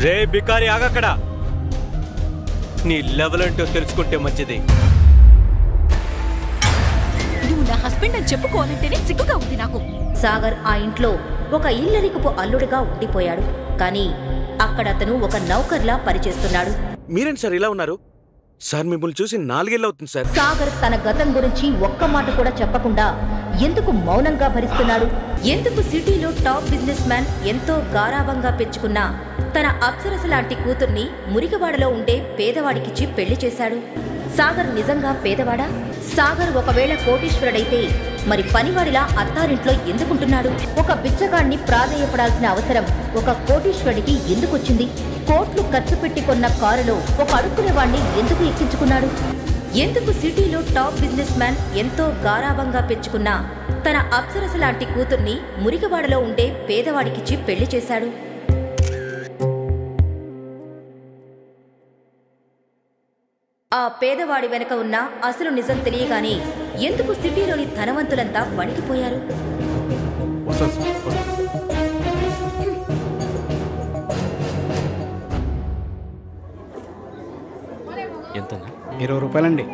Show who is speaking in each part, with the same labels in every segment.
Speaker 1: రే బికారి ఆగక్కడ. నీ లెవెల్ ఏంటో తెలుసుకుంటే మంచిది.
Speaker 2: నువ్వు నా హస్బెండ్ అని చెప్పుకోవాలంటేనే సిగ్గుగా ఉంది నాకు.
Speaker 3: సాగర్ ఆ ఇంట్లో ఒక ఇల్లరికపు అల్లుడిగా ఉండిపోయాడు. కానీ అక్కడ అతను ఒక నౌకర్లా పనిచేస్తున్నాడు.
Speaker 4: మీరేంటి సార్ ఇలా ఉన్నారు? సార్ మిమ్మల్ని చూసి 4 ఏళ్ళు అవుతుంది సార్.
Speaker 3: సాగర్ తన గతం గురించి ఒక్క మాట కూడా చెప్పకుండా ఎందుకు మౌనంగా భరిస్తున్నాడు? ఎందుకు సిటీలో టాప్ బిజినెస్ మ్యాన్ ఎంతో గారాబంగా పెంచుకున్న తన అప్సరస లాంటి కూతుర్ని మురికివాడలో ఉండే పేదవాడికిచ్చి పెళ్లి చేశాడు? సాగర్ నిజంగా పేదవాడా? సాగర్ ఒకవేళ కోటీశ్వరుడైతే మరి పనివాడిలా అత్తారింట్లో ఎందుకుంటున్నాడు? ఒక బిచ్చగాడిని ప్రాధేయపడాల్సిన అవసరం ఒక కోటీశ్వరుడికి ఎందుకొచ్చింది? కోట్లు ఖర్చు పెట్టి కొన్న కారులో ఒక అడుక్కునేవాణ్ణి ఎందుకు ఎక్కించుకున్నాడు? ఎందుకు సిటీలో టాప్ బిజినెస్ మ్యాన్ ఎంతో గారాబంగా పెంచుకున్న తన అప్సరస లాంటి కూతుర్ని మురికివాడలో ఉండే పేదవాడికిచ్చి పెళ్లి చేశాడు? ఆ పేదవాడి వెనక ఉన్న అసలు నిజం తెలియగానే ఎందుకు సిటీలోని ధనవంతులంతా వణికిపోయారు?
Speaker 1: ఎంతన్నా?
Speaker 5: 20 రూపాయలండి.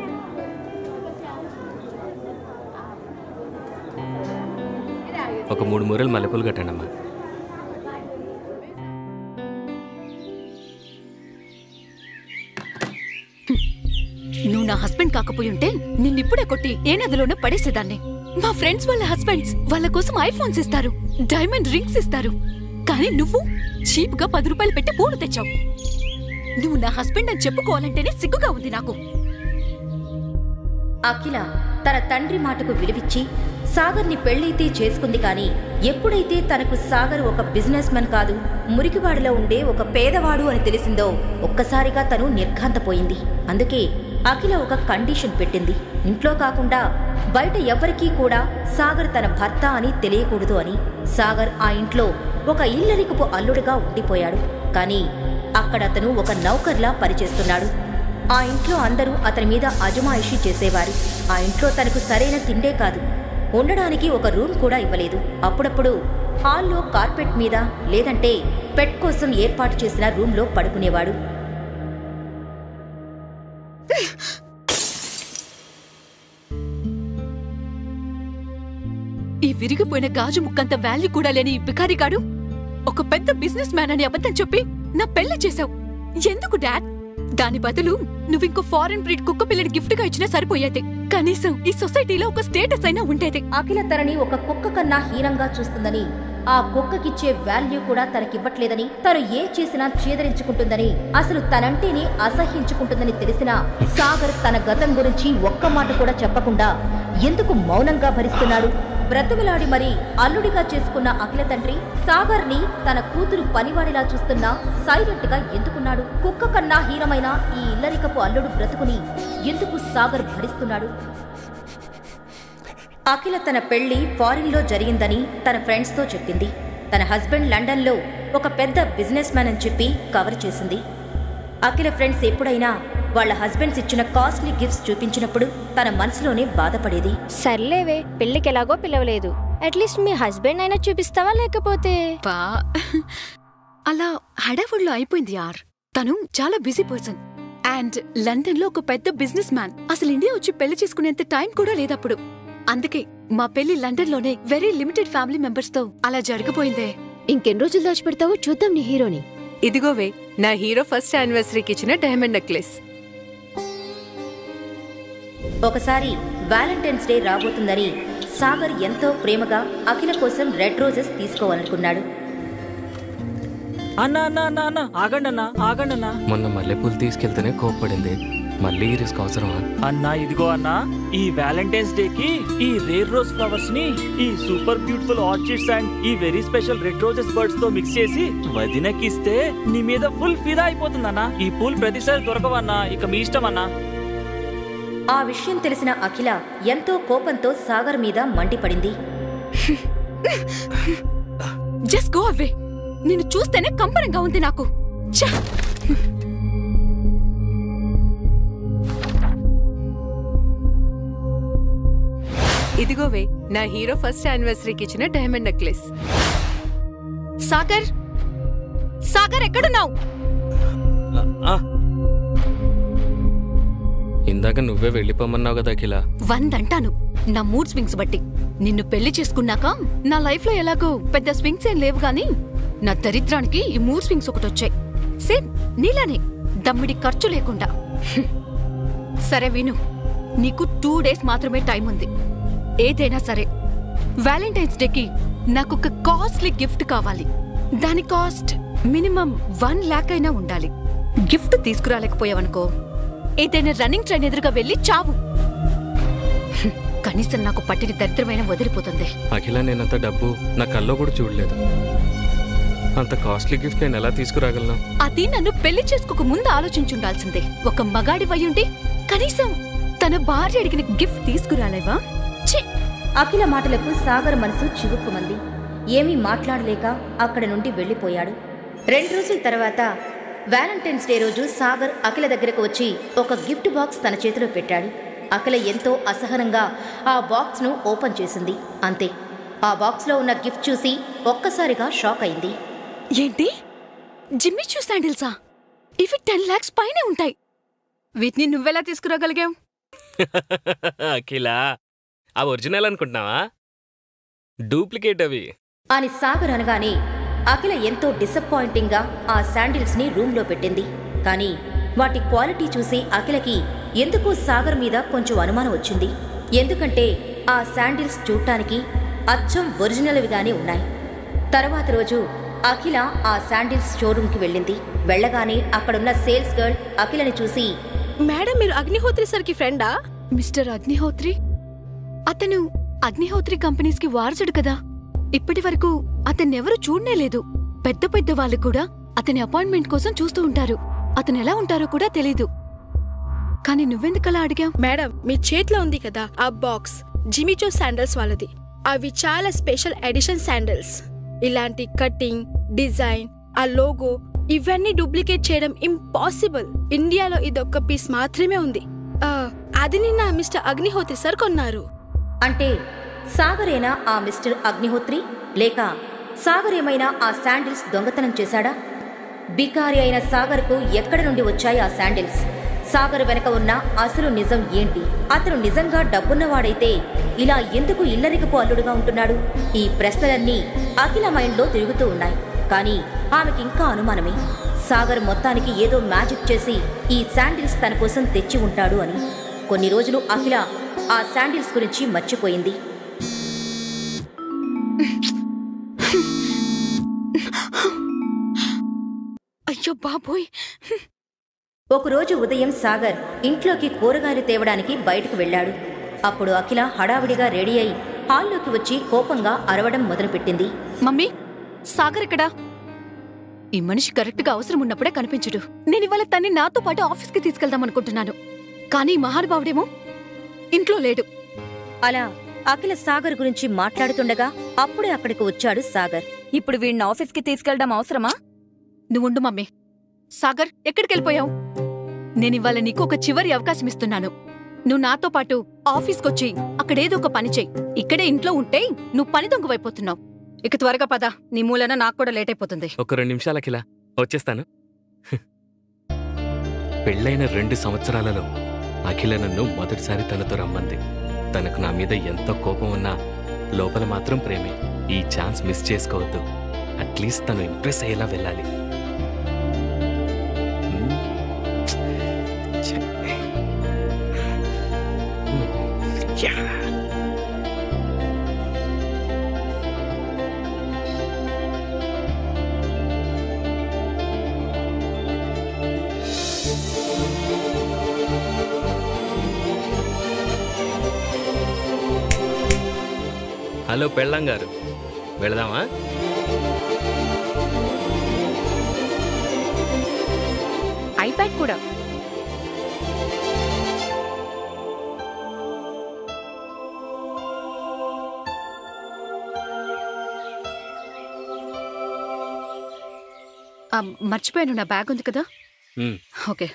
Speaker 1: ఒక 3 మూరలు మల్లెపూలు కట్టండమ్మా.
Speaker 2: నువ్వు నా హస్బెండ్ కాకపోయి ఉంటే నిన్నిప్పుడే కొట్టి ఏ నదిలోనే పడేసేదాన్ని. మా ఫ్రెండ్స్ వాళ్ళ హస్బెండ్స్ వాళ్ళ కోసం ఐఫోన్స్ ఇస్తారు, డైమండ్ రింగ్స్ ఇస్తారు. కానీ నువ్వు చీప్ గా 10 రూపాయలు పెట్టి పూలు తెచ్చావు. నువ్వు నా హస్బెండ్ అని చెప్పుకోవాలంటేనే సిగ్గుగా ఉంది నాకు.
Speaker 3: అఖిల తన తండ్రి మాటకు విలువిచ్చి సాగర్ని పెళ్లైతే చేసుకుంది. కానీ ఎప్పుడైతే తనకు సాగర్ ఒక బిజినెస్ మెన్ కాదు, మురికివాడలో ఉండే ఒక పేదవాడు అని తెలిసిందో ఒక్కసారిగా తను నిర్ఘాంతపోయింది. అందుకే అఖిల ఒక కండిషన్ పెట్టింది. ఇంట్లో కాకుండా బయట ఎవ్వరికీ కూడా సాగర్ తన భర్త అని తెలియకూడదు అని. సాగర్ ఆ ఇంట్లో ఒక ఇల్లరికపు అల్లుడిగా ఉండిపోయాడు. కానీ అక్కడ అతను ఒక నౌకర్లా పనిచేస్తున్నాడు. ఆ ఇంట్లో అందరూ అతని మీద అజమాయిషీ చేసేవారు. ఆ ఇంట్లో తనకు సరైన తిండే కాదు, ఉండడానికి ఒక రూమ్ కూడా ఇవ్వలేదు. అప్పుడప్పుడు హాల్లో కార్పెట్ మీద లేదంటే పెట్ కోసం ఏర్పాటు చేసిన రూమ్లో పడుకునేవాడు.
Speaker 2: ఈ విరిగిపోయిన గాజు ముక్కంత వాల్యూ కూడా లేని ఈ బికారిగాడు ఒక పెద్ద బిజినెస్ మ్యాన్ అని అబద్ధం చెప్పి నా పెళ్లి చేశావు. ఎందుకు డాడ్? దాని బదులు నువ్వింకో ఫారెన్ బ్రీడ్ కుక్క పిల్లని గిఫ్ట్ గా ఇచ్చినా సరిపోయేది. కనీసం ఈ సొసైటీలో ఒక స్టేటస్ అయినా ఉండేది.
Speaker 3: అఖిల తనని ఒక కుక్క కన్నా హీనంగా చూస్తుందని, ఆ కుక్కకిచ్చే వాల్యూ కూడా తనకివ్వట్లేదని, తను ఏం చేసినా చేదరించుకుంటుందని, అసలు తనంటేనే అసహ్యించుకుంటుందని తెలిసినా సాగర్ తన గతం గురించి ఒక్క మాట కూడా చెప్పకుండా ఎందుకు మౌనంగా భరిస్తున్నాడు? బ్రతుకులాడి మరీ అల్లుడిగా చేసుకున్న అఖిల తండ్రి సాగర్ని తన కూతురు పనివాడిలా చూస్తున్నా సైలెంట్ గా ఎందుకున్నాడు? కుక్క కన్నా హీనమైన ఈ ఇల్లరికపు అల్లుడు బ్రతుకుని ఎందుకు సాగర్ భరిస్తున్నాడు? అఖిల తన పెళ్లి ఫారిన్లో జరిగిందని తన ఫ్రెండ్స్తో చెప్పింది. తన హస్బెండ్ లండన్లో ఒక పెద్ద బిజినెస్ మ్యాన్ అని చెప్పి కవర్ చేసింది. అఖిల ఫ్రెండ్స్ ఎప్పుడైనా వాళ్ళ హస్బెండ్స్ ఇచ్చిన కాస్ట్లీ గిఫ్ట్స్ చూపించినప్పుడు తన మనసులోనే బాధపడేది.
Speaker 6: సర్లేవే, పెళ్లికి ఎలాగో పిలవలేదు, అట్లీస్ట్ మీ హస్బెండ్ అయినా చూపిస్తావా? లేకపోతే
Speaker 2: అలా హడావుడిలో అయిపోయింది యార్. తను చాలా బిజీ పర్సన్ అండ్ లండన్ లో ఒక పెద్ద బిజినెస్ మ్యాన్. అసలు ఇండియా వచ్చి పెళ్లి చేసుకునేంత టైం కూడా లేదప్పుడు. అందుకే మా పెళ్లి లండన్ లోనే వెరీ లిమిటెడ్ ఫ్యామిలీ మెంబర్స్ తో అలా జరగబోయిందే.
Speaker 6: ఇంకెన్ని రోజులు దాచిపెడతావో చూద్దాం నీ హీరోని.
Speaker 7: ఇదిగోవే నా హీరో ఫస్ట్ యానివర్సరీకి ఇచ్చిన డైమండ్ నెక్లెస్.
Speaker 3: ఒకసారి వ్యాలంటైన్స్ డే రాబోతుందని సాగర్ ఎంతో ప్రేమగా అఖిల కోసం రెడ్ రోజెస్ తీసుకోవాలనుకున్నాడు.
Speaker 1: ఆగండి. మొన్న మల్లెపూలు తీసుకెళ్తేనే కోప్పడింది, మళ్ళీ ఈ రిస్క్ అవసరమా?
Speaker 8: అన్నా ఇదిగో అన్నా, ఈ వ్యాలంటైన్స్ డే కి ఈ రేర్ రోజ్ ఫ్లవర్స్ ని ఈ సూపర్ బ్యూటిఫుల్ ఆర్చిడ్స్ అండ్ ఈ very special red roses birds తో మిక్స్ చేసి వదినకిస్తే నీ మీద ఫుల్ ఫిదా అయిపోతుందన్నా. ఈ పూలు ప్రతిసారి దొరకవన్నా, ఇక మీ ఇష్టం అన్నా.
Speaker 3: ఆ విషయం తెలిసిన అఖిల ఎంతో కోపంతో సాగర్ మీద మండిపడింది.
Speaker 2: Just go away. నిన్ను చూస్తేనే కంపనంగా ఉంది నాకు.
Speaker 7: ఇదిగోవే నా హీరో ఫస్ట్ యానివర్సరీకి ఇచ్చిన డైమండ్ నెక్లెస్.
Speaker 2: సాగర్ సాగర్ ఎక్కడున్నావు?
Speaker 1: ఇందాక నువ్వే వెళ్ళిపోమన్నావు కదా అఖిల.
Speaker 2: 100 అంటాను నా మూడ్ స్వింగ్స్ బట్టి. నిన్ను పెళ్లి చేసుకున్నాక నా లైఫ్ లో ఎలాగో పెద్ద స్వింగ్స్ ఏం లేవు గాని నా దరిద్రానికి ఈ మూడ్ స్వింగ్స్ ఒకటొచ్చాయి. సేమ్ నీలానే, దమ్మిడి ఖర్చు లేకుండా. సరే విను, నీకు 2 డేస్ మాత్రమే టైం ఉంది. ఏదైనా సరే వ్యాలంటైన్స్ డేకి నాకొక కాస్ట్లీ గిఫ్ట్ కావాలి. దాని కాస్ట్ మినిమం 1 lakh అయినా ఉండాలి. గిఫ్ట్ తీసుకురాలేకపోయావనుకో ఏదైనా రన్నింగ్ ట్రైన్ ఎదురుగా వెళ్ళి చావు. కనీసం నాకు పట్టిన దరిద్రమైన వదిలిపోతుంది.
Speaker 1: అఖిల, నేనంత డబ్బు నా కల్లో కూడా చూడలేదు. అంత కాస్ట్లీ గిఫ్ట్ నేను ఎలా తీసుకురాగలను?
Speaker 2: అది నన్ను పెళ్లి చేసుకోక ముందు ఆలోచించుండాల్సిందే. ఒక మగాడి వయ్యుండి కనీసం తన భార్య అడిగిన గిఫ్ట్ తీసుకురాలేవా?
Speaker 3: అఖిల మాటలకు సాగర్ మనసు చివుక్కుమంది. ఏమీ మాట్లాడలేక అక్కడ నుండి వెళ్లిపోయాడు. 2 రోజుల తర్వాత వ్యాలంటైన్స్ డే రోజు సాగర్ అఖిల దగ్గరకు వచ్చి ఒక గిఫ్ట్ బాక్స్ తన చేతిలో పెట్టాడు. అఖిల ఎంతో అసహనంగా ఆ బాక్స్ను ఓపెన్ చేసింది. అంతే, ఆ బాక్స్లో ఉన్న గిఫ్ట్ చూసి ఒక్కసారిగా షాక్ అయింది.
Speaker 2: ఏంటి, జిమ్మీ చూ శాండిల్సా? ఇవి 10 lakhs పైనే ఉంటాయి. వీటిని నువ్వెలా తీసుకురాగలిగావు?
Speaker 1: అఖిల, ఆ ఒరిజినల్ అనుకుంటున్నావా? డూప్లికేట్ అవి
Speaker 3: అని సాగర్ అనగానే అఖిల ఎంతో డిసప్పాయింటింగ్గా ఆ శాండిల్స్ ని రూమ్లో పెట్టింది. కానీ వాటి క్వాలిటీ చూసి అఖిలకి ఎందుకో సాగర్ మీద కొంచెం అనుమానం వచ్చింది. ఎందుకంటే ఆ శాండిల్స్ చూడటానికి అచ్చం ఒరిజినల్విగానే ఉన్నాయి. తర్వాత రోజు అఖిల ఆ శాండిల్స్ షోరూంకి వెళ్ళింది. వెళ్ళగానే అక్కడున్న సేల్స్ గర్ల్ అఖిలని చూసి,
Speaker 5: మేడం, మీరు అగ్నిహోత్రి సార్కి ఫ్రెండా?
Speaker 2: మిస్టర్ అగ్నిహోత్రి? అతను అగ్నిహోత్రి కంపెనీస్కి వారసుడు కదా. ఇప్పటి వరకు అతన్నెవరూ చూడనేలేదు. పెద్ద పెద్ద వాళ్ళు కూడా అతని అపాయింట్మెంట్ కోసం చూస్తూ ఉంటారు. అతను ఎలా ఉంటారో కూడా తెలీదు. కానీ నువ్వెందుకలా అడిగావు?
Speaker 5: మేడం, మీ చేతిలో ఉంది కదా ఆ బాక్స్, జిమ్మీ చూ శాండిల్స్ వాళ్ళది. అవి చాలా స్పెషల్ ఎడిషన్ శాండిల్స్. ఇలాంటి కటింగ్, డిజైన్, ఆ లోగో ఇవన్నీ డూప్లికేట్ చేయడం ఇంపాసిబుల్. ఇండియాలో ఇదొక్క పీస్ మాత్రమే ఉంది. అది నిన్న మిస్టర్ అగ్నిహోత్రి సార్ కొన్నారు.
Speaker 3: అంటే సాగరేనా ఆ మిస్టర్ అగ్నిహోత్రి? లేక సాగర్ ఏమైనా ఆ శాండిల్స్ దొంగతనం చేశాడా? బికారి అయిన సాగర్కు ఎక్కడి నుండి వచ్చాయి ఆ శాండిల్స్? సాగర్ వెనక ఉన్న అసలు నిజం ఏంటి? అతను నిజంగా డబ్బున్నవాడైతే ఇలా ఎందుకు ఇల్లరికపు అల్లుడుగా ఉంటున్నాడు? ఈ ప్రశ్నలన్నీ అఖిల మైండ్లో తిరుగుతూ ఉన్నాయి. కానీ ఆమెకింకా అనుమానమే. సాగర్ మొత్తానికి ఏదో మ్యాజిక్ చేసి ఈ శాండిల్స్ తన కోసం తెచ్చి ఉంటాడు అని. కొన్ని రోజులు అఖిల ఆ శాండిల్స్ గురించి మర్చిపోయింది.
Speaker 2: అయ్యో బాబోయ్!
Speaker 3: ఒకరోజు ఉదయం సాగర్ ఇంట్లోకి కూరగాయలు తేవడానికి బయటకు వెళ్ళాడు. అప్పుడు అఖిల హడావిడిగా రెడీ అయి హాల్లోకి వచ్చి కోపంగా అరవడం మొదలుపెట్టింది.
Speaker 2: మమ్మీ, సాగర్ ఎక్కడా? ఈ మనిషి కరెక్ట్గా అవసరం ఉన్నప్పుడే కనిపించడు. నేనివాళ తన్ని నాతో పాటు ఆఫీస్కి తీసుకెళ్దామనుకుంటున్నాను. కానీ మహానుభావుడేమో ఇంట్లో లేడు.
Speaker 3: అలా అఖిల సాగర్ గురించి మాట్లాడుతుండగా అప్పుడే అక్కడికి వచ్చాడు సాగర్.
Speaker 2: ఇప్పుడు వీడిని ఆఫీస్కి తీసుకెళ్దాం అవసరమా? నువ్వుండు మమ్మీ. సాగర్, ఎక్కడికెళ్ళిపోయావు? నేనివాళ నీకు ఒక చివరి అవకాశం ఇస్తున్నాను. నువ్వు నాతో పాటు ఆఫీస్కొచ్చి అక్కడేదో ఒక పని చెయ్యి. ఇక్కడే ఇంట్లో ఉంటే నువ్వు పని దొంగవైపోతున్నావు. ఇక త్వరగా పద, నీ మూలన నాకు కూడా లేట్ అయిపోతుంది.
Speaker 1: ఒక 2 నిమిషాలు అఖిల, వచ్చేస్తాను. పెళ్ళైన 2 సంవత్సరాలలో అఖిల నన్ను మొదటిసారి తనతో రమ్మంది. తనకు నా మీద ఎంతో కోపం ఉన్నా లోపల మాత్రం ప్రేమే. ఈ ఛాన్స్ మిస్ చేసుకోవద్దు. అట్లీస్ట్ తను ఇంప్రెస్ అయ్యేలా వెళ్ళాలి. హలో పెళ్ళాం గారు, వెళదామా?
Speaker 7: ఐప్యాడ్ కూడా.
Speaker 2: మర్చిపోయాను, నా బ్యాగ్ ఉంది కదా. ఓకే.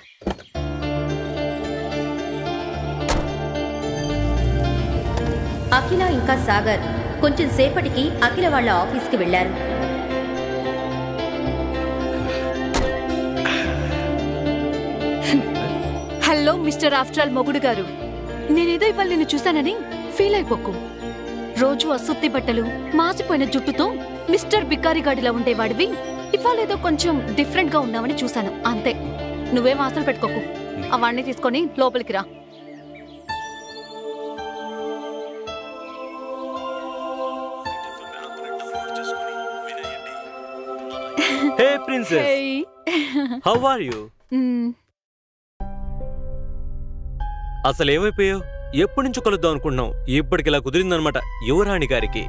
Speaker 3: అఖిల ఇంకా సాగర్ కొంచెం సేపటికి అఖిల వాళ్ళ ఆఫీస్కి వెళ్లారు.
Speaker 2: మిస్టర్ ఆఫ్టర్ ఆల్ మొగుడు గారు, నేనేదో ఇవాళ నిన్ను చూశానని ఫీల్ అయిపోకు. రోజు అసుత్తి బట్టలు, మాసిపోయిన జుట్టుతో మిస్టర్ బికారిగాడిలా ఉండేవాడివి ఇవాళ ఏదో కొంచెం డిఫరెంట్ గా ఉన్నావని చూశాను, అంతే. నువ్వేం ఆశలు పెట్టుకోకు. అవన్నీ తీసుకొని లోపలికి రా.
Speaker 9: హే ప్రిన్సెస్, హౌ ఆర్ యు? అసలు ఏమైపోయావు? ఎప్పటి నుంచి కలుద్దాం అనుకుంటున్నావు, ఇప్పటికిలా కుదిరిందనమాట యువరాణి గారికి.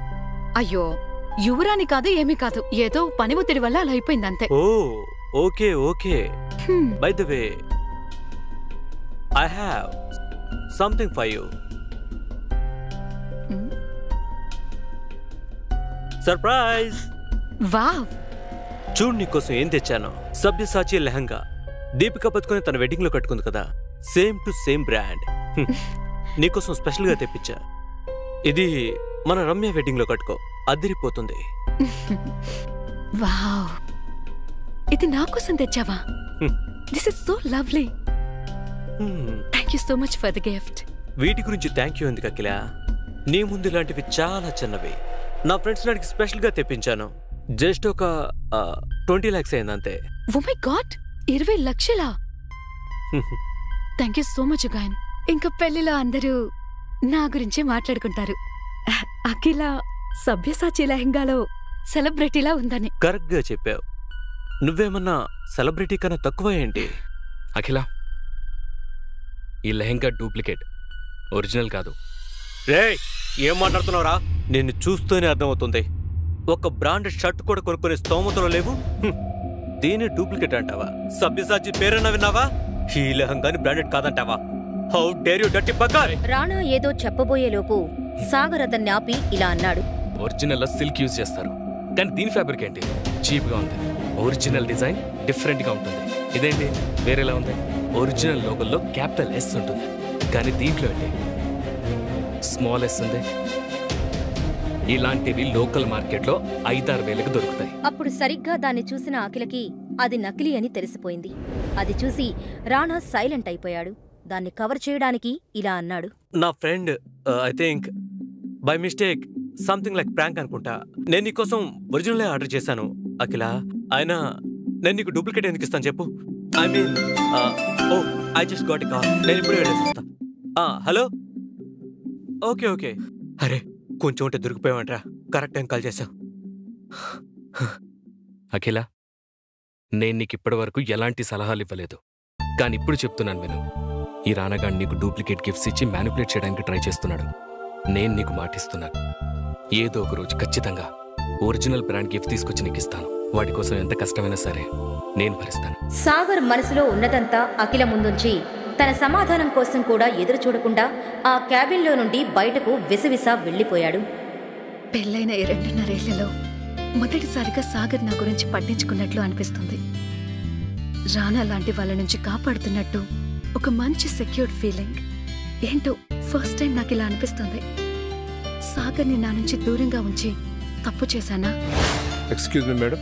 Speaker 2: అయ్యో, యువరాని కాదు, ఏమీ కాదు, ఏదో పని ఒత్తిడి వల్ల అలా అయిపోయింది, అంతే.
Speaker 9: Oh okay okay. By the way, I have something for you. Surprise!
Speaker 2: Wow!
Speaker 9: చూడు నీకోసం ఏం తెచ్చాను. సబ్యసాచి లెహంగా దీపిక పట్టుకుని తన వెడ్డింగ్ లో కట్టుకుంది కదా, సేమ్ టు సేమ్ బ్రాండ్. నీకోసం స్పెషల్ గా తెప్పించా. ఇది మన రమ్య వెడ్డింగ్ లో కట్టుకో, అదిరిపోతుంది.
Speaker 2: వావ్, ఇది నా కోసం తెచ్చావా? This is so lovely. Thank you so much for the gift.
Speaker 9: వీటి గురించి థ్యాంక్ యూ ఎందుకు అఖిల? నీ ముందు ఇలాంటివి చాలా చిన్నవి. నా ఫ్రెండ్స్ నాడికి స్పెషల్ గా తెప్పించాను. జస్ట్ ఒక 20 lakhs అయింది అంతే.
Speaker 2: ఓ మై గాడ్, 20 లక్షలా? Thank you so much Gayan. ఇంకా పెళ్లిలో అందరూ నా గురించే మాట్లాడుకుంటారు. అఖిల సభ్యసాచి లెహంగాలో సెలబ్రిటీలా ఉందని.
Speaker 9: కరెక్ట్ గా చెప్పావు. నువ్వేమన్నా సెలబ్రిటీ కన్నా తక్కువ ఏంటి?
Speaker 1: అఖిల, ఈ లెహంగా డూప్లికేట్, ఒరిజినల్ కాదు.
Speaker 9: రే, ఏం మాట్లాడుతున్నావురా? నిన్ను చూస్తూనే అర్థమవుతుంది. ఒక బ్రాండెడ్ షర్ట్ కూడా కొనుక్కునే స్తోమతలో లేవు. దీన్ని డూప్లికేట్ అంటావా? సభ్యసాచి పేరన్నా విన్నావా? ఈ లెహంగాని బ్రాండెడ్ కాదంటావా? How dare you dirty bugger!
Speaker 3: Rana ఏదో చెప్పబోయేలోపు సాగర్ అతన్ని ఆపి ఇలా అన్నాడు.
Speaker 1: ఒరిజినల్ లో సిల్క్ యూజ్ చేస్తారు, కానీ దీని ఫ్యాబ్రిక్ ఏంటి? చీప్ గా ఉంది. ఒరిజినల్ డిజైన్ డిఫరెంట్ గా ఉంటుంది. ఇదేంటి వేరేలా ఉంది? ఒరిజినల్ లోగోలో క్యాపిటల్ ఎస్ ఉంటుంది, కానీ దీంట్లో ఏంటి స్మాల్ ఎస్ ఉంది. ఇలాంటివి లోకల్ మార్కెట్లో 5-6 వేలకు దొరుకుతాయి.
Speaker 3: అప్పుడు సరిగ్గా దాన్ని చూసిన అఖిలకి అది నకిలీ అని తెలిసిపోయింది. అది చూసి రాణా సైలెంట్ అయిపోయాడు. దాన్ని కవర్ చేయడానికి ఇలా అన్నాడు.
Speaker 9: నా friend I think by mistake something like prank అనుకుంటా. నేను నీకోసం ఒరిజినల్ ఆర్డర్ చేశాను అఖిల. అయినా నేను నీకు డూప్లికేట్ ఎందుకు ఇస్తాను చెప్పు? I mean oh I just got it call. నేను ఇప్పుడు వెళ్ళేస్తా. Hello, okay okay. అరే, కొంచెం ఉంటే దొరికిపోయావంట్రా. కరెక్ట్ టైం కాల్ చేశావు.
Speaker 1: అఖిల, నేను నీకు ఇప్పటి వరకు ఎలాంటి సలహాలు ఇవ్వలేదు, కానీ ఇప్పుడు చెప్తున్నాను విను. ఈ రానగాడు నీకు డూప్లికేట్ గిఫ్ట్స్ ఇచ్చి మ్యానిపులేట్ చేయడానికి ట్రై చేస్తున్నాడు. నేను నీకు మాటిస్తున్నాను, ఏదో ఒక రోజు ఖచ్చితంగా ఒరిజినల్ బ్రాండ్ గిఫ్ట్ తీసుకొచ్చి నీకు ఇస్తాను. వాడి కోసం ఎంత కష్టమైనా సరే నేను భరిస్తాను.
Speaker 3: సాగర్ మనసులో ఉన్నదంతా అఖిల ముందుంచి తన సమాధానం కోసం కూడా ఎదురు చూడకుండా ఆ క్యాబిన్లో నుండి బయటకు విసవిసా వెళ్లిపోయాడు.
Speaker 2: పెళ్ళైన 2.5 ఏళ్లలో మొదటిసారిగా సాగర్ నా గురించి పట్టించుకున్నట్లు అనిపిస్తుంది. రానా లాంటి వాళ్ళ నుంచి కాపాడుతున్నట్టు ఒక మంచి సెక్యూర్డ్ ఫీలింగ్. ఏంటో ఫస్ట్ టైం నాకు ఇలా అనిపిస్తుంది. సాగర్ని నా నుంచి దూరంగా ఉంచి తప్పు చేశానా?
Speaker 10: Excuse me madam.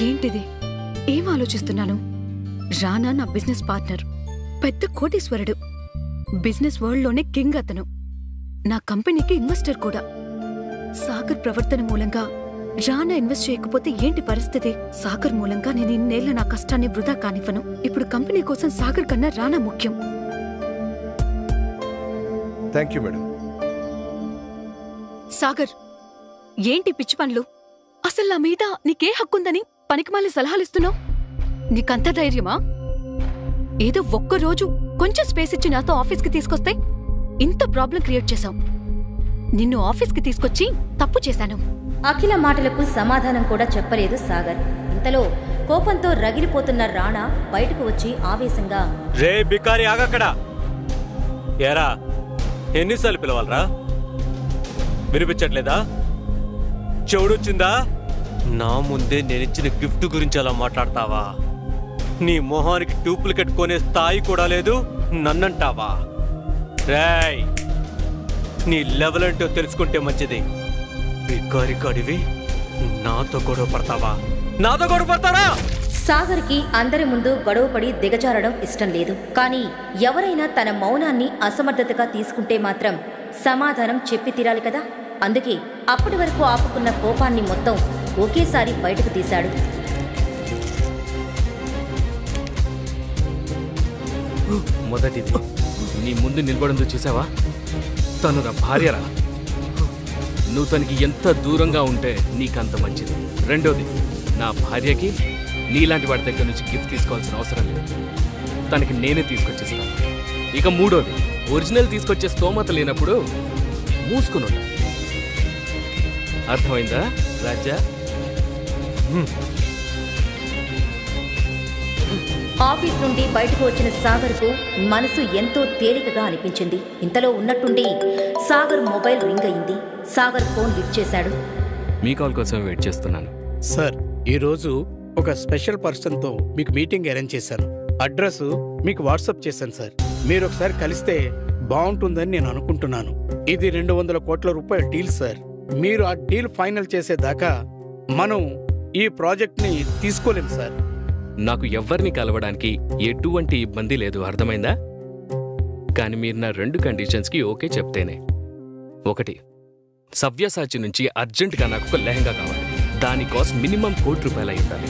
Speaker 2: ఏంటిది? ఏం ఆలోచిస్తున్నాను? రానా నా బిజినెస్ పార్ట్నర్, పెద్ద కోటీశ్వరుడు, బిజినెస్ వరల్డ్లోనే కింగ్ అతను, నా కంపెనీకి ఇన్వెస్టర్ కూడా. సాగర్ ప్రవర్తన మూలంగా రానా ఇన్వెస్ట్ చేయకపోతే ఏంటి పరిస్థితి? సాగర్ మూలంగా నేను ఇన్నేళ్ల నా కష్టాన్ని వృధా కానివ్వను. ఇప్పుడు కంపెనీ కోసం సాగర్ కన్నా రానా ముఖ్యం.
Speaker 10: Thank you madam.
Speaker 2: సాగర్, ఏంటి పిచ్చి పనులు? అసలు నా మీద నీకే హక్కుందని పనికిమాలి సలహాలిస్తున్నావు? నీకంత ధైర్యమా? ఏదో ఒక్కరోజు కొంచెం స్పేస్ ఇచ్చి నాతో ఆఫీస్కి తీసుకొస్తే ఇంత ప్రాబ్లం క్రియేట్ చేశావు. నిన్ను ఆఫీస్కి తీసుకొచ్చి తప్పు చేశాను.
Speaker 3: అఖిల మాటలకు సమాధానం కూడా చెప్పలేదు సాగర్. ఇంతలో కోపంతో రగిలిపోతున్న రాణా బయటకు వచ్చి ఆవేశంగా,
Speaker 9: రే బికారి ఆగక్కడ! ఏరా, ఎన్నిసార్లు పిలవాలరా? వినిపించట్లేదా? చెవుడొచ్చిందా? నా ముందే నేనిచ్చిన గిఫ్ట్ గురించి అలా మాట్లాడతావా? నీ మొహానికి డూప్లికేట్ కొనే స్థాయి కూడా లేదు, నన్నంటావా? రేయ్, నీ లెవెల్ ఏంటో తెలుసుకుంటే మంచిది. బికారి కాడివి నాతో గొడవ పడతావా? నాతో గొడవ పడతారా?
Speaker 3: సాగర్కి అందరి ముందు గొడవపడి దిగజారడం ఇష్టం లేదు. కానీ ఎవరైనా తన మౌనాన్ని అసమర్థతగా తీసుకుంటే మాత్రం సమాధానం చెప్పి తీరాలి కదా. అందుకే అప్పటి వరకు ఆపుకున్న కోపాన్ని మొత్తం ఒకేసారి బయటకు తీశాడు.
Speaker 1: మొదటిది, నీ ముందు నిలబడిందో చూసావా? తను నా భార్యరా. నువ్వు తనకి ఎంత దూరంగా ఉంటే నీకంత మంచిది. రెండోది, నా భార్యకి నీలాంటి వాడి దగ్గర నుంచి గిఫ్ట్ తీసుకోవాల్సిన అవసరం లేదు. తనకి నేనే తీసుకొచ్చేస్తాను. ఇక మూడోది, ఒరిజినల్ తీసుకొచ్చే స్తోమత లేనప్పుడు మూసుకుని ఉండాలి. అర్థమైందా రాజా?
Speaker 3: ఆఫీస్ నుండి బయటకు వచ్చిన సాగర్కు మనసు ఎంతో తేలికగా అనిపించింది. ఇంతలో ఉన్నట్టుండి సాగర్ మొబైల్ రింగ్ అయింది. సాగర్ ఫోన్ లిఫ్ట్ చేశాడు.
Speaker 1: మీ కాల్ కోసం వెయిట్ చేస్తున్నాను.
Speaker 11: సార్, ఈరోజు ఒక స్పెషల్ పర్సన్తో మీకు మీటింగ్ అరేంజ్ చేశాను. అడ్రస్ మీకు వాట్సాప్ చేశాను సార్. మీరు ఒకసారి కలిస్తే బాగుంటుందని నేను అనుకుంటున్నాను. ఇది 200 కోట్ల రూపాయల డీల్ సార్. మీరు ఆ డీల్ ఫైనల్ చేసేదాకా మనం ఈ ప్రాజెక్ట్ని తీసుకోలేం సార్.
Speaker 1: నాకు ఎవ్వరిని కలవడానికి ఎటువంటి ఇబ్బంది లేదు, అర్థమైందా? కానీ మీరు నా 2 కండిషన్స్కి ఓకే చెప్తేనే. ఒకటి, సవ్యసాచి నుంచి అర్జెంటుగా నాకు ఒక లెహంగా కావాలి. దాని కాస్ట్ మినిమం ₹1,00,00,000 అయి ఉండాలి.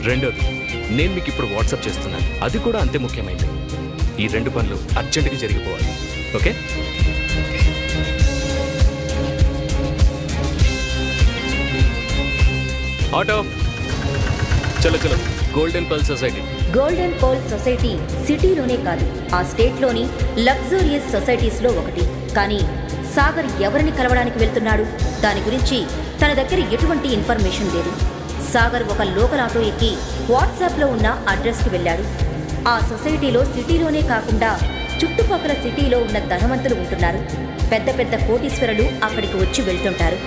Speaker 1: రెండోది, నేను మీకు ఇప్పుడు వాట్సాప్ చేస్తున్నాను, అది కూడా అంతే ముఖ్యమైనది. ఈ 2 పనులు అర్జెంటుగా జరిగిపోవాలి. ఓకే? ఆటో చలో చలో. Golden pearl society.
Speaker 3: Golden pearl society సిటీలోనే కాదు, ఆ స్టేట్లోని లగ్జూరియస్ సొసైటీస్లో ఒకటి. కానీ సాగర్ ఎవరిని కలవడానికి వెళ్తున్నాడు? దాని గురించి తన దగ్గర ఎటువంటి ఇన్ఫర్మేషన్ లేదు. సాగర్ ఒక లోకల్ ఆటో ఎక్కి వాట్సాప్లో ఉన్న అడ్రస్కి వెళ్ళాడు. ఆ సొసైటీలో సిటీలోనే కాకుండా చుట్టుపక్కల సిటీలో ఉన్న ధనవంతులు ఉంటున్నారు. పెద్ద పెద్ద కోటీశ్వరులు అక్కడికి వచ్చి వెళ్తుంటారు.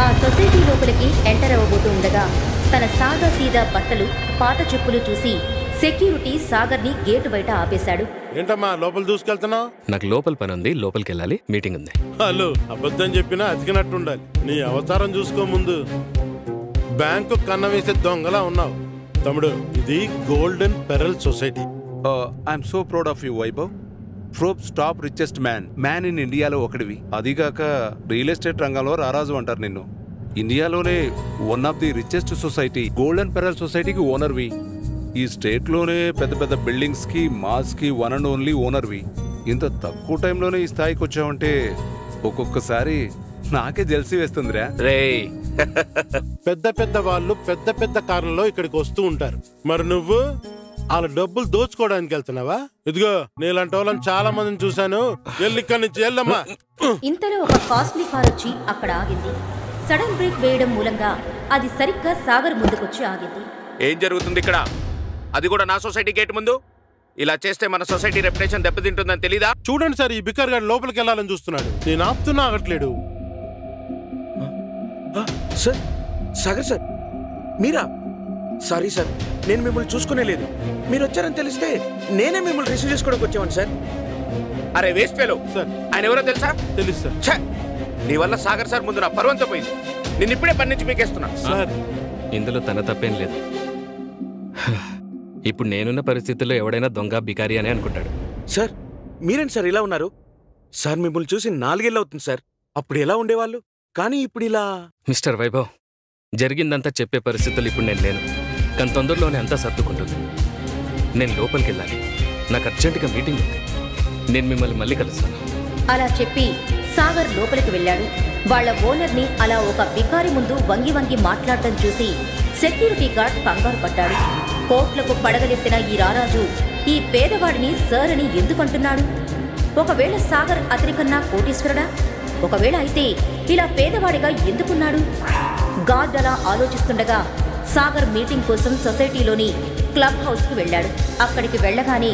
Speaker 3: ఆ సొసైటీ లోపలికి ఎంటర్ అవ్వబోతూ ఉండగా తన సాదా సీదా బట్టలు, పాత చెప్పులు చూసి సెక్యూరిటీ సాగర్ని గేటు బయట ఆపేశాడు.
Speaker 12: ఏంటమ్మా లోపల దూసుకెళ్తున్నావు?
Speaker 1: నాకు లోపల పని ఉంది, లోపలికి వెళ్ళాలి, మీటింగ్ ఉంది.
Speaker 12: హలో, అబద్ధం చెప్పినా అతికినట్టు ఉండాలి. నీ అవతారం చూసుకో ముందు. బ్యాంకు కన్న వేసే దొంగలా ఉన్నావు తమ్ముడు. ఇది golden pearl society.
Speaker 13: I'm so proud of you Vaibhav. Forbes top richest man in ఇండియాలో ఒకటివి. అదిగాక రియల్ ఎస్టేట్ రంగంలో రారాజు అంటారు నిన్ను. ఇండియాలోనే one of the richest society golden pearl సొసైటీకి ఓనర్వి. ఈ స్టేట్లోనే పెద్ద పెద్ద బిల్డింగ్స్కి, మాల్స్కి వన్ అండ్ ఓన్లీ ఓనర్వి. ఇంత తక్కువ టైంలోనే ఈ స్థాయికి వచ్చావంటే ఒక్కొక్కసారి నాకే జెల్సీ వేస్తుందిరా.
Speaker 1: రే,
Speaker 12: పెద్ద పెద్ద వాళ్ళు పెద్ద పెద్ద కార్లలో ఇక్కడికి వస్తూ ఉంటారు. మరి నువ్వు వాళ్ళ డబ్బులు దోచుకోవడానికి వెళ్తున్నావా? ఇదిగో నీలాంటి వాళ్ళని చాలా మందిని చూశాను. వెళ్ళి ఇక్కడి నుంచి వెళ్ళమ్మా.
Speaker 3: ఇంతలో ఒక కాస్ట్లీ కార్ వచ్చి అక్కడ ఆగింది. సడన్ బ్రేక్ వేయడం మూలంగా అది సరిగ్గా సాగర్ ముందుకొచ్చి ఆగింది.
Speaker 4: ఏం జరుగుతుంది ఇక్కడ? అది కూడా నా సొసైటీ గేట్ ముందు. ఇలా చేస్తే మన సొసైటీ రెప్యుటేషన్ దెబ్బతింటుందని తెలీదా?
Speaker 12: చూడండి సార్, ఈ బికార్ గారు లోపలికి వెళ్ళాలని చూస్తున్నాడు. నేను ఆపుతున్నా, ఆగట్లేడు.
Speaker 4: సార్, సాగర్ సార్, మీరా? సారీ సార్, నేను మిమ్మల్ని చూసుకునే లేదు. మీరు వచ్చారని తెలిస్తే నేనే మిమ్మల్ని రిసీవ్ చేసుకోవడానికి వచ్చాను సార్. అరే వేస్ట్ ఫెలో సార్, ఆయన ఎవరో తెలుసా?
Speaker 12: తెలుసు సార్.
Speaker 4: నీ వల్ల సాగర్ సార్ ముందు నా పరువంతో పోయింది. నేను ఇప్పుడే పని నుంచి మీకేస్తున్నా
Speaker 1: సార్. ఇందులో తన తప్పేం లేదు. ఇప్పుడు నేనున్న పరిస్థితుల్లో ఎవడైనా దొంగ బికారి అని అనుకుంటాడు.
Speaker 4: సార్, మీరేంటి సార్ ఇలా ఉన్నారు? సార్ మిమ్మల్ని చూసి 4 ఏళ్ళు అవుతుంది సార్. అప్పుడు ఎలా ఉండేవాళ్ళు, కానీ ఇప్పుడు ఇలా.
Speaker 1: మిస్టర్ వైభవ్, జరిగిందంతా చెప్పే పరిస్థితులు ఇప్పుడు నేను లేను. కానీ తొందరలోనే అంతా సర్దుకుంటుంది. నేను లోపలికి వెళ్ళాలి, నాకు అర్జెంటుగా మీటింగ్ ఉంది. నేను మిమ్మల్ని మళ్ళీ కలుస్తాను.
Speaker 3: అలా చెప్పి సాగర్ లోపలికి వెళ్ళాడు. వాళ్ల ఓనర్ని అలా ఒక బికారి ముందు వంగి వంగి మాట్లాడటం చూసి సెక్యూరిటీ గార్డ్ కంగారు పడ్డాడు. కోట్లకు పడగలెత్తిన ఈ రారాజు ఈ పేదవాడిని సార్ అని ఎందుకంటున్నాడు? ఒకవేళ సాగర్ అతనికన్నా కోటీశ్వరుడా? ఒకవేళ అయితే ఇలా పేదవాడిగా ఎందుకున్నాడు? గార్డ్ అలా ఆలోచిస్తుండగా సాగర్ మీటింగ్ కోసం సొసైటీలోని క్లబ్ హౌస్కి వెళ్ళాడు. అక్కడికి వెళ్ళగానే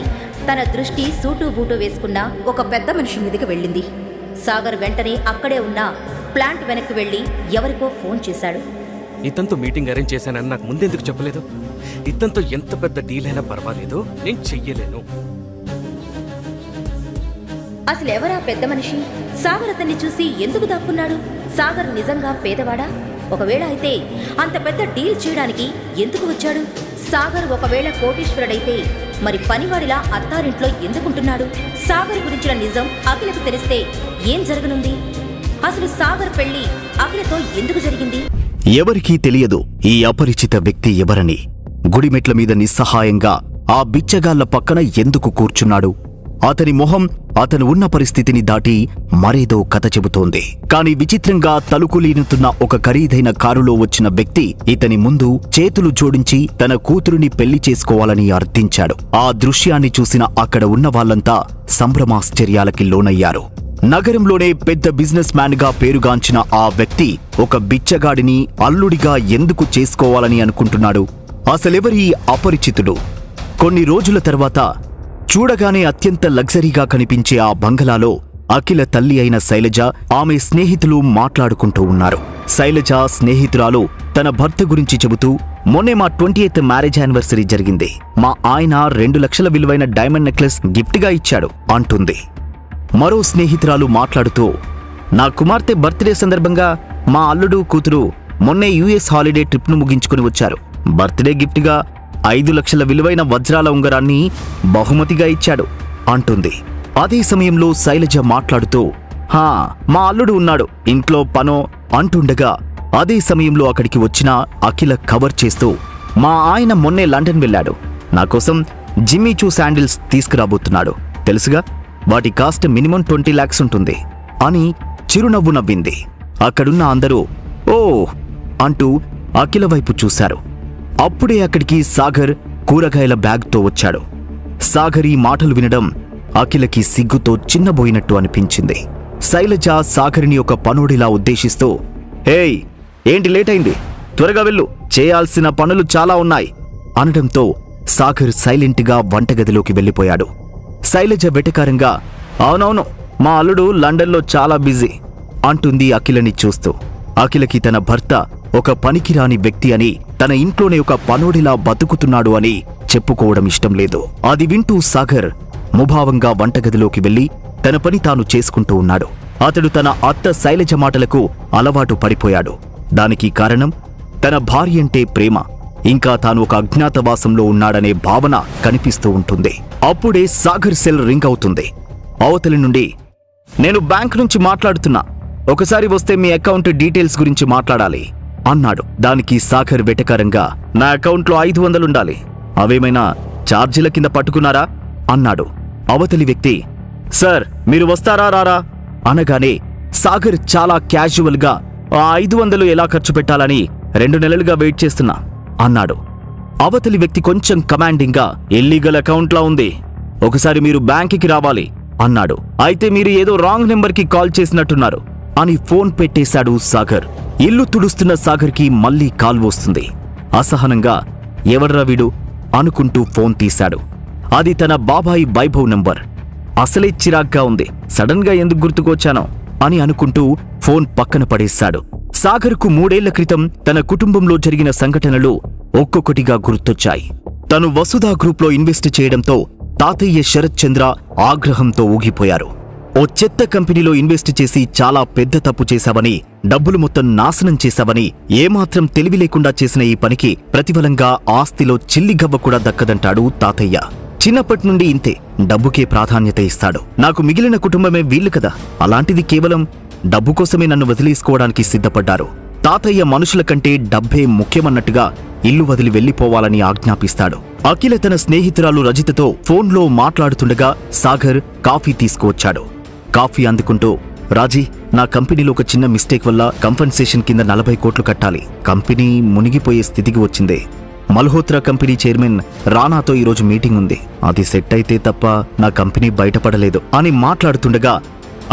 Speaker 3: తన దృష్టి సూటు బూటు వేసుకున్న ఒక పెద్ద మనిషి మీదకి వెళ్ళింది. సాగర్ వెంటనే అక్కడే ఉన్న ప్లాంట్ వెనక్కి వెళ్ళి ఎవరికో ఫోన్ చేశాడు.
Speaker 1: ఇతనితో మీటింగ్ అరేంజ్ చేశానని నాకు ముందెందుకు చెప్పలేదు? ఇతనితో ఎంత పెద్ద డీల్ అయినా పర్వాలేదు, నేను చెయ్యలేను.
Speaker 3: అసలు ఎవరా పెద్ద మనిషి? సాగర్ అతన్ని చూసి ఎందుకు దాక్కున్నాడు? సాగర్ నిజంగా పేదవాడా? ఒకవేళ అయితే అంత పెద్ద డీల్ చేయడానికి ఎందుకు వచ్చాడు? సాగర్ ఒకవేళ కోటీశ్వరుడైతే మరి పనివాడిలా అత్తారింట్లో ఎందుకుంటున్నాడు? సాగర్ గురించిన నిజం అఖిలకు తెలిస్తే ఏం జరగనుంది? అసలు సాగర్ పెళ్లి అఖిలతో ఎందుకు జరిగింది?
Speaker 14: ఎవరికీ తెలియదు ఈ అపరిచిత వ్యక్తి ఎవరని. గుడిమెట్ల మీద నిస్సహాయంగా ఆ బిచ్చగాళ్ల పక్కన ఎందుకు కూర్చున్నాడు? అతని మొహం అతను ఉన్న పరిస్థితిని దాటి మరేదో కథ చెబుతోంది. కాని విచిత్రంగా తలుకులీనుతున్న ఒక ఖరీదైన కారులో వచ్చిన వ్యక్తి ఇతని ముందు చేతులు జోడించి తన కూతురుని పెళ్లి చేసుకోవాలని అర్థించాడు. ఆ దృశ్యాన్ని చూసిన అక్కడ ఉన్న వాళ్లంతా సంభ్రమాశ్చర్యాలకి లోనయ్యారు. నగరంలోనే పెద్ద బిజినెస్ మ్యాన్ గా పేరుగాంచిన ఆ వ్యక్తి ఒక బిచ్చగాడిని అల్లుడిగా ఎందుకు చేసుకోవాలని అనుకుంటున్నాడు? అసలెవరి అపరిచితుడు? కొన్ని రోజుల తర్వాత చూడగానే అత్యంత లగ్జరీగా కనిపించే ఆ బంగళాలో అఖిల తల్లి అయిన శైలజ, ఆమె స్నేహితులు మాట్లాడుకుంటూ ఉన్నారు. శైలజ స్నేహితురాలు తన భర్త గురించి చెబుతూ, మొన్నే మా 28th మ్యారేజ్ యానివర్సరీ జరిగింది. మా ఆయన 2 లక్షల విలువైన డైమండ్ నెక్లెస్ గిఫ్ట్గా ఇచ్చాడు అంటుంది. మరో స్నేహితురాలు మాట్లాడుతూ, నా కుమార్తె బర్త్డే సందర్భంగా మా అల్లుడు కూతురు మొన్నే యుఎస్ హాలిడే ట్రిప్ను ముగించుకుని వచ్చారు. బర్త్డే గిఫ్ట్గా 5 లక్షల విలువైన వజ్రాల ఉంగరాన్ని బహుమతిగా ఇచ్చాడు అంటుంది. అదే సమయంలో శైలజ మాట్లాడుతూ, మా అల్లుడు ఉన్నాడు, ఇంట్లో పనో అంటుండగా అదే సమయంలో అక్కడికి వచ్చిన అఖిల కవర్ చేస్తూ, మా ఆయన మొన్నే లండన్ వెళ్ళాడు, నా కోసం జిమ్మీ చూ శాండిల్స్ తీసుకురాబోతున్నాడు, తెలుసుగా, వాటి కాస్ట్ మినిమం 20 lakhs ఉంటుంది అని చిరునవ్వు నవ్వింది. అక్కడున్న అందరూ ఓ అంటూ అఖిల వైపు చూశారు. అప్పుడే అక్కడికి సాగర్ కూరగాయల బ్యాగ్తో వచ్చాడు. సాగర్ ఈ మాటలు వినడం అఖిలకి సిగ్గుతో చిన్నబోయినట్టు అనిపించింది. శైలజ సాగర్ని ఒక పనోడిలా ఉద్దేశిస్తూ, ఏయ్ ఏంటి లేట్ అయింది, త్వరగా వెళ్ళు, చేయాల్సిన పనులు చాలా ఉన్నాయి అనడంతో సాగర్ సైలెంట్గా వంటగదిలోకి వెళ్ళిపోయాడు. శైలజ వెటకారంగా, అవునవును, మా అల్లుడు లండన్లో చాలా బిజీ అంటుంది అఖిలని చూస్తూ. అఖిలకి తన భర్త ఒక పనికిరాని వ్యక్తి అని, తన ఇంట్లోనే ఒక పనోడిలా బతుకుతున్నాడు అని చెప్పుకోవడం ఇష్టం లేదు. అది వింటూ సాగర్ ముభావంగా వంటగదిలోకి వెళ్లి తన పని తాను చేసుకుంటూ ఉన్నాడు. అతడు తన అత్త శైలజ మాటలకు అలవాటు పడిపోయాడు. దానికి కారణం తన భార్య అంటే ప్రేమ, ఇంకా తాను ఒక అజ్ఞాతవాసంలో ఉన్నాడనే భావన కనిపిస్తూ ఉంటుంది. అప్పుడే సాగర్ సెల్ రింగ్ అవుతుంది. అవతలి నుండి, నేను బ్యాంక్ నుంచి మాట్లాడుతున్నా, ఒకసారి వస్తే మీ అకౌంట్ డీటెయిల్స్ గురించి మాట్లాడాలి అన్నాడు. దానికి సాగర్ వెటకారంగా, నా అకౌంట్లో 500 ఉండాలి, అవేమైనా ఛార్జీల కింద పట్టుకున్నారా అన్నాడు. అవతలి వ్యక్తి, సార్ మీరు వస్తారా రారా అనగానే సాగర్ చాలా క్యాజువల్గా, ఆ 500 ఎలా ఖర్చు పెట్టాలని 2 నెలలుగా వెయిట్ చేస్తున్నా అన్నాడు. అవతలి వ్యక్తి కొంచెం కమాండింగ్గా, ఇల్లీగల్ అకౌంట్లా ఉంది, ఒకసారి మీరు బ్యాంకుకి రావాలి అన్నాడు. అయితే మీరు ఏదో రాంగ్ నెంబర్కి కాల్ చేసినట్టున్నారు అని ఫోన్ పెట్టేశాడు సాగర్. ఇల్లు తుడుస్తున్న సాగర్కి మళ్లీ కాల్ వస్తుంది. అసహనంగా, ఎవర్రా వీడు అనుకుంటూ ఫోన్ తీశాడు. అది తన బాబాయి వైభవ్ నంబర్. అసలే చిరాగ్గా ఉంది, సడన్ గా ఎందుకు గుర్తుకొచ్చానో అని అనుకుంటూ ఫోన్ పక్కన పడేశాడు. సాగర్కు 3 ఏళ్ల క్రితం తన కుటుంబంలో జరిగిన సంఘటనలు ఒక్కొక్కటిగా గుర్తొచ్చాయి. తను వసుధా గ్రూప్లో ఇన్వెస్ట్ చేయడంతో తాతయ్య శరత్ చంద్ర ఆగ్రహంతో ఊగిపోయారు. ఓ చెత్త కంపెనీలో ఇన్వెస్ట్ చేసి చాలా పెద్ద తప్పు చేశావని, డబ్బులు మొత్తం నాశనం చేశావని, ఏమాత్రం తెలివి లేకుండా చేసిన ఈ పనికి ప్రతిఫలంగా ఆస్తిలో చిల్లిగవ్వ కూడా దక్కదంటాడు తాతయ్య. చిన్నప్పటి నుండి ఇంతే, డబ్బుకే ప్రాధాన్యత ఇస్తాడు. నాకు మిగిలిన కుటుంబమే వీళ్ళు కదా, అలాంటిది కేవలం డబ్బు కోసమే నన్ను వదిలేసుకోవడానికి సిద్ధపడ్డారు. తాతయ్య మనుషుల కంటే డబ్బే ముఖ్యమన్నట్టుగా ఇల్లు వదిలి వెళ్లిపోవాలని ఆజ్ఞాపిస్తాడు. అఖిల తన స్నేహితురాలు రజితతో ఫోన్లో మాట్లాడుతుండగా సాగర్ కాఫీ తీసుకువచ్చాడు. కాఫీ అందుకుంటూ, రాజీ, నా కంపెనీలో ఒక చిన్న మిస్టేక్ వల్ల కంపెన్సేషన్ కింద 40 కోట్లు కట్టాలి. కంపెనీ మునిగిపోయే స్థితికి వచ్చింది. మల్హోత్రా కంపెనీ చైర్మన్ రానాతో ఈరోజు మీటింగ్ ఉంది. అది సెట్ అయితే తప్ప నా కంపెనీ బయటపడలేదు అని మాట్లాడుతుండగా,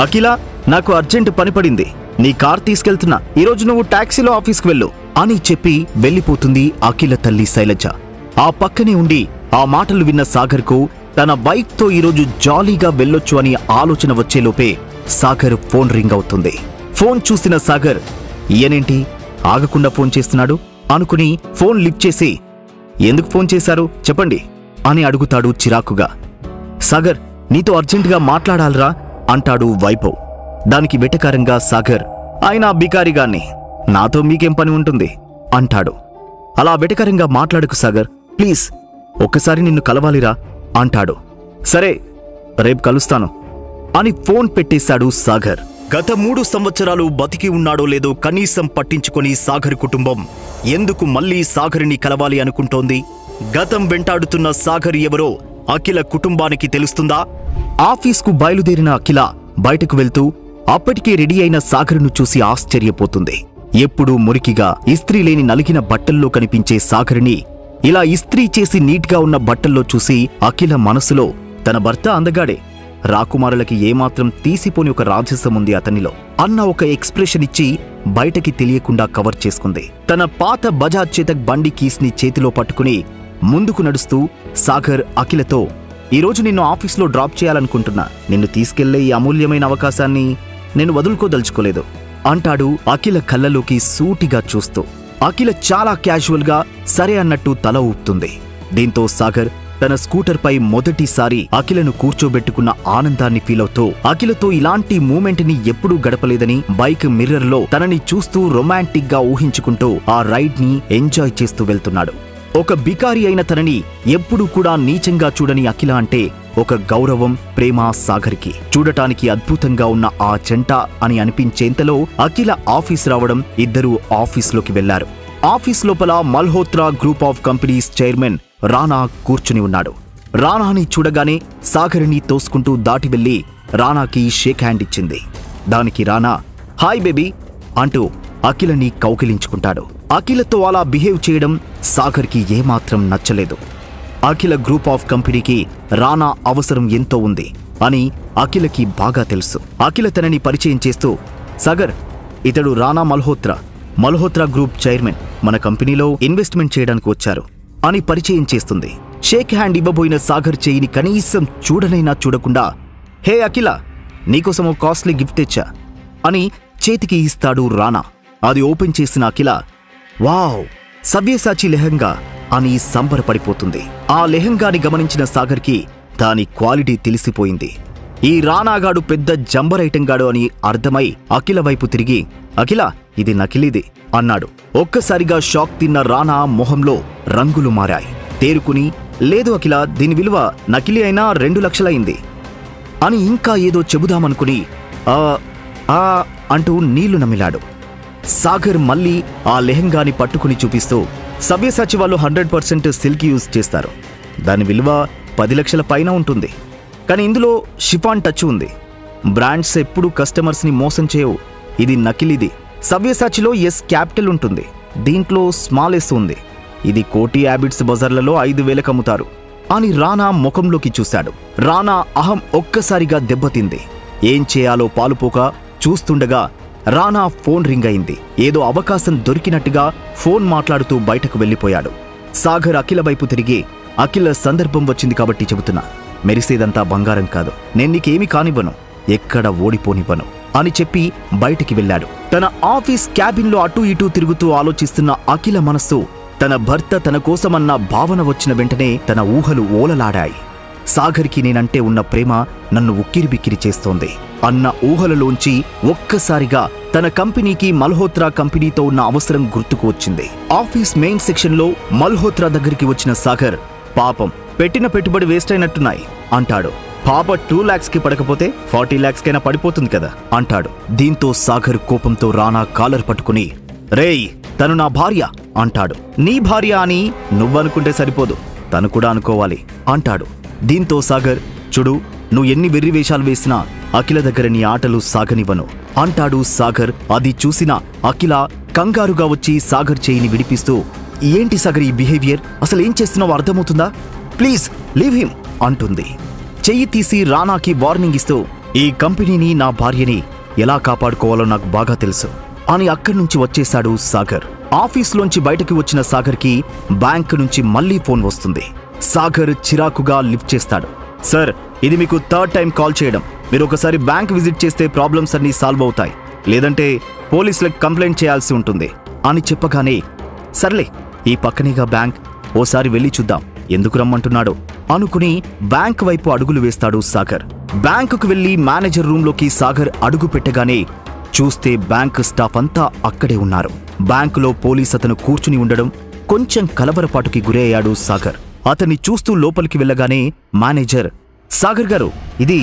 Speaker 14: అఖిల, నాకు అర్జెంట్ పని పడింది, నీ కార్ తీసుకెళ్తున్నా, ఈరోజు నువ్వు టాక్సీలో ఆఫీస్కి వెళ్ళు అని చెప్పి వెళ్లిపోతుంది అఖిల తల్లి శైలజ. ఆ పక్కనే ఉండి ఆ మాటలు విన్న సాగర్కు తన బైక్తో ఈరోజు జాలీగా వెళ్ళొచ్చు అని ఆలోచన వచ్చేలోపే సాగర్ ఫోన్ రింగ్ అవుతుంది. ఫోన్ చూసిన సాగర్, ఈయనేంటి ఆగకుండా ఫోన్ చేస్తున్నాడు అనుకుని ఫోన్ లిఫ్ట్ చేసి, ఎందుకు ఫోన్ చేశారు చెప్పండి అని అడుగుతాడు చిరాకుగా. సాగర్, నీతో అర్జెంటుగా మాట్లాడాలరా అంటాడు వైభవ్. దానికి వెటకారంగా సాగర్, ఆయన బికారిగాన్ని, నాతో మీకేం పని ఉంటుంది అంటాడు. అలా వెటకారంగా మాట్లాడకు సాగర్, ప్లీజ్ ఒక్కసారి నిన్ను కలవాలిరా అంటాడు. సరే రేపు కలుస్తాను అని ఫోన్ పెట్టేశాడు సాగర్. గత 3 సంవత్సరాలు బతికి ఉన్నాడో లేదో కనీసం పట్టించుకొని సాగర్ కుటుంబం ఎందుకు మళ్లీ సాగర్ని కలవాలి అనుకుంటోంది? గతం వెంటాడుతున్న సాగర్ ఎవరో అఖిల కుటుంబానికి తెలుస్తుందా? ఆఫీస్కు బయలుదేరిన అఖిల బయటకు వెళ్తూ అప్పటికే రెడీ అయిన సాగర్ను చూసి ఆశ్చర్యపోతుంది. ఎప్పుడూ మురికిగా ఇస్త్రీ లేని నలిగిన బట్టల్లో కనిపించే సాగర్ని ఇలా ఇస్త్రీ చేసి నీట్గా ఉన్న బట్టల్లో చూసి అఖిల మనసులో తన భర్త అందగాడే, రాకుమారులకి ఏమాత్రం తీసిపోని ఒక రాజసం ఉంది అతనిలో అన్న ఒక ఎక్స్ప్రెషన్ ఇచ్చి బయటకి తెలియకుండా కవర్ చేసుకుంది. తన పాత బజాజ్ చేతక్ బండి కీస్ని చేతిలో పట్టుకుని ముందుకు నడుస్తూ సాగర్ అఖిలతో, ఈరోజు నిన్ను ఆఫీస్లో డ్రాప్ చేయాలనుకుంటున్నా. నిన్ను తీసుకెళ్లే ఈ అమూల్యమైన అవకాశాన్ని నేను వదులుకోదలుచుకోలేదు అంటాడు అఖిల కళ్ళలోకి సూటిగా చూస్తూ. అఖిల చాలా క్యాజువల్గా సరే అన్నట్టు తల ఊపుతుంది. దీంతో సాగర్ తన స్కూటర్పై మొదటిసారి అఖిలను కూర్చోబెట్టుకున్న ఆనందాన్ని ఫీలవుతూ అఖిలతో ఇలాంటి మూమెంట్ని ఎప్పుడూ గడపలేదని బైక్ మిర్రర్లో తనని చూస్తూ రొమాంటిక్ గా ఊహించుకుంటూ ఆ రైడ్ ని ఎంజాయ్ చేస్తూ వెళ్తున్నాడు. ఒక బికారి అయిన తనని ఎప్పుడూ కూడా నీచంగా చూడని అఖిల అంటే ఒక గౌరవం, ప్రేమ సాగర్కి. చూడటానికి అద్భుతంగా ఉన్న ఆ జంట అని అనిపించేంతలో అఖిల ఆఫీస్ రావడం ఇద్దరూ ఆఫీస్లోకి వెళ్లారు. ఆఫీస్ లోపల Malhotra group of companies chairman రానా కూర్చుని ఉన్నాడు. రానాని చూడగానే సాగర్ని తోసుకుంటూ దాటి వెళ్లి రానాకి షేక్ హ్యాండ్ ఇచ్చింది. దానికి రానా హాయ్ బేబీ అంటూ అఖిలని కౌగిలించుకుంటాడు. అఖిలతో అలా బిహేవ్ చేయడం సాగర్కి ఏమాత్రం నచ్చలేదు. అఖిల గ్రూప్ ఆఫ్ కంపెనీకి రానా అవసరం ఎంతో ఉంది అని అఖిలకి బాగా తెలుసు. అఖిల తనని పరిచయం చేస్తూ, సాగర్ ఇతడు రానా మల్హోత్రా గ్రూప్ చైర్మన్, మన కంపెనీలో ఇన్వెస్ట్మెంట్ చేయడానికి వచ్చారు అని పరిచయం చేస్తుంది. షేక్ హ్యాండ్ ఇవ్వబోయిన సాగర్ చేయిని కనీసం చూడనైనా చూడకుండా, హే అఖిల, నీకోసం ఓ కాస్ట్లీ గిఫ్ట్ తెచ్చా అని చేతికి ఇస్తాడు రానా. అది ఓపెన్ చేసిన అఖిల, వావ్, సవ్యసాచి లెహంగా అని సంబరపడిపోతుంది. ఆ లెహంగాని గమనించిన సాగర్కి దాని క్వాలిటీ తెలిసిపోయింది. ఈ రానాగాడు పెద్ద జంబర్ ఐటంగాడు అని అర్థమై అఖిల వైపు తిరిగి, అఖిల ఇది నకిలీది అన్నాడు. ఒక్కసారిగా షాక్ తిన్న రానా మొహంలో రంగులు మారాయి. తేరుకుని, లేదు అఖిల, దీని విలువ నకిలీ అయినా 2 లక్షలైంది అని ఇంకా ఏదో చెబుదామనుకుని అంటూ నీళ్లు నమిలాడు. సాగర్ మళ్ళీ ఆ లెహంగాని పట్టుకుని చూపిస్తూ, సవ్యసాచి వాళ్ళు 100% సిల్క్ యూజ్ చేస్తారు. దాని విలువ 10 లక్షల పైన ఉంటుంది. కానీ ఇందులో షిఫాన్ టచ్ ఉంది. బ్రాండ్స్ ఎప్పుడూ కస్టమర్స్ని మోసం చేయవు. ఇది నకిలీది. సవ్యసాచిలో ఎస్ క్యాపిటల్ ఉంటుంది, దీంట్లో స్మాల్ ఎస్ ఉంది. ఇది కోటి హ్యాబిట్స్ బజార్లలో 5,000కి అమ్ముతారు అని రానా ముఖంలోకి చూశాడు. రానా అహం ఒక్కసారిగా దెబ్బతింది. ఏం చేయాలో పాలుపోక చూస్తుండగా రానా ఫోన్ రింగ్ అయింది. ఏదో అవకాశం దొరికినట్టుగా ఫోన్ మాట్లాడుతూ బయటకు వెళ్లిపోయాడు. సాగర్ అఖిల వైపు తిరిగి, అఖిల సందర్భం వచ్చింది కాబట్టి చెబుతున్నా, మెరిసేదంతా బంగారం కాదు, నేను నీకేమీ కానివ్వను, ఎక్కడ ఓడిపోనివ్వను అని చెప్పి బయటికి వెళ్లాడు. తన ఆఫీస్ క్యాబిన్లో అటూ ఇటూ తిరుగుతూ ఆలోచిస్తున్న అఖిల మనస్సు తన భర్త తన కోసమన్న భావన వచ్చిన వెంటనే తన ఊహలు ఓలలాడాయి. సాగర్కి నేనంటే ఉన్న ప్రేమ నన్ను ఉక్కిరిబిక్కిరి చేస్తోంది అన్న ఊహలలోంచి ఒక్కసారిగా తన కంపెనీకి మల్హోత్రా కంపెనీతో ఉన్న అవసరం గుర్తుకు వచ్చింది. ఆఫీస్ మెయిన్ సెక్షన్లో మల్హోత్రా దగ్గరికి వచ్చిన సాగర్, పాపం పెట్టిన పెట్టుబడి వేస్ట్ అయినట్టున్నాయి అంటాడు. పాప 2 lakhsకి పడకపోతే 40 lakhskైనా పడిపోతుంది కదా అంటాడు. దీంతో సాగర్ కోపంతో రానా కాలర్ పట్టుకుని, రేయ్ తను నా భార్య అంటాడు. నీ భార్య అని నువ్వనుకుంటే సరిపోదు, తను కూడా అనుకోవాలి అంటాడు. దీంతో సాగర్, చూడు, నువ్వు ఎన్ని వెర్రి వేషాలు వేసినా అఖిల దగ్గర నీ ఆటలు సాగనివ్వను అంటాడు సాగర్. అది చూసిన అఖిల కంగారుగా వచ్చి సాగర్ చేయిని విడిపిస్తూ, ఏంటి సాగర్ ఈ బిహేవియర్, అసలేం చేస్తున్నావో అర్థమవుతుందా, ప్లీజ్ లీవ్ హిమ్ అంటుంది. చెయ్యి తీసి రానాకి వార్నింగ్ ఇస్తూ, ఈ కంపెనీని నా భార్యని ఎలా కాపాడుకోవాలో నాకు బాగా తెలుసు అని అక్కడి నుంచి వచ్చేశాడు సాగర్. ఆఫీస్లోంచి బయటకు వచ్చిన సాగర్కి బ్యాంక్ నుంచి మళ్లీ ఫోన్ వస్తుంది. సాగర్ చిరాకుగా లిఫ్ట్ చేస్తాడు. సార్, ఇది మీకు 3rd టైం కాల్ చేయడం. మీరు ఒకసారి బ్యాంక్ విజిట్ చేస్తే ప్రాబ్లమ్స్ అన్నీ సాల్వ్ అవుతాయి, లేదంటే పోలీసులకు కంప్లైంట్ చేయాల్సి ఉంటుంది అని చెప్పగానే, సర్లే ఈ పక్కనేగా బ్యాంక్, ఓసారి వెళ్ళి చూద్దాం ఎందుకు రమ్మంటున్నాడో అనుకుని బ్యాంక్ వైపు అడుగులు వేస్తాడు సాగర్. బ్యాంకుకు వెళ్లి మేనేజర్ రూంలోకి సాగర్ అడుగు పెట్టగానే చూస్తే బ్యాంక్ స్టాఫ్ అంతా అక్కడే ఉన్నారు. బ్యాంకులో పోలీస్ అతను కూర్చుని ఉండడం, కొంచెం కలవరపాటుకి గురయ్యాడు సాగర్. అతన్ని చూస్తూ లోపలికి వెళ్ళగానే మేనేజర్, సాగర్ గారు, ఇది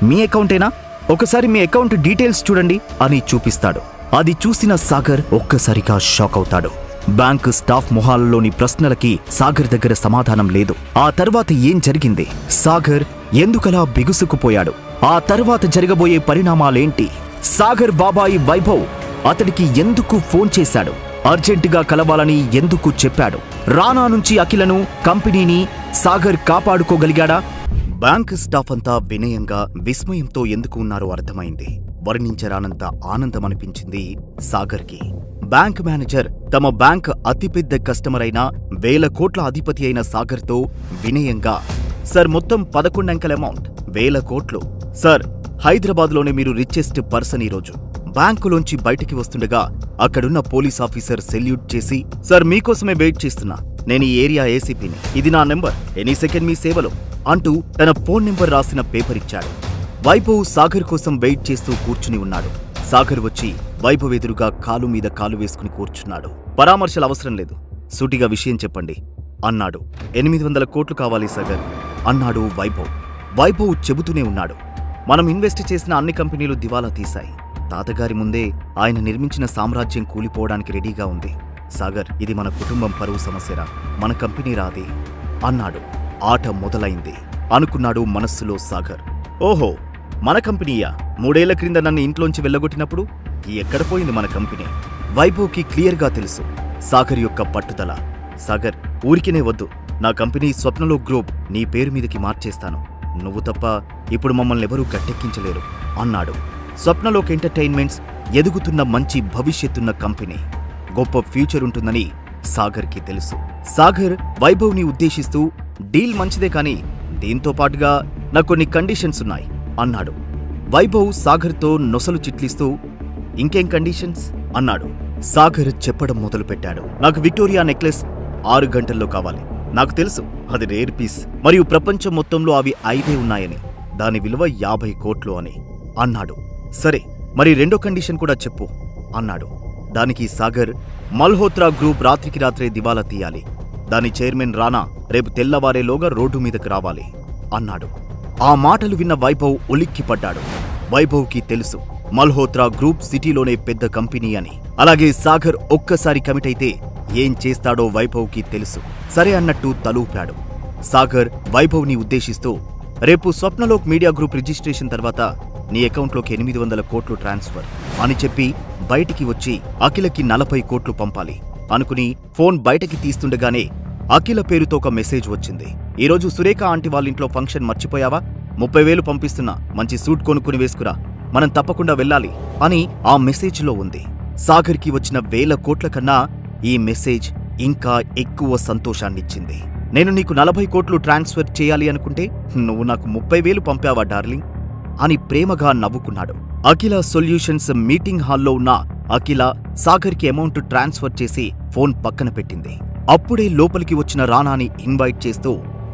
Speaker 14: మీ అకౌంటేనా? ఒకసారి మీ అకౌంట్ డీటెయిల్స్ చూడండి అని చూపిస్తాడు. అది చూసిన సాగర్ ఒక్కసారిగా షాక్ అవుతాడు. బ్యాంకు స్టాఫ్ మొహాలలోని ప్రశ్నలకి సాగర్ దగ్గర సమాధానం లేదు. ఆ తర్వాత ఏం జరిగింది? సాగర్ ఎందుకలా బిగుసుకుపోయాడు? ఆ తర్వాత జరగబోయే పరిణామాలేంటి? సాగర్ బాబాయి వైభవ్ అతడికి ఎందుకు ఫోన్ చేశాడు? అర్జెంటుగా కలవాలని ఎందుకు చెప్పాడు? రానా నుంచి అఖిలను, కంపెనీని సాగర్ కాపాడుకోగలిగాడా? బ్యాంక్ స్టాఫ్ అంతా వినయంగా, విస్మయంతో ఎందుకు ఉన్నారో అర్థమైంది. వర్ణించరానంత ఆనందమనిపించింది సాగర్కి. బ్యాంక్ మేనేజర్ తమ బ్యాంక్ అతిపెద్ద కస్టమర్ అయిన 1000 కోట్ల అధిపతి అయిన సాగర్తో వినయంగా, సార్ మొత్తం 11 అంకెల అమౌంట్, 1000 కోట్లు. సార్, హైదరాబాద్లోనే మీరు రిచెస్ట్ పర్సన్ ఈరోజు. బ్యాంకులోంచి బయటికి వస్తుండగా అక్కడున్న పోలీస్ ఆఫీసర్ సెల్యూట్ చేసి, సార్ మీకోసమే వెయిట్ చేస్తున్నా, నేను ఈ ఏరియా ఏసీపీని, ఇది నా నెంబర్, ఎనీ సెకండ్ మీ సేవలో అంటూ తన ఫోన్ నెంబర్ రాసిన పేపర్ ఇచ్చాడు. వైభవ్ సాగర్ కోసం వెయిట్ చేస్తూ కూర్చుని ఉన్నాడు. సాగర్ వచ్చి వైభవ్ ఎదురుగా కాలు మీద కాలు వేసుకుని కూర్చున్నాడు. పరామర్శలు అవసరం లేదు, సూటిగా విషయం చెప్పండి అన్నాడు. 800 కోట్లు కావాలి సాగర్ అన్నాడు వైభవ్. వైభవ్ చెబుతూనే ఉన్నాడు, మనం ఇన్వెస్ట్ చేసిన అన్ని కంపెనీలు దివాలా తీశాయి. తాతగారి ముందే ఆయన నిర్మించిన సామ్రాజ్యం కూలిపోవడానికి రెడీగా ఉంది. సాగర్, ఇది మన కుటుంబం పరువు సమస్యరా, మన కంపెనీ రాది అన్నాడు. ఆట మొదలైంది అనుకున్నాడు మనస్సులో సాగర్. ఓహో, మన కంపెనీయా? 3 ఏళ్ల క్రింద నన్ను ఇంట్లోంచి వెళ్ళగొట్టినప్పుడు ఎక్కడ పోయింది మన కంపెనీ? వైభవ్కి క్లియర్గా తెలుసు సాగర్ యొక్క పట్టుదల. సాగర్, ఊరికినే వద్దు, నా కంపెనీ స్వప్నలో గ్రూప్ నీ పేరు మీదకి మార్చేస్తాను. నువ్వు తప్ప ఇప్పుడు మమ్మల్ని ఎవరూ గట్టెక్కించలేరు అన్నాడు. స్వప్నలోక్ ఎంటర్టైన్మెంట్స్ ఎదుగుతున్న మంచి భవిష్యత్తున్న కంపెనీ, గొప్ప ఫ్యూచర్ ఉంటుందని సాగర్కి తెలుసు. సాగర్ వైభవ్ని ఉద్దేశిస్తూ, డీల్ మంచిదే కానీ దీంతో పాటుగా నాకు కొన్ని కండిషన్స్ ఉన్నాయి అన్నాడు. వైభవ్ సాగర్తో నొసలు చిట్లిస్తూ, ఇంకేం కండిషన్స్ అన్నాడు. సాగర్ చెప్పడం మొదలుపెట్టాడు. నాకు విక్టోరియా నెక్లెస్ 6 గంటల్లో కావాలి. నాకు తెలుసు అది రేర్ పీస్ మరియు ప్రపంచం మొత్తంలో అవి 5 ఉన్నాయని, దాని విలువ 50 కోట్లు అని అన్నాడు. సరే, మరి రెండో కండిషన్ కూడా చెప్పు అన్నాడు. దానికి సాగర్, మల్హోత్రా గ్రూప్ రాత్రికి రాత్రే దివాలా తీయాలి. దాని చైర్మన్ రానా రేపు తెల్లవారేలోగా రోడ్డు మీదకు రావాలి అన్నాడు. ఆ మాటలు విన్న వైభవ్ ఉలిక్కిపడ్డాడు. వైభవ్కి తెలుసు మల్హోత్రా గ్రూప్ సిటీలోనే పెద్ద కంపెనీ అని. అలాగే సాగర్ ఒక్కసారి కమిట్ అయితే ఏం చేస్తాడో వైభవ్కి తెలుసు. సరే అన్నట్టు తలూపాడు. సాగర్ వైభవ్ని ఉద్దేశిస్తూ, రేపు స్వప్నలోక్ మీడియా గ్రూప్ రిజిస్ట్రేషన్ తర్వాత నీ అకౌంట్లోకి 800 కోట్లు ట్రాన్స్ఫర్ అని చెప్పి బయటికి వచ్చి అఖిలకి 40 కోట్లు పంపాలి అనుకుని ఫోన్ బయటకి తీస్తుండగానే అఖిల పేరుతో ఒక మెసేజ్ వచ్చింది. ఈరోజు సురేఖ ఆంటీ వాళ్ళింట్లో ఫంక్షన్ మర్చిపోయావా? 30,000 పంపిస్తున్నా, మంచి సూట్ కొనుక్కుని వేసుకురా, మనం తప్పకుండా వెళ్ళాలి అని ఆ మెసేజ్లో ఉంది. సాగర్కి వచ్చిన 1000 కోట్ల కన్నా ఈ మెసేజ్ ఇంకా ఎక్కువ సంతోషాన్నిచ్చింది. నేను నీకు 40 కోట్లు ట్రాన్స్ఫర్ చేయాలి అనుకుంటే నువ్వు నాకు 30,000 పంపావా డార్లింగ్ అని ప్రేమగా నవ్వుకున్నాడు. అఖిల సొల్యూషన్స్ మీటింగ్ హాల్లో ఉన్న అఖిల సాగర్కి అమౌంట్ ట్రాన్స్ఫర్ చేసి ఫోన్ పక్కన పెట్టింది. అప్పుడే లోపలికి వచ్చిన రానాని ఇన్వైట్ చేస్తూ,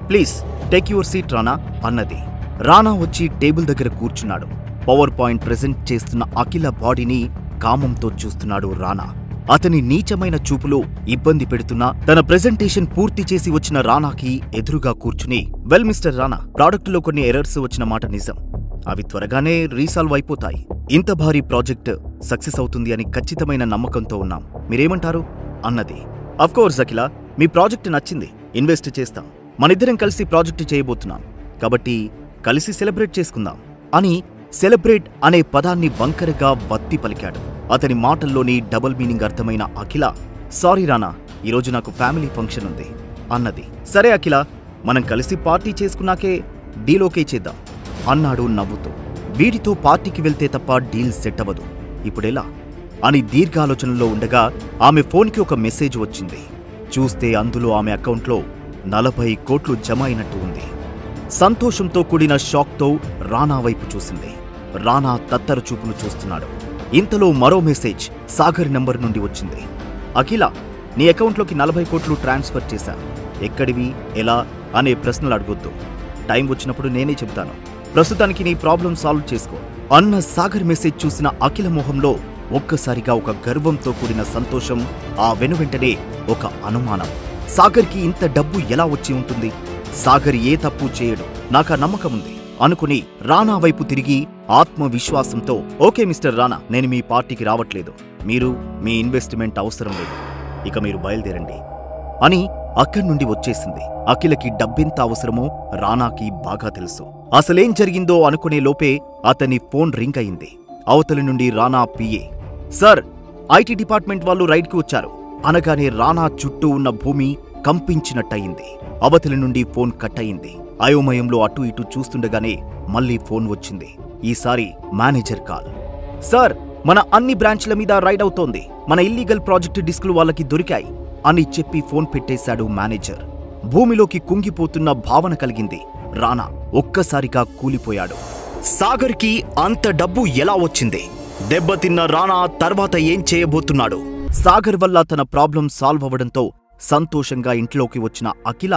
Speaker 14: ప్లీజ్ టేక్ యువర్ సీట్ రానా అన్నది. రానా వచ్చి టేబుల్ దగ్గర కూర్చున్నాడు. పవర్ పాయింట్ ప్రెజెంట్ చేస్తున్న అఖిల బాడీని కామంతో చూస్తున్నాడు రానా. అతని నీచమైన చూపులో ఇబ్బంది పెడుతున్నా తన ప్రెజెంటేషన్ పూర్తి చేసి వచ్చిన రానాకి ఎదురుగా కూర్చుని, వెల్ మిస్టర్ రానా, ప్రాడక్టులో కొన్ని ఎర్రర్స్ వచ్చిన మాట నిజం, అవి త్వరగానే రీసాల్వ్ అయిపోతాయి. ఇంత భారీ ప్రాజెక్ట్ సక్సెస్ అవుతుంది అని ఖచ్చితమైన నమ్మకంతో ఉన్నాం, మీరేమంటారు అన్నది. అఫ్కోర్స్ అఖిల, మీ ప్రాజెక్ట్ నచ్చింది, ఇన్వెస్ట్ చేస్తాం, మనిద్దరం కలిసి ప్రాజెక్ట్ చేయబోతున్నాం, కాబట్టి కలిసి సెలబ్రేట్ చేసుకుందాం అని సెలబ్రేట్ అనే పదాన్ని వంకరగా వత్తి పలికాడు. అతని మాటల్లోని డబుల్ మీనింగ్ అర్థమైన అఖిల, సారీ రానా, ఈరోజు నాకు ఫ్యామిలీ ఫంక్షన్ ఉంది అన్నది. సరే అఖిల, మనం కలిసి పార్టీ చేసుకున్నాకే డీల్ ఓకే చేద్దాం అన్నాడు నవ్వుతూ. వీడితో పార్టీకి వెళ్తే తప్ప డీల్ సెట్ అవ్వదు, ఇప్పుడెలా అని దీర్ఘాలోచనలో ఉండగా ఆమె ఫోన్కి ఒక మెసేజ్ వచ్చింది. చూస్తే అందులో ఆమె అకౌంట్లో 40 కోట్లు జమ అయినట్టు ఉంది. సంతోషంతో కూడిన షాక్తో రానా వైపు చూసింది. రానా తత్తర చూపులు చూస్తున్నాడు. ఇంతలో మరో మెసేజ్ సాగర్ నెంబర్ నుండి వచ్చింది. అఖిల, నీ అకౌంట్లోకి 40 కోట్లు ట్రాన్స్ఫర్ చేశా, ఎక్కడివి, ఎలా అనే ప్రశ్నలు అడగొద్దు, టైం వచ్చినప్పుడు నేనే చెబుతాను, ప్రస్తుతానికి నీ ప్రాబ్లం సాల్వ్ చేసుకో అన్న సాగర్ మెసేజ్ చూసిన అఖిల మొహంలో ఒక్కసారిగా ఒక గర్వంతో కూడిన సంతోషం, ఆ వెనువెంటనే ఒక అనుమానం. సాగర్కి ఇంత డబ్బు ఎలా వచ్చి ఉంటుంది? సాగర్ ఏ తప్పు చేయడు, నాకా నమ్మకముంది అనుకుని రానా వైపు తిరిగి ఆత్మవిశ్వాసంతో, ఓకే మిస్టర్ రానా, నేను మీ పార్టీకి రావట్లేదు, మీరు మీ ఇన్వెస్ట్మెంట్ అవసరం లేదు, ఇక మీరు బయలుదేరండి అని అక్కడి నుండి వచ్చేసింది. అఖిలకి డబ్బెంత అవసరమో రానాకి బాగా తెలుసు. అసలేం జరిగిందో అనుకునే లోపే అతని ఫోన్ రింగ్ అయింది. అవతలి నుండి రానా పిఏ, సార్, ఐటీ డిపార్ట్మెంట్ వాళ్ళు రైడ్కి వచ్చారు అనగానే రానా చుట్టూ ఉన్న భూమి కంపించినట్టయింది. అవతలి నుండి ఫోన్ కట్ అయింది. అయోమయంలో అటు ఇటు చూస్తుండగానే మళ్లీ ఫోన్ వచ్చింది. ఈసారి మేనేజర్ కాల్. సార్, మన అన్ని బ్రాంచ్ల మీద రైడ్ అవుతోంది, మన ఇల్లీగల్ ప్రాజెక్టు డిస్కులు వాళ్ళకి దొరికాయి అని చెప్పి ఫోన్ పెట్టేశాడు మేనేజర్. భూమిలోకి కుంగిపోతున్న భావన కలిగింది. రానా ఒక్కసారిగా కూలిపోయాడు. సాగర్కి అంత డబ్బు ఎలా వచ్చింది? దెబ్బతిన్న రానా తర్వాత ఏం చేయబోతున్నాడు? సాగర్ వల్ల తన ప్రాబ్లం సాల్వ్ అవ్వడంతో సంతోషంగా ఇంట్లోకి వచ్చిన అఖిల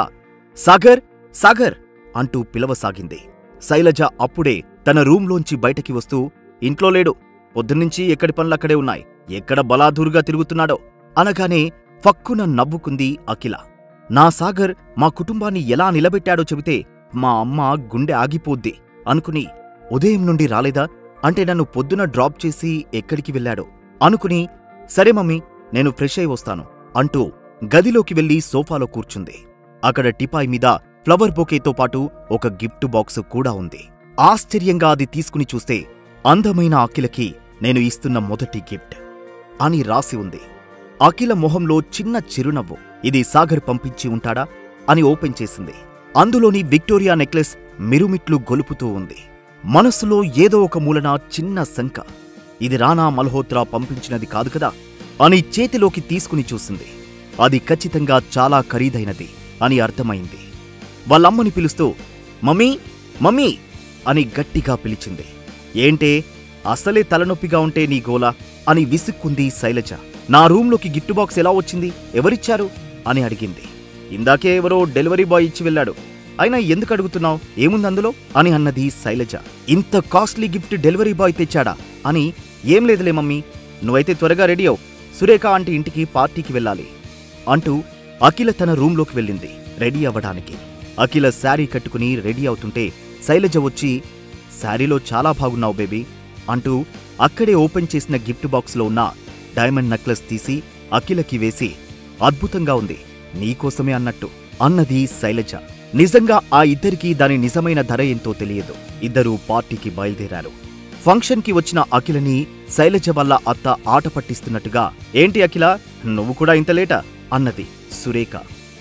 Speaker 14: సాగర్ సాగర్ అంటూ పిలవసాగింది. శైలజ అప్పుడే తన రూంలోంచి బయటకి వస్తూ, ఇంట్లో లేడు, పొద్దున్నుంచి ఎక్కడి పనులక్కడే ఉన్నాయి, ఎక్కడ బలాదూరుగా తిరుగుతున్నాడో అనగానే ఫక్కున నవ్వుకుంది అఖిల. నా సాగర్ మా కుటుంబాన్ని ఎలా నిలబెట్టాడో చెబితే మా అమ్మ గుండె ఆగిపోద్ది అనుకుని, ఉదయం నుండి రాలేదా అంటే నన్ను పొద్దున డ్రాప్ చేసి ఎక్కడికి వెళ్ళాడో అనుకుని, సరే మమ్మీ, నేను ఫ్రెష్ అయి వస్తాను అంటూ గదిలోకి వెళ్లి సోఫాలో కూర్చుంది. అక్కడ టిపాయ్ మీద ఫ్లవర్ బొకేతో పాటు ఒక గిఫ్ట్ బాక్సు కూడా ఉంది. ఆశ్చర్యంగా అది తీసుకుని చూస్తే అందమైన అఖిలకి నేను ఇస్తున్న మొదటి గిఫ్ట్ అని రాసి ఉంది. అఖిల మొహంలో చిన్న చిరునవ్వు. ఇది సాగర్ పంపించి ఉంటాడా అని ఓపెన్ చేసింది. అందులోని విక్టోరియా నెక్లెస్ మిరుమిట్లు గొలుపుతూ ఉంది. మనస్సులో ఏదో ఒక మూలన చిన్న శంక, ఇది రానా మల్హోత్రా పంపించినది కాదు కదా అని చేతిలోకి తీసుకుని చూసింది. అది ఖచ్చితంగా చాలా ఖరీదైనది అని అర్థమైంది. వాళ్ళమ్మని పిలుస్తూ, మమ్మీ మమ్మీ అని గట్టిగా పిలిచింది. ఏంటే, అసలే తలనొప్పిగా ఉంటే నీ గోలా అని విసుక్కుంది శైలజ. నా రూంలోకి గిఫ్ట్ బాక్స్ ఎలా వచ్చింది, ఎవరిచ్చారు అని అడిగింది. ఇందాకే ఎవరో డెలివరీ బాయ్ ఇచ్చి వెళ్ళాడు, అయినా ఎందుకు అడుగుతున్నావు, ఏముందందులో అని అన్నది శైలజ. ఇంత కాస్ట్లీ గిఫ్ట్ డెలివరీ బాయ్ తెచ్చాడా అని, ఏం లేదులే మమ్మీ, నువ్వైతే త్వరగా రెడీ అవు, సురేఖ ఆంటీ ఇంటికి పార్టీకి వెళ్ళాలి అంటూ అఖిల తన రూంలోకి వెళ్ళింది రెడీ అవ్వడానికి. అఖిల శారీ కట్టుకుని రెడీ అవుతుంటే శైలజ వచ్చి, శారీలో చాలా బాగున్నావు బేబీ అంటూ అక్కడే ఓపెన్ చేసిన గిఫ్ట్ బాక్స్లో ఉన్న డైమండ్ నెక్లెస్ తీసి అఖిలకి వేసి, అద్భుతంగా ఉంది, నీకోసమే అన్నట్టు అన్నది శైలజ. నిజంగా ఆ ఇద్దరికీ దాని నిజమైన ధర ఎంతో తెలియదు. ఇద్దరూ పార్టీకి బయలుదేరారు. ఫంక్షన్కి వచ్చిన అఖిలని శైలజ వల్ల అత్త ఆట పట్టిస్తున్నట్టుగా, ఏంటి అఖిల, నువ్వు కూడా ఇంత లేటా అన్నది సురేఖ.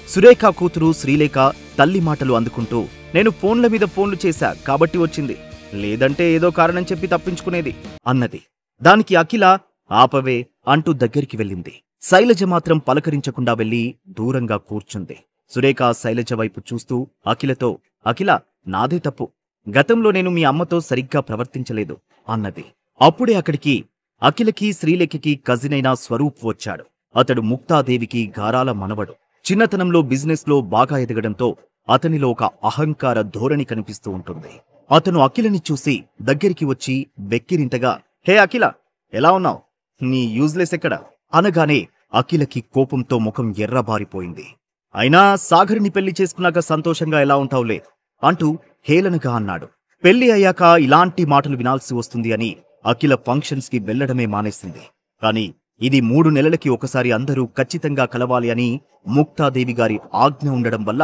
Speaker 14: సురేఖ కూతురు శ్రీలేఖ తల్లి మాటలు అందుకుంటూ, నేను ఫోన్ల మీద ఫోన్లు చేశా కాబట్టి వచ్చింది, లేదంటే ఏదో కారణం చెప్పి తప్పించుకునేది అన్నది. దానికి అఖిల ఆపవే అంటూ దగ్గరికి వెళ్ళింది. శైలజ మాత్రం పలకరించకుండా వెళ్లి దూరంగా కూర్చుంది. సురేఖ శైలజ వైపు చూస్తూ అఖిలతో, అఖిల, నాదే తప్పు, గతంలో నేను మీ అమ్మతో సరిగ్గా ప్రవర్తించలేదు అన్నది. అప్పుడే అక్కడికి అఖిలకి శ్రీలేఖకి కజినైన స్వరూప్ వచ్చాడు. అతడు ముక్తాదేవికి గారాల మనవడు. చిన్నతనంలో బిజినెస్లో బాగా ఎదగడంతో అతనిలో ఒక అహంకార ధోరణి కనిపిస్తూ ఉంటుంది. అతను అఖిలని చూసి దగ్గరికి వచ్చి వెక్కిరింతగా, హే అఖిల, ఎలా ఉన్నావు, నీ యూజ్లెస్ ఎక్కడ అనగానే అఖిలకి కోపంతో ముఖం ఎర్రబారిపోయింది. అయినా సాగర్ని పెళ్లి చేసుకున్నాక సంతోషంగా ఎలా ఉంటావులే అంటూ హేళనగా అన్నాడు. పెళ్లి అయ్యాక ఇలాంటి మాటలు వినాల్సి వస్తుంది అని అఖిల ఫంక్షన్స్ కి వెళ్లడమే మానేసింది. కాని ఇది 3 నెలలకి ఒకసారి అందరూ ఖచ్చితంగా కలవాలి అని ముక్తాదేవి గారి ఆజ్ఞ ఉండడం వల్ల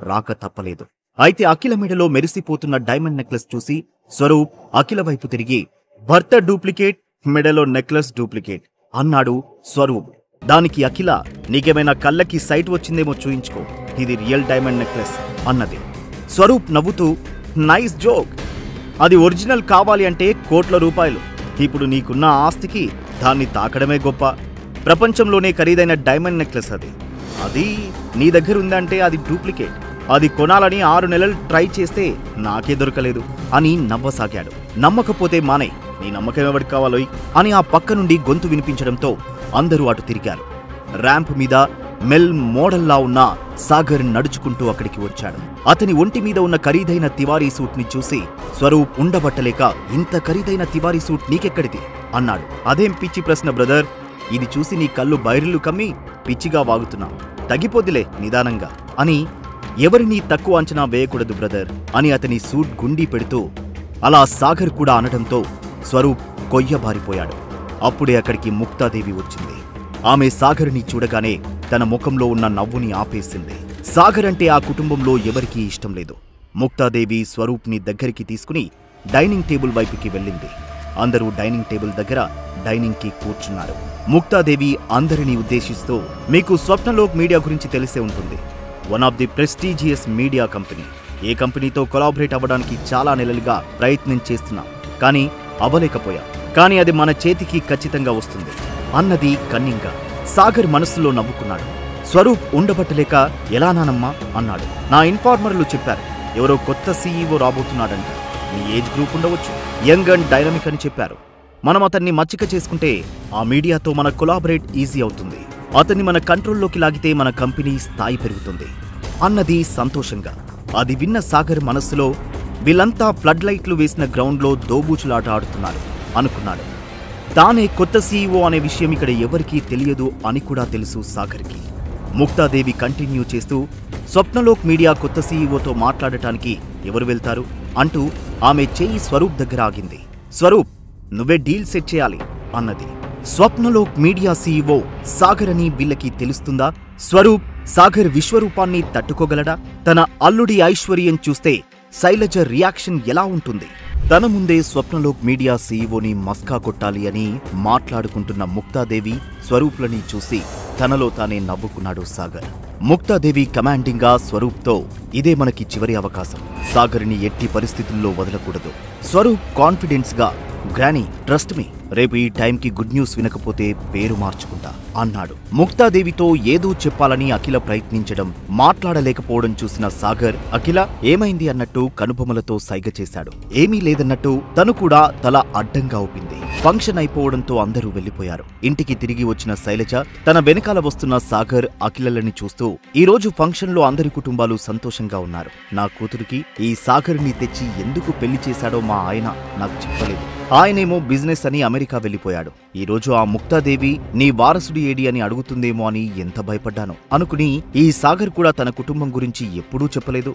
Speaker 14: రాక తప్పలేదు. అయితే అఖిల మెడలో మెరిసిపోతున్న డైమండ్ నెక్లెస్ చూసి స్వరూప్ అఖిల వైపు తిరిగి, భర్త డూప్లికేట్, మెడలో నెక్లెస్ డూప్లికేట్ అన్నాడు స్వరూప్. దానికి అఖిల, నీకేమైనా కళ్ళకి సైట్ వచ్చిందేమో చూయించుకో, ఇది రియల్ డైమండ్ నెక్లెస్ అన్నది. స్వరూప్ నవ్వుతూ, నైస్ జోక్, అది ఒరిజినల్ కావాలి అంటే కోట్ల రూపాయలు, ఇప్పుడు నీకున్న ఆస్తికి దాన్ని తాకడమే గొప్ప, ప్రపంచంలోనే ఖరీదైన డైమండ్ నెక్లెస్ అది నీ దగ్గర ఉందంటే అది డూప్లికేట్, అది కొనాలని 6 నెలలు ట్రై చేస్తే నాకే దొరకలేదు అని నవ్వసాగాడు. నమ్మకపోతే మానే, నీ నమ్మకం ఎవరికి కావాలోయ్ అని ఆ పక్క నుండి గొంతు వినిపించడంతో అందరూ అటు తిరిగారు. ర్యాంప్ మీద మెల్ మోడల్లా ఉన్న సాగర్ నడుచుకుంటూ అక్కడికి వచ్చాడు. అతని ఒంటి మీద ఉన్న ఖరీదైన తివారీ సూట్ ని చూసి స్వరూప్ ఉండబట్టలేక, ఇంత ఖరీదైన తివారీ సూట్ నీకెక్కడిది అన్నాడు. అదేం పిచ్చి ప్రశ్న బ్రదర్, ఇది చూసి నీ కళ్ళు బైర్లు కమ్మి పిచ్చిగా వాగుతున్నావు, తగ్గిపోద్దిలే నిదానంగా అని. ఎవరినీ తక్కువ అంచనా వేయకూడదు బ్రదర్ అని అతని సూట్ గుండీ పెడుతూ అలా సాగర్ కూడా అనడంతో స్వరూప్ కొయ్యబారిపోయాడు. అప్పుడే అక్కడికి ముక్తాదేవి వచ్చింది. ఆమె సాగర్ని చూడగానే తన ముఖంలో ఉన్న నవ్వుని ఆపేసింది. సాగర్ అంటే ఆ కుటుంబంలో ఎవరికీ ఇష్టం లేదు. ముక్తాదేవి స్వరూప్ని దగ్గరికి తీసుకుని డైనింగ్ టేబుల్ వైపుకి వెళ్ళింది. అందరూ డైనింగ్ టేబుల్ దగ్గర డైనింగ్కి కూర్చున్నారు. ముక్తాదేవి అందరినీ ఉద్దేశిస్తూ, మీకు స్వప్నలోక్ మీడియా గురించి తెలిసే ఉంటుంది. One of the prestigious media company. ఏ కంపెనీతో కొలాబరేట్ అవ్వడానికి చాలా నెలలుగా ప్రయత్నం చేస్తున్నాం, కానీ అవ్వలేకపోయా. కానీ అది మన చేతికి ఖచ్చితంగా వస్తుంది అన్నది కన్నింగా. సాగర్ మనస్సులో నవ్వుకున్నాడు. స్వరూప్ ఉండబట్టలేక, ఎలా నానమ్మా అన్నాడు. నా ఇన్ఫార్మర్లు చెప్పారు, ఎవరో కొత్త సీఈఓ రాబోతున్నాడంట. మీ ఏజ్ గ్రూప్ ఉండవచ్చు, యంగ్ అండ్ డైనమిక్ అని చెప్పారు. మనం అతన్ని మచ్చిక చేసుకుంటే ఆ మీడియాతో మన కొలాబరేట్ ఈజీ అవుతుంది. అతన్ని మన కంట్రోల్లోకి లాగితే మన కంపెనీ స్థాయి పెరుగుతుంది అన్నది సంతోషంగా. అది విన్న సాగర్ మనస్సులో, వీళ్ళంతా ఫ్లడ్ లైట్లు వేసిన గ్రౌండ్లో దోబూచులాట ఆడుతున్నారు అనుకున్నాడు. తానే కొత్త సీఈఓ అనే విషయం ఇక్కడ ఎవరికీ తెలియదు అని కూడా తెలుసు సాగర్కి. ముక్తాదేవి కంటిన్యూ చేస్తూ, స్వప్నలోక్ మీడియా కొత్త సీఈఓతో మాట్లాడటానికి ఎవరు వెళ్తారు అంటూ ఆమె చేయి స్వరూప్ దగ్గర ఆగింది. స్వరూప్, నువ్వే డీల్ సెట్ చేయాలి అన్నది. స్వప్నలోక్ మీడియా సీఈఓ సాగర్ అని వీళ్ళకి తెలుస్తుందా? స్వరూప్ సాగర్ విశ్వరూపాన్ని తట్టుకోగలడా? తన అల్లుడి ఐశ్వర్యం చూస్తే శైలజ రియాక్షన్ ఎలా ఉంటుంది? తన ముందే స్వప్నలోక్ మీడియా సీఈఓని మస్కా కొట్టాలి అని మాట్లాడుకుంటున్న ముక్తాదేవి స్వరూప్లని చూసి తనలో తానే నవ్వుకున్నాడు సాగర్. ముక్తాదేవి కమాండింగ్గా స్వరూప్తో, ఇదే మనకి చివరి అవకాశం, సాగర్ని ఎట్టి పరిస్థితుల్లో వదలకూడదు. స్వరూప్ కాన్ఫిడెన్స్గా, గ్రానీ ట్రస్ట్ మీ, రేపు ఈ టైంకి గుడ్ న్యూస్ వినకపోతే పేరు మార్చుకుంటా అన్నాడు. ముక్తాదేవితో ఏదో చెప్పాలని అఖిల ప్రయత్నించడం, మాట్లాడలేకపోవడం చూసిన సాగర్, అఖిల ఏమైంది అన్నట్టు కనుబొమలతో సైగ చేశాడు. ఏమీ లేదన్నట్టు తను కూడా తల అడ్డంగా ఊపింది. ఫంక్షన్ అయిపోవడంతో అందరూ వెళ్లిపోయారు. ఇంటికి తిరిగి వచ్చిన శైలజ తన వెనకాల వస్తున్న సాగర్, అఖిలలని చూస్తూ, ఈ రోజు ఫంక్షన్ లో అందరి కుటుంబాలు సంతోషంగా ఉన్నారు. నా కూతురికి ఈ సాగర్ని తెచ్చి ఎందుకు పెళ్లి చేశాడో మా ఆయన నాకు చెప్పలేదు. ఆయనేమో బిజినెస్ అని అమెరికా వెళ్లిపోయాడు. ఈ రోజు ఆ ముక్తాదేవి నీ వారసుడి ఏడి అని అడుగుతుందేమో అని ఎంత భయపడ్డాను అనుకుని, ఈ సాగర్ కూడా తన కుటుంబం గురించి ఎప్పుడూ చెప్పలేదు.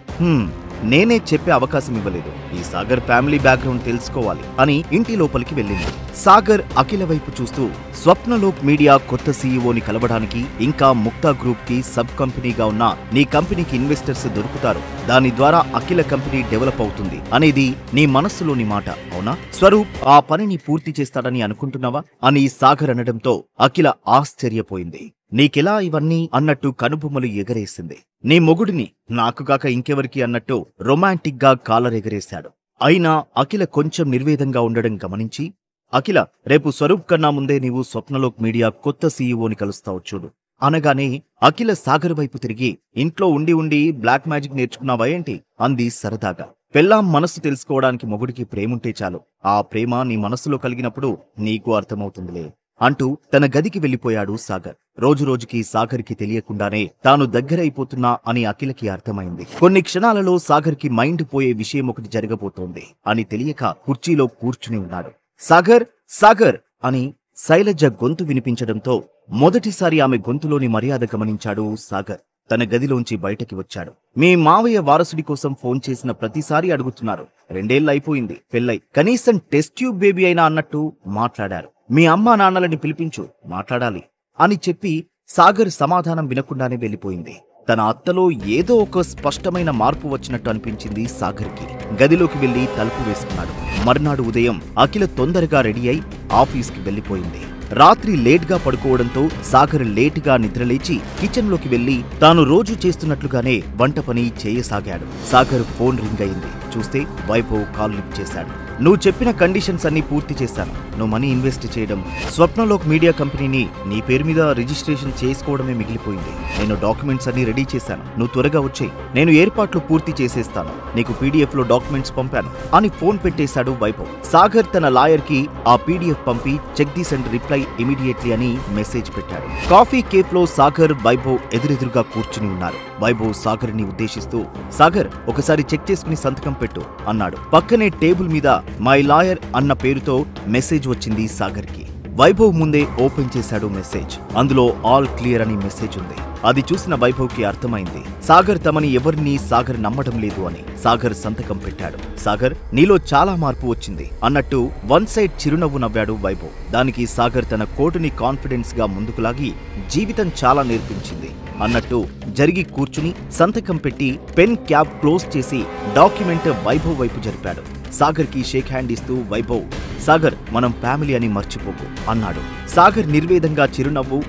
Speaker 14: నేనే చెప్పే అవకాశం ఇవ్వలేదు. ఈ సాగర్ ఫ్యామిలీ బ్యాక్గ్రౌండ్ తెలుసుకోవాలి అని ఇంటి లోపలికి వెళ్ళింది. సాగర్ అఖిల వైపు చూస్తూ, స్వప్నలోక్ మీడియా కొత్త సీఈఓని కలవడానికి, ఇంకా ముక్తా గ్రూప్ కి సబ్ కంపెనీగా ఉన్న నీ కంపెనీకి ఇన్వెస్టర్స్ దొరుకుతారు. దాని ద్వారా అఖిల కంపెనీ డెవలప్ అవుతుంది అనేది నీ మనస్సులోని మాట, అవునా? స్వరూప్ ఆ పనిని పూర్తి చేస్తాడని అనుకుంటున్నావా అని సాగర్ అనడంతో అఖిల ఆశ్చర్యపోయింది. నీకెలా ఇవన్నీ అన్నట్టు కనుబొమ్మలు ఎగరేసింది. నీ మొగుడిని నాకు కాక ఇంకెవరికి అన్నట్టు రొమాంటిక్ గా కాలర్ ఎగరేశాడు. అయినా అఖిల కొంచెం నిర్వేదంగా ఉండడం గమనించి, అఖిల, రేపు స్వరూప్ కన్నా ముందే నీవు స్వప్నలోక్ మీడియా కొత్త సీఈఓని కలుస్తావు చూడు అనగానే అఖిల సాగర్ వైపు తిరిగి, ఇంట్లో ఉండి ఉండి బ్లాక్ మ్యాజిక్ నేర్చుకున్నావా ఏంటి అంది సరదాగా. పెళ్ళాం మనస్సు తెలుసుకోవడానికి మొగుడికి ప్రేముంటే చాలు. ఆ ప్రేమ నీ మనస్సులో కలిగినప్పుడు నీకు అర్థమవుతుందిలే అంటూ తన గదికి వెళ్లిపోయాడు సాగర్. రోజురోజుకి సాగర్కి తెలియకుండానే తాను దగ్గరైపోతున్నా అని అఖిలకి అర్థమైంది. కొన్ని క్షణాలలో సాగర్కి మైండ్ పోయే విషయం ఒకటి జరగబోతోంది అని తెలియక కుర్చీలో కూర్చుని ఉన్నాడు. సాగర్, సాగర్ అని శైలజ గొంతు వినిపించడంతో మొదటిసారి ఆమె గొంతులోని మర్యాద గమనించాడు సాగర్. తన గదిలోంచి బయటకి వచ్చాడు. మీ మావయ్య వారసుడి కోసం ఫోన్ చేసిన ప్రతిసారి అడుగుతున్నారు. 2 ఏళ్ళు అయిపోయింది పెళ్ళై, కనీసం టెస్ట్ ట్యూబ్ బేబీ అయినా అన్నట్టు మాట్లాడారు. మీ అమ్మా నాన్నలని పిలిపించు, మాట్లాడాలి అని చెప్పి సాగర్ సమాధానం వినకుండానే వెళ్లిపోయింది. తన అత్తలో ఏదో ఒక స్పష్టమైన మార్పు వచ్చినట్టు అనిపించింది సాగర్కి. గదిలోకి వెళ్లి తలుపు వేసుకున్నాడు. మర్నాడు ఉదయం అఖిల తొందరగా రెడీ అయి ఆఫీస్కి వెళ్లిపోయింది. రాత్రి లేట్గా పడుకోవడంతో సాగర్ లేటుగా నిద్రలేచి కిచెన్లోకి వెళ్లి తాను రోజు చేస్తున్నట్లుగానే వంట పని చేయసాగాడు. సాగర్ ఫోన్ రింగ్ అయింది. చూస్తే వైభవ్ కాల్ లిఫ్ట్ చేశాడు. నువ్వు చెప్పిన కండిషన్స్ అన్ని పూర్తి చేశాను. నువ్వు మనీ ఇన్వెస్ట్ చేయడం, స్వప్నలోక్ మీడియా కంపెనీని నీ పేరు మీద రిజిస్ట్రేషన్ చేసుకోవడమే మిగిలిపోయింది. నేను డాక్యుమెంట్స్ అన్ని రెడీ చేశాను. నువ్వు త్వరగా వచ్చేయి, నేను ఏర్పాట్లు పూర్తి చేసేస్తాను. నీకు పీడిఎఫ్ లో డాక్యుమెంట్స్ పంపాను అని ఫోన్ పెట్టేశాడు వైభవ్. సాగర్ తన లాయర్ కి ఆ పీడిఎఫ్ పంపి check this and reply immediately అని మెసేజ్ పెట్టాడు. కాఫీ కేఫ్ లో సాగర్, వైభవ్ ఎదురెదురుగా కూర్చుని ఉన్నారు. వైభవ్ సాగర్ ని ఉద్దేశిస్తూ, సాగర్ ఒకసారి చెక్ చేసుకుని సంతకం పెట్టు అన్నాడు. పక్కనే టేబుల్ మీద మై లాయర్ అన్న పేరుతో మెసేజ్ వచ్చింది సాగర్ కి. వైభవ్ ముందే ఓపెన్ చేశాడు మెసేజ్. అందులో ఆల్ క్లియర్ అని మెసేజ్ ఉంది. అది చూసిన వైభవ్ కి అర్థమైంది సాగర్ తమని ఎవరిని సాగర్ నమ్మడం లేదు అని. సాగర్ సంతకం పెట్టాడు. సాగర్, నీలో చాలా మార్పు వచ్చింది అన్నట్టు వన్ సైడ్ చిరునవ్వు నవ్వాడు వైభవ్. దానికి సాగర్ తన కోటుని కాన్ఫిడెన్స్ గా ముందుకు లాగి జీవితం చాలా నేర్పించింది అన్నట్టు జరిగి కూర్చుని సంతకం పెట్టి పెన్ క్యాప్ క్లోజ్ చేసి డాక్యుమెంట్ వైభవ్ వైపు జరిపాడు. సాగర్ కి షేక్ హ్యాండ్ ఇస్తూ వైభవ్, సాగర్ మనం ఫ్యామిలీ అని మర్చిపోకు అన్నాడు. సాగర్ నిర్వేదంగా చిరునవ్వు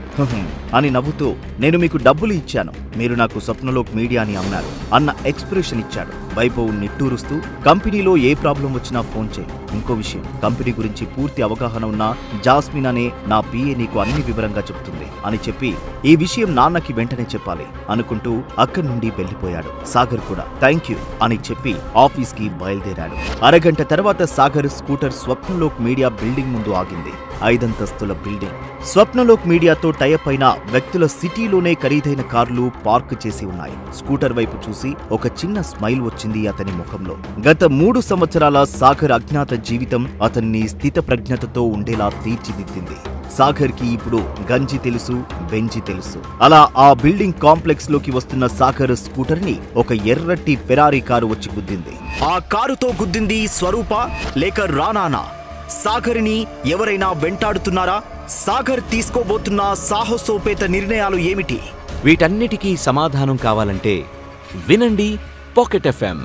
Speaker 14: అని నవ్వుతూ, నేను మీకు డబ్బులు ఇచ్చాను, మీరు నాకు స్వప్నలోక్ మీడియాని అమ్మారు అన్న ఎక్స్ప్రెషన్ ఇచ్చాడు. వైభవ్ నిట్టూరుస్తూ, కంపెనీలో ఏ ప్రాబ్లం వచ్చినా ఫోన్ చేయి. ఇంకో విషయం, కంపెనీ గురించి పూర్తి అవగాహన ఉన్న జాస్మిన్ అనే నా పిఏ నీకు అన్ని వివరంగా చెప్తుంది అని చెప్పి ఈ విషయం నాన్నకి వెంటనే చెప్పాలి అనుకుంటూ అక్కడి నుండి వెళ్లిపోయాడు. సాగర్ కూడా థ్యాంక్ యూ అని చెప్పి ఆఫీస్ కి బయలుదేరాడు. అరగంట తర్వాత Sagar scooter Swapnalok media building ముందు ఆగింది. 5 అంతస్తుల బిల్డింగ్. స్వప్నలోక్ మీడియాతో టైఅప్ అయిన వ్యక్తుల సిటీలోనే ఖరీదైన కార్లు పార్క్ చేసి ఉన్నాయి. స్కూటర్ వైపు చూసి ఒక చిన్న స్మైల్ వచ్చింది అతని ముఖంలో. గత 3 సంవత్సరాల సాగర్ అజ్ఞాత జీవితం అతన్ని స్థితప్రజ్ఞతతో ఉండేలా తీర్చిదిద్దింది. సాగర్ కి ఇప్పుడు గంజి తెలుసు, బెంజి తెలుసు. అలా ఆ బిల్డింగ్ కాంప్లెక్స్ లోకి వస్తున్న సాగర్ స్కూటర్ ని ఒక ఎర్రటి ఫెరారీ కారు వచ్చి గుద్దింది. ఆ కారుతో గుద్దింది స్వరూప లేక రానానా? సాగర్ని ఎవరైనా వెంటాడుతున్నారా? సాగర్ తీసుకోబోతున్న సాహసోపేత నిర్ణయాలు ఏమిటి?
Speaker 15: వీటన్నిటికీ సమాధానం కావాలంటే వినండి పాకెట్ ఎఫ్ఎం.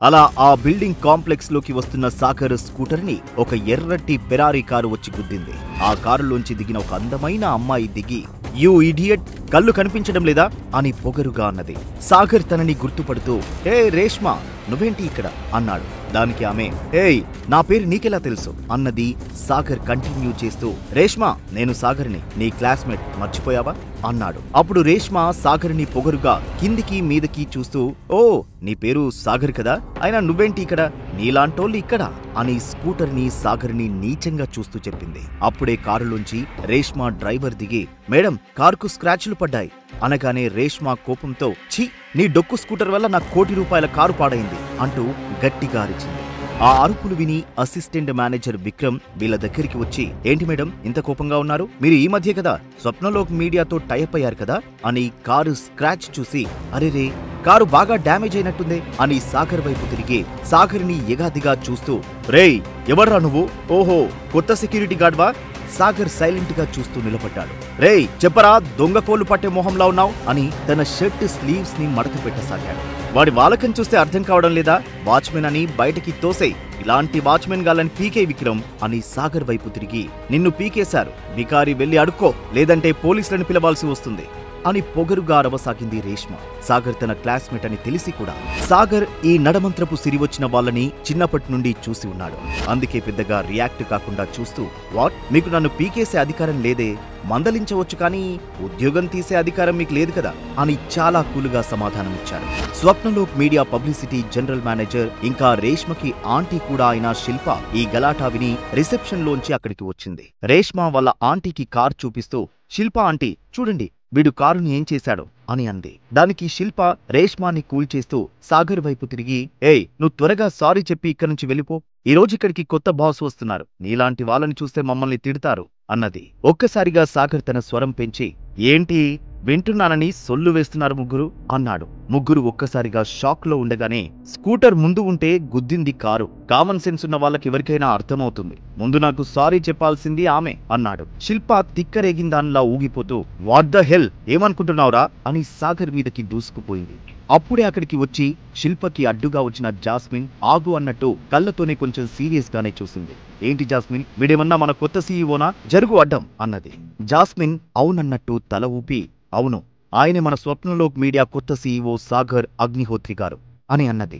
Speaker 14: అలా ఆ బిల్డింగ్ కాంప్లెక్స్ లోకి వస్తున్న సాగర్ స్కూటర్ ని ఒక ఎర్రటి ఫెరారీ కారు వచ్చి గుద్దింది. ఆ కారులోంచి దిగిన ఒక అందమైన అమ్మాయి దిగి, యూ ఇడియట్, కళ్ళు కనిపించడం లేదా అని పొగరుగా అన్నది. సాగర్ తనని గుర్తుపడుతూ, ఏ రేష్మా, నువ్వేంటి ఇక్కడ అన్నాడు. దానికి ఆమె, ఏయ్ నా పేరు నీకెలా తెలుసు అన్నది. సాగర్ కంటిన్యూ చేస్తూ, రేష్మా నేను సాగర్ని, నీ క్లాస్మేట్, మర్చిపోయావా అన్నాడు. అప్పుడు రేష్మా సాగర్ని పొగరుగా కిందికి మీదకి చూస్తూ, ఓ నీ పేరు సాగర్ కదా, అయినా నువ్వేంటి ఇక్కడ, నీలాంటోళ్ళు ఇక్కడ అని స్కూటర్ ని సాగర్ని నీచంగా చూస్తూ చెప్పింది. అప్పుడే కారులోంచి రేష్మా డ్రైవర్ దిగి, మేడం కారుకు స్క్రాచ్లు పడ్డాయి అనగానే రేష్మా కోపంతో, ఛీ నీ డొక్కు స్కూటర్ వల్ల నా ₹1 కోటి కారు పాడైంది అంటూ గట్టిగా అరిచింది. ఆ అరుపులు విని అసిస్టెంట్ మేనేజర్ విక్రమ్ వీళ్ళ దగ్గరికి వచ్చి, ఏంటి మేడం ఇంత కోపంగా ఉన్నారు, మీరు ఈ మధ్య కదా స్వప్నలోక్ మీడియాతో టైఅప్ అయ్యారు కదా అని కారు స్క్రాచ్ చూసి, అరేరే కారు బాగా డ్యామేజ్ అయినట్టుందే అని సాగర్ వైపు తిరిగి సాగర్ని ఎగాదిగా చూస్తూ, రేయ్ ఎవర్రా నువ్వు, ఓహో కొత్త సెక్యూరిటీ గార్డ్వా? సాగర్ సైలెంట్ గా చూస్తూ నిలబడ్డాడు. రేయ్ చెప్పరా, దొంగ కోళ్లు పట్టే మొహంలా ఉన్నావు అని తన షర్ట్ స్లీవ్స్ ని మడత పెట్టసాగాడు. వాడి వాలకం చూస్తే అర్థం కావడం లేదా, వాచ్మెన్ అని బయటకి తోసే, ఇలాంటి వాచ్మెన్ గాలని పీకే విక్రమ్ అని సాగర్ వైపు తిరిగి, నిన్ను పీకేశారు, బికారి వెళ్లి అడుక్కో లేదంటే పోలీసులను పిలవాల్సి వస్తుంది అని పొగరుగా అరవసాగింది రేష్మ. సాగర్ తన క్లాస్మేట్ అని తెలిసి కూడా సాగర్ ఈ నడమంత్రపు సిరివచ్చిన వాళ్ళని చిన్నప్పటి నుండి చూసి ఉన్నాడు. అందుకే పెద్దగా రియాక్ట్ కాకుండా చూస్తూ, వాట్, మీకు నన్ను పీకేసే అధికారం లేదే, మందలించవచ్చు కానీ ఉద్యోగం తీసే అధికారం మీకు లేదు కదా అని చాలా కూలుగా సమాధానమిచ్చాడు. Swapnalok media publicity general manager ఇంకా రేష్మకి ఆంటీ కూడా అయిన శిల్ప ఈ గలాటా విని రిసెప్షన్ లోంచి అక్కడికి వచ్చింది. రేష్మ వాళ్ళ ఆంటీకి కార్ చూపిస్తూ, శిల్ప ఆంటీ చూడండి వీడు కారుని ఏం చేశాడు అని అంది. దానికి శిల్ప రేష్మాని కూల్ చేస్తూ సాగర్ వైపు తిరిగి, ఏయ్ నువ్వు త్వరగా సారీ చెప్పి ఇక్కడి నుంచి వెళ్ళిపో, ఈ రోజు ఇక్కడికి కొత్త బాస్ వస్తున్నారు, నీలాంటి వాళ్ళని చూస్తే మమ్మల్ని తిడతారు అన్నది. ఒక్కసారిగా సాగర్ తన స్వరం పెంచి, ఏంటి వింటున్నానని సొల్లు వేస్తున్నారు ముగ్గురు అన్నాడు. ముగ్గురు ఒక్కసారిగా షాక్ లో ఉండగానే, స్కూటర్ ముందు ఉంటే గుద్దింది కారు, కామన్ సెన్స్ ఉన్న వాళ్ళకి ఎవరికైనా అర్థమవుతుంది, ముందు నాకు సారీ చెప్పాల్సింది ఆమె అన్నాడు. శిల్ప తిక్కరేగిందాన్లా ఊగిపోతూ, వాట్ ద హెల్, ఏమనుకుంటున్నావురా అని సాగర్ మీదకి దూసుకుపోయింది. అప్పుడే అక్కడికి వచ్చి శిల్పకి అడ్డుగా వచ్చిన జాస్మిన్ ఆగు అన్నట్టు కళ్ళతోనే కొంచెం సీరియస్ గానే చూసింది. ఏంటి జాస్మిన్, వీడేమన్నా మన కొత్త సీఈఓనా, జరుగు అడ్డం అన్నది. జాస్మిన్ అవునన్నట్టు తల ఊపి, అవును ఆయనే మన స్వప్నలోక్ మీడియా కొత్త సీఈఓ సాగర్ అగ్నిహోత్రి గారు అని అన్నది.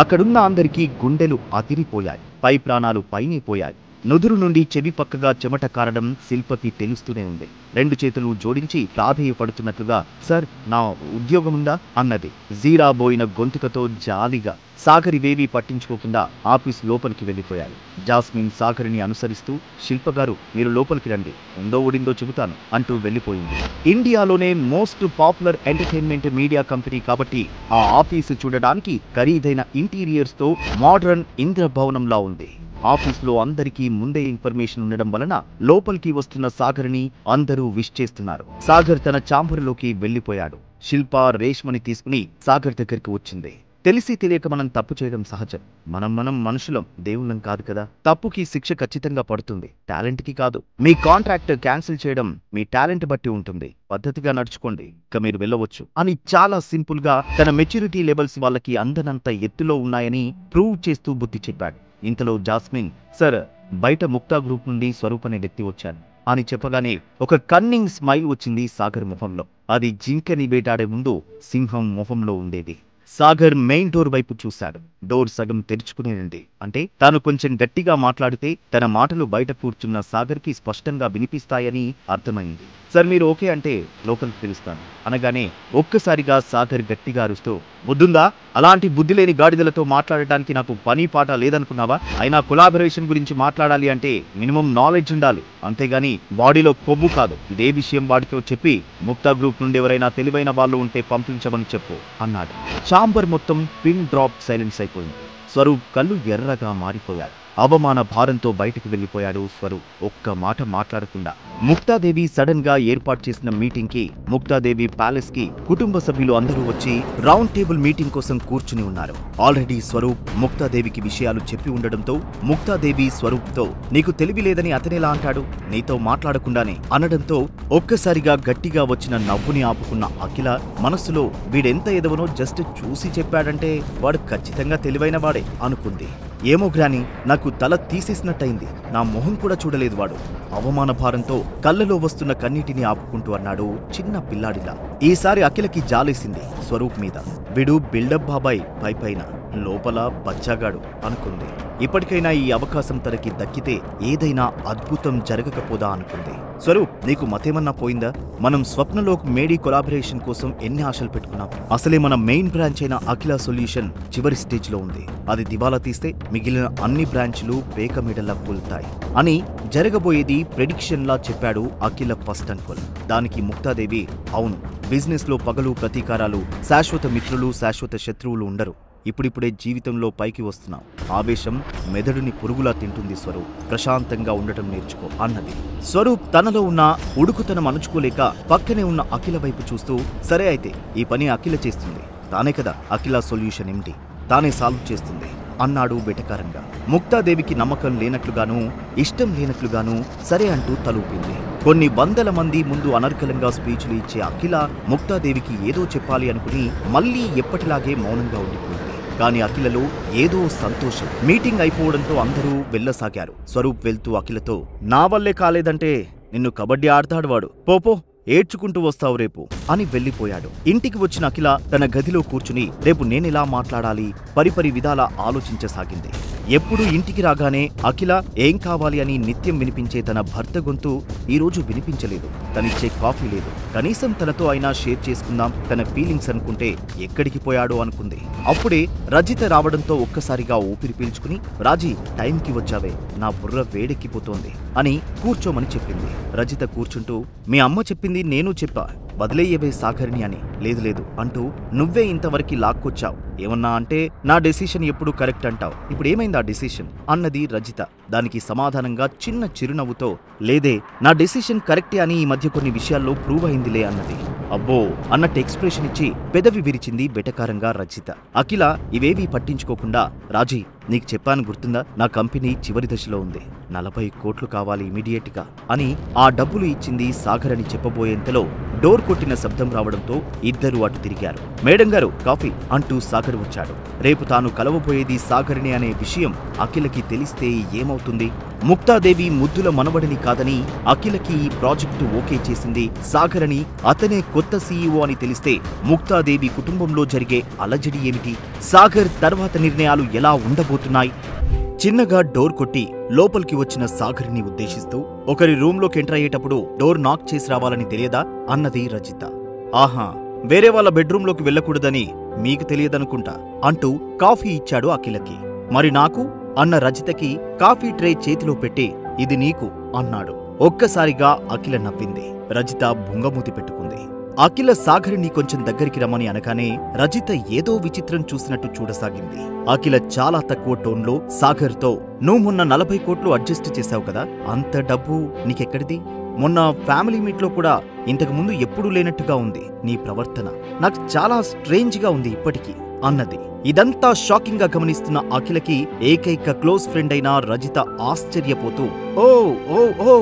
Speaker 14: అక్కడున్న అందరికీ గుండెలు అదిరిపోయాయి. పై ప్రాణాలు పైనే పోయాయి. నుదురు నుండి చెవి పక్కగా చెమట కారడం శిల్పకి తెలుస్తూనే ఉంది. 2 చేతులు జోడించి ప్రాధేయపడుతున్నట్లుగా సార్ నా ఉద్యోగముందా అన్నది జీరాబోయిన గొంతుకతో జాలిగా. సాగర్ ఇవేవీ పట్టించుకోకుండా ఆఫీస్ లోపలికి వెళ్ళిపోయాడు. జాస్మిన్ సాగర్ని అనుసరిస్తూ శిల్ప గారు మీరు లోపలికి రండి, ఉందో ఊడిందో చెబుతాను అంటూ వెళ్ళిపోయింది. ఇండియాలోనే most popular entertainment media company కాబట్టి ఆ ఆఫీసు చూడడానికి ఖరీదైన ఇంటీరియర్స్ తో మోడర్న్ ఇంద్రభవనంలా ఉంది. ఆఫీస్లో అందరికీ ముందే ఇన్ఫర్మేషన్ ఉండడం వలన లోపలికి వస్తున్న సాగర్ని అందరూ విష్ చేస్తున్నారు. సాగర్ తన ఛాంబర్లోకి వెళ్ళిపోయాడు. శిల్ప రేష్మని తీసుకుని సాగర్ దగ్గరికి వచ్చింది. తెలిసి తెలియక మనం తప్పు చేయడం సహజం. మనం మనుషులం, దేవుళ్ళం కాదు కదా. తప్పుకి శిక్ష ఖచ్చితంగా పడుతుంది, టాలెంట్కి కాదు. మీ కాంట్రాక్ట్ క్యాన్సిల్ చేయడం మీ టాలెంట్ బట్టి ఉంటుంది. పద్ధతిగా నడుచుకోండి, ఇక మీరు వెళ్ళవచ్చు అని చాలా సింపుల్ గా తన మెచ్యూరిటీ లెవెల్స్ వాళ్ళకి అందనంత ఎత్తులో ఉన్నాయని ప్రూవ్ చేస్తూ బుద్ధి చెప్పాడు. ఇంతలో జాస్మిన్ సార్ బయట ముక్తా గ్రూప్ నుండి స్వరూపనే వ్యక్తి వచ్చాను అని చెప్పగానే ఒక కన్నింగ్ స్మైల్ వచ్చింది సాగర్ ముఖంలో. అది జింకని వేటాడే ముందు సింహం ముఖంలో ఉండేది. సాగర్ మెయిన్ డోర్ వైపు చూశాడు. డోర్ సగం తెరుచుకునే ఉంది. అంటే తాను కొంచెం గట్టిగా మాట్లాడితే తన మాటలు బయట కూర్చున్న సాగర్కి స్పష్టంగా వినిపిస్తాయని అర్థమైంది. సార్ మీరు ఓకే అంటే లోపలికి పిలుస్తాను అనగానే ఒక్కసారిగా సాగర్ గట్టిగా అరుస్తూ బుద్ధుందా, అలాంటి బుద్ధి లేని గాడిదలతో మాట్లాడటానికి నాకు పని పాట లేదనుకున్నావా? అయినా కొలాబరేషన్ గురించి మాట్లాడాలి అంటే మినిమం నాలెడ్జ్ ఉండాలి, అంతేగాని బాడీలో కొవ్వు కాదు. ఇదే విషయం వాడితో చెప్పి ముక్తా గ్రూప్ నుండి ఎవరైనా తెలివైన వాళ్ళు ఉంటే పంపించమని చెప్పు అన్నాడు. ఛాంబర్ మొత్తం పిన్ డ్రాప్ సైలెన్స్ అయిపోయింది. స్వరూప్ కళ్ళు ఎర్రగా మారిపోయాడు. అవమాన భారంతో బయటకు వెళ్ళిపోయాడు స్వరూప్ ఒక్క మాట మాట్లాడకుండా. ముక్తాదేవి సడన్ గా ఏర్పాటు చేసిన మీటింగ్ కి ముక్తాదేవి ప్యాలెస్ కి కుటుంబ సభ్యులు అందరూ వచ్చి రౌండ్ టేబుల్ మీటింగ్ కోసం కూర్చుని ఉన్నారు. ఆల్రెడీ స్వరూప్ ముక్తాదేవికి విషయాలు చెప్పి ఉండడంతో ముక్తాదేవి స్వరూప్ తో నీకు తెలివి లేదని అతనేలా అంటాడు, నీతో మాట్లాడకుండానే అనడంతో ఒక్కసారిగా గట్టిగా వచ్చిన నవ్వుని ఆపుకున్న అఖిల మనస్సులో వీడెంత ఎదవనో జస్ట్ చూసి చెప్పాడంటే వాడు ఖచ్చితంగా తెలివైన వాడే అనుకుంది. ఏమో గ్రాని, నాకు తల తీసేసినట్టయింది. నా మొహం కూడా చూడలేదు వాడు. అవమాన భారంతో కళ్ళలో వస్తున్న కన్నీటిని ఆపుకుంటూ అన్నాడు చిన్న పిల్లాడిలా. ఈసారి అఖిలకి జాలేసింది స్వరూప్ మీద. వీడు బిల్డప్ బాబాయ్ పైపైన, లోపల బచ్చాగాడు అనుకుంది. ఇప్పటికైనా ఈ అవకాశం తనకి దక్కితే ఏదైనా అద్భుతం జరగకపోదా అనుకుంది. స్వరూప్ నీకు మతేమన్నా పోయిందా? మనం స్వప్నలోక్ మేడీ కొలాబరేషన్ కోసం ఎన్ని ఆశలు పెట్టుకున్నాం. అసలే మన మెయిన్ బ్రాంచ్ అయిన అఖిల సొల్యూషన్ చివరి స్టేజ్ లో ఉంది. అది దివాలా తీస్తే మిగిలిన అన్ని బ్రాంచ్లు పేక మీడల్లా కూలుతాయి అని జరగబోయేది ప్రెడిక్షన్ లా చెప్పాడు అఖిల ఫస్ట్ అంకుల్. దానికి ముక్తాదేవి అవును, బిజినెస్ లో పగలు ప్రతీకారాలు, శాశ్వత మిత్రులు శాశ్వత శత్రువులు ఉండరు. ఇప్పుడిప్పుడే జీవితంలో పైకి వస్తున్నాం. ఆవేశం మెదడుని పురుగులా తింటుంది స్వరూప్, ప్రశాంతంగా ఉండటం నేర్చుకో అన్నది. స్వరూప్ తనలో ఉన్న ఉడుకుతనం అణుచుకోలేక పక్కనే ఉన్న అఖిల వైపు చూస్తూ సరే అయితే ఈ పని అఖిల చేస్తుంది, తానే కదా అఖిల సొల్యూషన్ ఏమిటి, తానే సాల్వ్ చేస్తుంది అన్నాడు వెటకారంగా. ముక్తాదేవికి నమ్మకం లేనట్లుగాను ఇష్టం లేనట్లుగాను సరే అంటూ తలూపింది. కొన్ని వందల మంది ముందు అనర్గళంగా స్పీచ్లు ఇచ్చే అఖిల ముక్తాదేవికి ఏదో చెప్పాలి అనుకుని మళ్లీ ఎప్పటిలాగే మౌనంగా ఉండిపోయింది. కాని అఖిలలో ఏదో సంతోషం. మీటింగ్ అయిపోవడంతో అందరూ వెళ్ళసాగారు. స్వరూప్ వెళ్తూ అఖిలతో నా వల్లే కాలేదంటే నిన్ను కబడ్డీ ఆడతాడు వాడు, పోపో ఏడ్చుకుంటూ వస్తావు రేపు అని వెళ్ళిపోయాడు. ఇంటికి వచ్చిన అఖిల తన గదిలో కూర్చుని రేపు నేనెలా మాట్లాడాలి పరిపరి విధాల ఆలోచించసాగింది. ఎప్పుడు ఇంటికి రాగానే అఖిల ఏం కావాలి అని నిత్యం వినిపించే తన భర్త గొంతు ఈరోజు వినిపించలేదు. తనిచ్చే కాఫీ లేదు. కనీసం తనతో అయినా షేర్ చేసుకుందాం తన ఫీలింగ్స్ అనుకుంటే ఎక్కడికి పోయాడో అనుకుంది. అప్పుడే రజిత రావడంతో ఒక్కసారిగా ఊపిరి పీల్చుకుని రాజీ టైంకి వచ్చావే, నా బుర్ర వేడెక్కిపోతోంది అని కూర్చోమని చెప్పింది. రజిత కూర్చుంటూ మీ అమ్మ చెప్పింది నేను చెప్పా, వదిలేయవే సాగర్ని అని. లేదు లేదు అంటూ నువ్వే ఇంతవరకు లాక్కొచ్చావు, ఏమన్నా అంటే నా డెసిషన్ ఎప్పుడు కరెక్ట్ అంటావు, ఇప్పుడేమైంది ఆ డెసిషన్ అన్నది రజిత. దానికి సమాధానంగా చిన్న చిరునవ్వుతో లేదే నా డెసిషన్ కరెక్టే అని ఈ మధ్య కొన్ని విషయాల్లో ప్రూవ్ అయిందిలే అన్నది. అబ్బో అన్నట్టు ఎక్స్ప్రెషన్ ఇచ్చి పెదవి విరిచింది వెటకారంగా రజిత. అఖిల ఇవేవీ పట్టించుకోకుండా రాజీ నీకు చెప్పాను గుర్తుందా, నా కంపెనీ చివరి దశలో ఉంది, 40 కోట్లు కావాలి ఇమీడియట్ గా అని ఆ డబ్బులు ఇచ్చింది సాగర్ అని చెప్పబోయేంతలో డోర్ కొట్టిన శబ్దం రావడంతో ఇద్దరూ అటు తిరిగారు. మేడం గారు కాఫీ అంటూ సాగర్ వచ్చాడు. రేపు తాను కలవబోయేది సాగర్ని అనే విషయం అఖిలకి తెలిస్తే ఏమవుతుంది? ముక్తాదేవి ముద్దుల మనవడిని కాదని అఖిలకి ఈ ప్రాజెక్టు ఓకే చేసింది సాగర్ అని, అతనే కొత్త సీఈఓ అని తెలిస్తే ముక్తాదేవి కుటుంబంలో జరిగే అలజడి ఏమిటి? సాగర్ తర్వాత నిర్ణయాలు ఎలా ఉండబోతున్నాయి? చిన్నగా డోర్ కొట్టి లోపలికి వచ్చిన సాగర్ని ఉద్దేశిస్తూ, ఒకరి రూంలోకి ఎంటర్ అయ్యేటప్పుడు డోర్ నాక్ చేసి రావాలని తెలియదా అన్నది రజిత. ఆహా, వేరే వాళ్ళ బెడ్రూంలోకి వెళ్ళకూడదని మీకు తెలియదనుకుంటా అంటూ కాఫీ ఇచ్చాడు అఖిలకి. మరి నాకు అన్న రజితకి కాఫీ ట్రే చేతిలో పెట్టి ఇది నీకు అన్నాడు. ఒక్కసారిగా అఖిల నవ్వింది. రజిత బుంగమూతి పెట్టుకుంది. అఖిల సాగర్ని కొంచెం దగ్గరికి రమ్మని అనగానే రజిత ఏదో విచిత్రం చూసినట్టు చూడసాగింది. అఖిల చాలా తక్కువ టోన్లో సాగర్తో, నువ్వు మొన్న 40 కోట్లు అడ్జస్ట్ చేశావు కదా, అంత డబ్బు నీకెక్కడిది? మొన్న ఫ్యామిలీ మీట్లో కూడా ఇంతకు ముందు ఎప్పుడూ లేనట్టుగా ఉంది నీ ప్రవర్తన, నాకు చాలా స్ట్రేంజ్ గా ఉంది ఇప్పటికీ అన్నది. ఇదంతా షాకింగ్ గా గమనిస్తున్న అఖిలకి ఏకైక క్లోజ్ ఫ్రెండ్ అయిన రజిత ఆశ్చర్యపోతూ, ఓ ఓ ఓ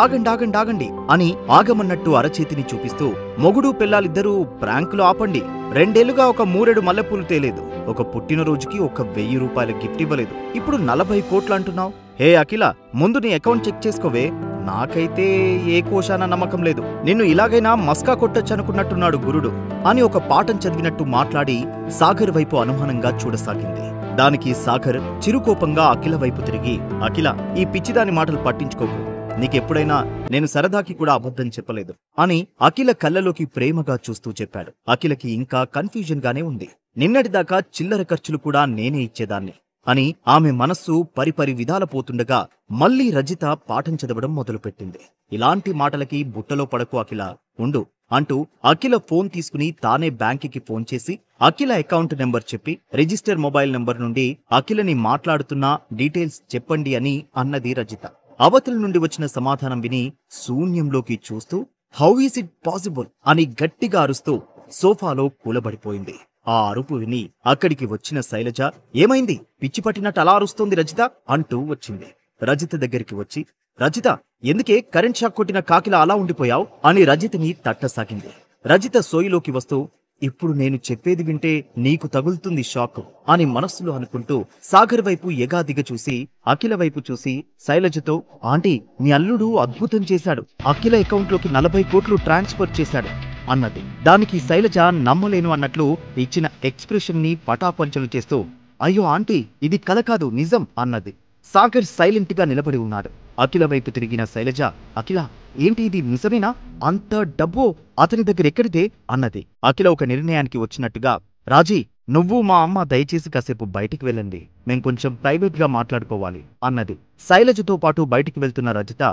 Speaker 14: ఆగండి ఆగండి ఆగండి అని ఆగమన్నట్టు అరచేతిని చూపిస్తూ, మొగుడు పిల్లాలిద్దరూ ప్రాంకులు ఆపండి. 2 ఏళ్లుగా ఒక 3 మల్లెపూలు తేలేదు, ఒక పుట్టినరోజుకి ఒక 1000 రూపాయల గిఫ్ట్ ఇవ్వలేదు, ఇప్పుడు 40 కోట్లు అంటున్నావు? హే అఖిల, ముందు నీ అకౌంట్ చెక్ చేసుకోవే. నాకైతే ఏ కోశాన నమ్మకం లేదు. నిన్ను ఇలాగైనా మస్కా కొట్టొచ్చనుకున్నట్టున్నాడు గురుడు అని ఒక పాఠం చదివినట్టు మాట్లాడి సాగర్ వైపు అనుమానంగా చూడసాగింది. దానికి సాగర్ చిరుకోపంగా అఖిల వైపు తిరిగి, అఖిల, ఈ పిచ్చిదాని మాటలు పట్టించుకోకు, నీకెప్పుడైనా నేను సరదాకి కూడా అబద్ధం చెప్పలేదు అని అఖిల కళ్ళలోకి ప్రేమగా చూస్తూ చెప్పాడు. అఖిలకి ఇంకా కన్ఫ్యూజన్ గానే ఉంది. నిన్నటిదాకా చిల్లర ఖర్చులు కూడా నేనే ఇచ్చేదాన్ని అని ఆమె మనస్సు పరిపరి విధాల పోతుండగా మళ్లీ రజిత పాఠం చదవడం మొదలుపెట్టింది. ఇలాంటి మాటలకి బుట్టలో పడకు అఖిల, ఉండు అంటూ అఖిల ఫోన్ తీసుకుని తానే బ్యాంకుకి ఫోన్ చేసి అఖిల అకౌంట్ నెంబర్ చెప్పి, రిజిస్టర్ మొబైల్ నెంబర్ నుండి అఖిలని మాట్లాడుతున్న డీటెయిల్స్ చెప్పండి అని అన్నది రజిత. అవతల నుండి వచ్చిన సమాధానం విని శూన్యంలోకి చూస్తూ, హౌ ఈస్ ఇట్ పాసిబుల్ అని గట్టిగా అరుస్తూ సోఫాలో కూలబడిపోయింది. ఆ అరుపు విని అక్కడికి వచ్చిన శైలజ, ఏమైంది, పిచ్చి పట్టినట్టు అలా అరుస్తోంది రజిత అంటూ వచ్చింది. రజిత దగ్గరికి వచ్చి, రజిత, ఎందుకే కరెంట్ షాక్ కొట్టిన కాకిలా అలా ఉండిపోయావు అని రజితని తట్టసాగింది. రజిత సోయిలోకి వస్తూ, ఇప్పుడు నేను చెప్పేది వింటే నీకు తగులుతుంది షాక్ అని మనస్సులో అనుకుంటూ సాగర్ వైపు ఎగాదిగ చూసి అఖిల వైపు చూసి శైలజతో, ఆంటీ, మీ అల్లుడు అద్భుతం చేశాడు, అఖిల అకౌంట్లోకి 40 కోట్లు ట్రాన్స్ఫర్ చేశాడు అన్నది. దానికి శైలజ నమ్మలేను అన్నట్లు ఇచ్చిన ఎక్స్ప్రెషన్ ని పటాపంచలు చేస్తూ, అయ్యో ఆంటీ, ఇది కల కాదు నిజం అన్నది. సాగర్ సైలెంట్ గా నిలబడి ఉన్నాడు. అఖిల వైపు తిరిగిన శైలజ, అఖిల, ఏంటి ఇది నిజమేనా? అంత డబ్బు అతని దగ్గర ఎక్కడిదే అన్నది. అఖిల ఒక నిర్ణయానికి వచ్చినట్టుగా, రాజీ, నువ్వు మా అమ్మ దయచేసి కాసేపు బయటికి వెళ్ళండి, మేం కొంచెం ప్రైవేట్ గా మాట్లాడుకోవాలి అన్నది. శైలజతో పాటు బయటికి వెళ్తున్న రజిత,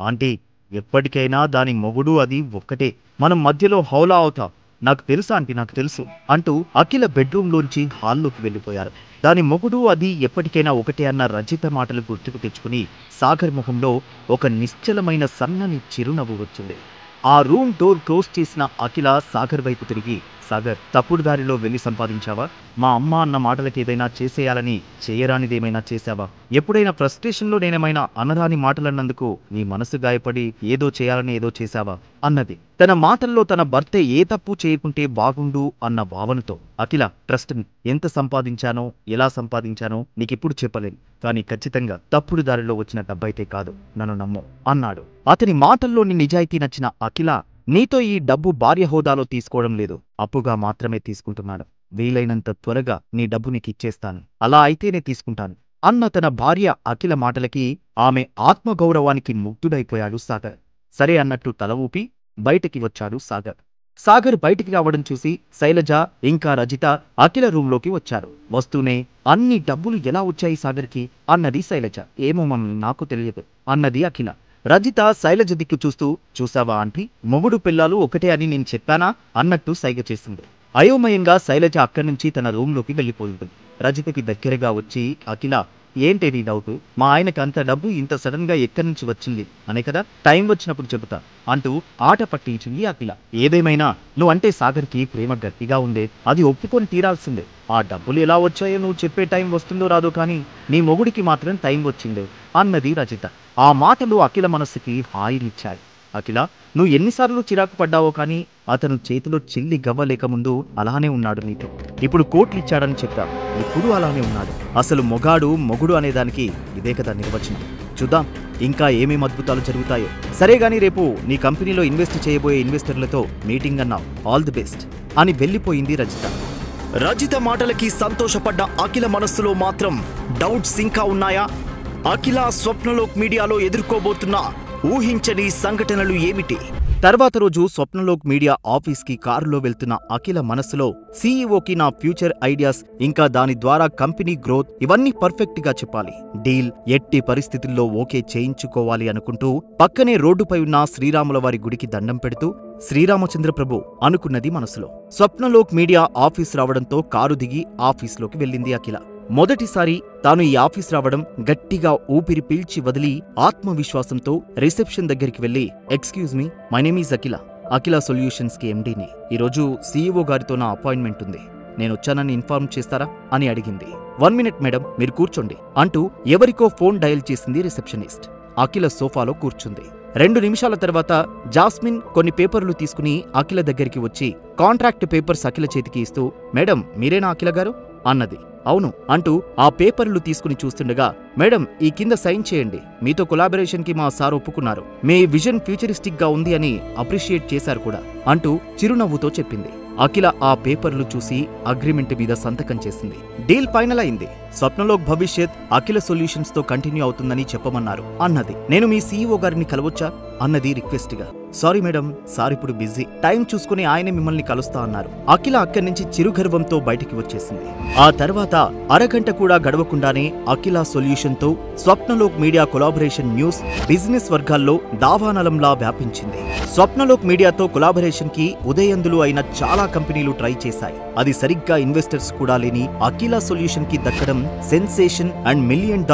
Speaker 14: ఆంటీ, ఎప్పటికైనా దాని మొగుడు అది ఒక్కటే, మనం మధ్యలో హౌలా అవుతాం, నాకు తెలుసా ఆంటీ, నాకు తెలుసు అంటూ అఖిల బెడ్రూంలోంచి హాల్లోకి వెళ్ళిపోయారు. దాని మొగుడు అది ఎప్పటికైనా ఒకటే అన్న రజిత మాటలు గుర్తుకు తెచ్చుకుని సాగర్ ముఖంలో ఒక నిశ్చలమైన సన్నని చిరునవ్వు వచ్చింది. ఆ రూమ్ డోర్ క్లోజ్ చేసిన అఖిల సాగర్ వైపు తిరిగి, సాగర్, తప్పుడు దారిలో వెళ్ళి సంపాదించావా? మా అమ్మ అన్న మాటలకి ఏదైనా చేసేయాలని చేయరానిదేమైనా చేశావా? ఎప్పుడైనా ఫ్రస్ట్రేషన్లో నేనేమైనా అనరాని మాటలన్నందుకు నీ మనసు గాయపడి ఏదో చేయాలని ఏదో చేశావా అన్నది. తన మాటల్లో తన భర్త ఏ తప్పు చేయకుంటే బాగుండు అన్న భావనతో, అఖిల, ట్రస్ట్ మీ, ఎంత సంపాదించానో ఎలా సంపాదించానో నీకెప్పుడు చెప్పలేను, కానీ ఖచ్చితంగా తప్పుడు దారిలో వచ్చిన డబ్బైతే కాదు, నన్ను నమ్ము అన్నాడు. అతని మాటల్లోని నిజాయితీ నచ్చిన అఖిల, నీతో ఈ డబ్బు భార్య హోదాలో తీసుకోవడం లేదు, అప్పుగా మాత్రమే తీసుకుంటున్నాను, వీలైనంత త్వరగా నీ డబ్బు నీకు ఇచ్చేస్తాను, అలా అయితేనే తీసుకుంటాను అన్న తన భార్య అఖిల మాటలకి ఆమె ఆత్మగౌరవానికి ముగ్ధుడైపోయాడు సాగర్. సరే అన్నట్టు తల ఊపి బయటికి వచ్చాడు సాగర్. సాగర్ బయటికి రావడం చూసి శైలజ ఇంకా రజిత అఖిల రూంలోకి వచ్చారు. వస్తూనే, అన్ని డబ్బులు ఎలా వచ్చాయి సాగర్కి అన్నది శైలజ. ఏమో మమ్మీ, నాకు తెలియదు అన్నది అఖిల. రజిత శైలజ దిక్కు చూస్తూ, చూసావా ఆంటీ, మొగుడు పిల్లలు ఒకటే అని నేను చెప్పానా అన్నట్టు సైగ చేసింది. అయోమయంగా శైలజ అక్కడి నుంచి తన రూంలోకి వెళ్ళిపోయింది. రజితకి దగ్గరగా వచ్చి, అఖిల, ఏంటి నీ డౌట్? మా ఆయనకి అంత డబ్బు ఇంత సడన్ గా ఎక్కడి నుంచి వచ్చింది అనే కదా, టైం వచ్చినప్పుడు చెబుతా అంటూ ఆట పట్టించింది అఖిల. ఏదేమైనా నువ్వంటే సాగర్కి ప్రేమ గట్టిగా ఉండే, అది ఒప్పుకొని తీరాల్సిందే. ఆ డబ్బులు ఎలా వచ్చాయో నువ్వు చెప్పే టైం వస్తుందో రాదో కానీ నీ మొగుడికి మాత్రం టైం వచ్చిందే అన్నది రజిత. ఆ మాటలు అఖిల మనసుకి హాయినిచ్చాయి. అఖిల, నువ్వు ఎన్నిసార్లు చిరాకు పడ్డావో కానీ అతను చేతిలో చిల్లి గవ్వలేక ముందు అలానే ఉన్నాడు నీతో. ఇప్పుడు కోట్లు ఇచ్చాడని చెప్పావు, ఇప్పుడు అలానే ఉన్నాడు. అసలు మొగుడు అనేదానికి ఇదే కదా నిర్వచనం. చూద్దాం ఇంకా ఏమేం అద్భుతాలు జరుగుతాయో. సరే గానీ రేపు నీ కంపెనీలో ఇన్వెస్ట్ చేయబోయే ఇన్వెస్టర్లతో మీటింగ్ అన్నావు, ఆల్ ది బెస్ట్ అని వెళ్ళిపోయింది రజిత. రజిత మాటలకి సంతోషపడ్డ అఖిల మనస్సులో మాత్రం డౌట్స్ ఇంకా ఉన్నాయా? అఖిల స్వప్నలోక్ మీడియాలో ఎదుర్కోబోతున్న ఊహించని సంఘటనలు ఏమిటి? తర్వాత రోజు స్వప్నలోక్ మీడియా ఆఫీస్కి కారులో వెళ్తున్న అఖిల మనస్సులో సీఈఓకి నా ఫ్యూచర్ ఐడియాస్ ఇంకా దాని ద్వారా కంపెనీ గ్రోత్ ఇవన్నీ పర్ఫెక్ట్ గా చెప్పాలి, డీల్ ఎట్టి పరిస్థితుల్లో ఓకే చేయించుకోవాలి అనుకుంటూ పక్కనే రోడ్డుపై ఉన్న శ్రీరాముల వారి గుడికి దండం పెడుతూ శ్రీరామచంద్ర ప్రభు అనుకున్నది మనసులో. స్వప్నలోక్ మీడియా ఆఫీస్ రావడంతో కారు దిగి ఆఫీస్లోకి వెళ్ళింది అఖిల. మొదటిసారి తాను ఈ ఆఫీస్ రావడం గట్టిగా ఊపిరి పీల్చి వదిలి ఆత్మవిశ్వాసంతో రిసెప్షన్ దగ్గరికి వెళ్లి, excuse me, my name is Akhila, Akhila solutions కి ఎండీని. ఈరోజు సీఈఓ గారితో నా అపాయింట్మెంట్ ఉంది, నేనొచ్చానని ఇన్ఫార్మ్ చేస్తారా అని అడిగింది. 1 మినిట్ మేడం, మీరు కూర్చోండి అంటూ ఎవరికో ఫోన్ డయల్ చేసింది రిసెప్షనిస్ట్. అఖిల సోఫాలో కూర్చుంది. 2 నిమిషాల తర్వాత జాస్మిన్ కొన్ని పేపర్లు తీసుకుని అఖిల దగ్గరికి వచ్చి కాంట్రాక్ట్ పేపర్స్ అఖిల చేతికి ఇస్తూ, మేడం మీరేనా అఖిల గారు అన్నది. అవును అంటూ ఆ పేపర్లు తీసుకుని చూస్తుండగా, మేడం ఈ కింద సైన్ చేయండి, మీతో కొలాబరేషన్ కి మా సార్ ఒప్పుకున్నారు, మీ విజన్ ఫ్యూచరిస్టిక్ గా ఉంది అని అప్రిషియేట్ చేశారు కూడా అంటూ చిరునవ్వుతో చెప్పింది. అఖిల ఆ పేపర్లు చూసి అగ్రిమెంట్ మీద సంతకం చేసింది. డీల్ ఫైనల్ అయింది. స్వప్నలోక్ భవిష్యత్ అఖిల సొల్యూషన్స్ తో కంటిన్యూ అవుతుందని చెప్పమన్నారు అన్నది. నేను మీ సీఈఓ గారిని కలవచ్చా అన్నది రిక్వెస్ట్ గా. సారీ మేడం, సార్ ఇప్పుడు బిజీ, టైం చూసుకుని ఆయనే మిమ్మల్ని కలుస్తా అన్నారు. అఖిల అక్కడి నుంచి చిరుగర్వంతో బయటికి వచ్చేసింది. ఆ తర్వాత అరగంట కూడా గడవకుండానే అఖిల సొల్యూషన్ తో Swapnalok media collaboration news business వర్గాల్లో దావానలంలా వ్యాపించింది. స్వప్నలోక్ మీడియాతో కొలాబరేషన్ కి ఉదయందులు అయిన చాలా కంపెనీలు ట్రై చేశాయి. అది సరిగ్గా ఇన్వెస్టర్స్ కూడా లేని అఖిల సొల్యూషన్ కి దక్కడం సెన్సేషన్ అండ్ $1 మిలియన్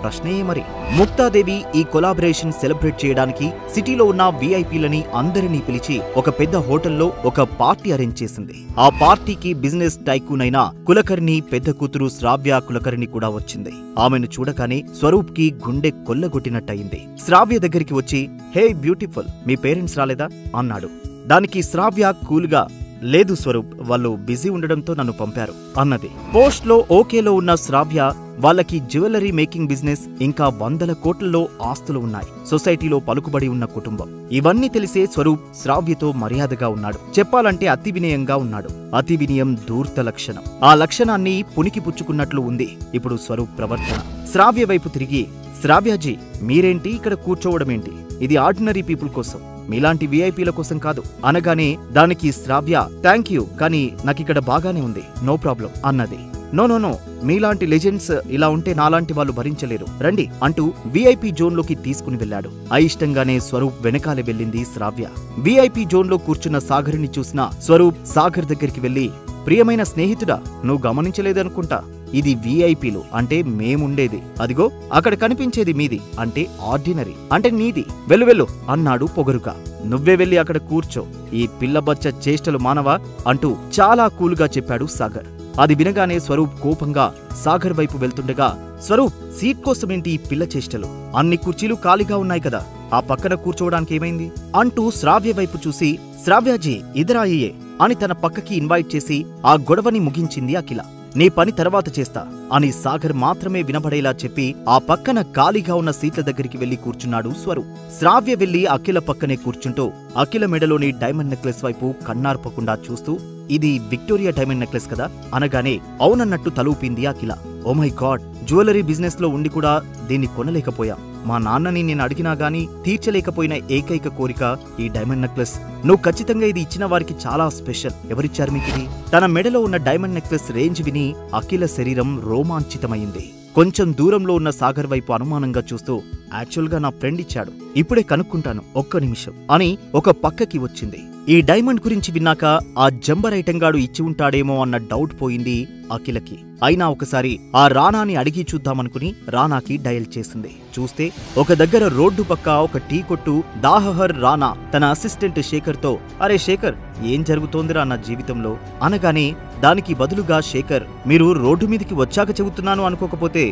Speaker 14: ప్రశ్నే మరి. ముక్తాదేవి ఈ కొలాబరేషన్ సెలబ్రేట్ చేయడానికి సిటీలో ఉన్న విఐపీలని అందరినీ పిలిచి ఒక పెద్ద హోటల్లో ఒక పార్టీ అరేంజ్ చేసింది. ఆ పార్టీకి బిజినెస్ టైకూన్ అయిన కులకర్ణి పెద్ద కూతురు శ్రావ్య కులకర్ణి కూడా వచ్చింది. ఆమెను చూడగానే స్వరూప్ కి గుండె కొల్లగొట్టినట్టయింది. శ్రావ్య దగ్గరికి వచ్చి, హే బ్యూటిఫుల్, మీ పేరెంట్స్ రాలేదా అన్నాడు. దానికి శ్రావ్య కూల్గా, లేదు స్వరూప్, వాళ్ళు బిజీ ఉండడంతో నన్ను పంపారు అన్నది. పోస్ట్ లో ఓకేలో ఉన్న శ్రావ్య వాళ్ళకి జ్యువెలరీ మేకింగ్ బిజినెస్ ఇంకా 100 కోట్లలో ఆస్తులు ఉన్నాయి, సొసైటీలో పలుకుబడి ఉన్న కుటుంబం. ఇవన్నీ తెలిసే స్వరూప్ శ్రావ్యతో మర్యాదగా ఉన్నాడు, చెప్పాలంటే అతి వినయంగా ఉన్నాడు. అతి వినయం ధూర్త లక్షణం. ఆ లక్షణాన్ని పునికి పుచ్చుకున్నట్లు ఉంది ఇప్పుడు స్వరూప్ ప్రవర్తన. శ్రావ్య వైపు తిరిగి, శ్రావ్యాజీ మీరేంటి ఇక్కడ కూర్చోవడమేంటి, ఇది ఆర్డినరీ పీపుల్ కోసం, మీలాంటి విఐపీల కోసం కాదు అనగానే దానికి శ్రావ్య, థ్యాంక్ యూ, కానీ నాకిక్కడ బాగానే ఉంది, నో ప్రాబ్లం అన్నది. నో నో నో, మీలాంటి లెజెండ్స్ ఇలా ఉంటే నాలాంటి వాళ్ళు భరించలేరు, రండి అంటూ విఐపీ జోన్లోకి తీసుకుని వెళ్లాడు. అయిష్టంగానే స్వరూప్ వెనకాలే వెళ్ళింది శ్రావ్య. విఐపీ జోన్లో కూర్చున్న సాగర్ని చూసిన స్వరూప్ సాగర్ దగ్గరికి వెళ్లి, ప్రియమైన స్నేహితుడా, నువ్వు గమనించలేదనుకుంటా, ఇది విఐపీలు అంటే మేముండేది, అదిగో అక్కడ కనిపించేది మీది అంటే ఆర్డినరీ, అంటే నీది, వెళ్ళు వెళ్ళు అన్నాడు పొగరుగా. నువ్వే వెళ్ళి అక్కడ కూర్చో, ఈ పిల్లబచ్చ చేష్టలు మానవా అంటూ చాలా కూల్గా చెప్పాడు సాగర్. అది వినగానే స్వరూప్ కోపంగా సాగర్ వైపు వెళ్తుండగా, స్వరూప్ సీట్ కోసమేంటి ఈ పిల్ల చేష్టలు, అన్ని కుర్చీలు ఖాళీగా ఉన్నాయి కదా, ఆ పక్కన కూర్చోవడానికి ఏమైంది అంటూ శ్రావ్య వైపు చూసి, శ్రావ్యాజీ ఇదరాయే అని తన పక్కకి ఇన్వైట్ చేసి ఆ గొడవని ముగించింది అఖిల. నీ పని తర్వాత చేస్తా అని సాగర్ మాత్రమే వినబడేలా చెప్పి ఆ పక్కన ఖాళీగా ఉన్న సీట్ల దగ్గరికి వెళ్లి కూర్చున్నాడు స్వరూప్. శ్రావ్య వెళ్లి అఖిల పక్కనే కూర్చుంటూ అఖిల మెడలోని డైమండ్ నెక్లెస్ వైపు కన్నార్పకుండా చూస్తూ, ఇది విక్టోరియా డైమండ్ నెక్లెస్ కదా అనగానే అవునన్నట్టు తలూపింది Akhila. Oh my god, jewellery business లో ఉండి కూడా దీన్ని కొనలేకపోయా, మా నాన్నని నేను అడిగినా గానీ తీర్చలేకపోయిన ఏకైక కోరిక ఈ డైమండ్ నెక్లెస్, నువ్వు ఖచ్చితంగా ఇది ఇచ్చిన వారికి చాలా స్పెషల్, ఎవరిచ్చారు మీకిది? తన మెడలో ఉన్న డైమండ్ నెక్లెస్ రేంజ్ విని అఖిల శరీరం రోమాంచితమైంది. కొంచెం దూరంలో ఉన్న సాగర్ వైపు అనుమానంగా చూస్తూ, యాక్చువల్గా నా ఫ్రెండ్ ఇచ్చాడు, ఇప్పుడే కనుక్కుంటాను, ఒక్క నిమిషం అని ఒక పక్కకి వచ్చింది. ఈ డైమండ్ గురించి విన్నాక ఆ జంబర్ ఐటంగాడు ఇచ్చి ఉంటాడేమో అన్న డౌట్ పోయింది అఖిలకి. అయినా ఒకసారి ఆ రానాని అడిగి చూద్దామనుకుని రానాకి డయల్ చేసింది. చూస్తే ఒక దగ్గర రోడ్డు పక్క ఒక టీ కొట్టు దాహహర్ రానా తన అసిస్టెంట్ శేఖర్తో, అరే శేఖర్, ఏం జరుగుతోందిరా నా జీవితంలో అనగానే దానికి బదులుగా శేఖర్, మీరు రోడ్డు మీదికి వచ్చాక చెబుతున్నాను అనుకోకపోతే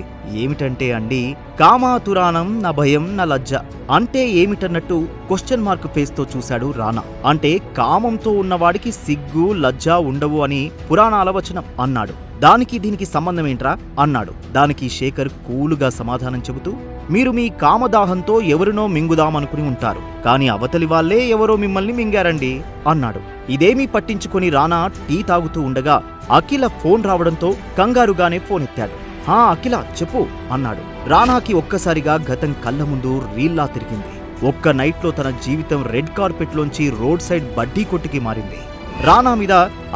Speaker 14: ఏమిటంటే అండి, కామాతురాణం నా భయం నా లజ్జ అంటే ఏమిటన్నట్టు క్వశ్చన్ మార్క్ ఫేస్ తో చూశాడు రానా. అంటే కామంతో ఉన్నవాడికి సిగ్గు లజ్జ ఉండవు అని పురాణాల వచనం అన్నాడు. దానికి దీనికి సంబంధమేంట్రా అన్నాడు. దానికి శేఖర్ కూలుగా సమాధానం చెబుతూ, మీరు మీ కామదాహంతో ఎవరినో మింగుదామనుకుని ఉంటారు, కాని అవతలి వాళ్లే ఎవరో మిమ్మల్ని మింగారండి అన్నాడు. ఇదేమీ పట్టించుకుని రానా టీ తాగుతూ ఉండగా అఖిల ఫోన్ రావడంతో కంగారుగానే ఫోన్ ఎత్తాడు. హా అఖిల చెప్పు అన్నాడు. రానాకి ఒక్కసారిగా గతం కళ్ళ ముందు రీల్లా తిరిగింది. ఒక్క నైట్లో తన జీవితం రెడ్ కార్పెట్లోంచి రోడ్ సైడ్ బడ్డీ కొట్టుకి మారింది. రానా మీద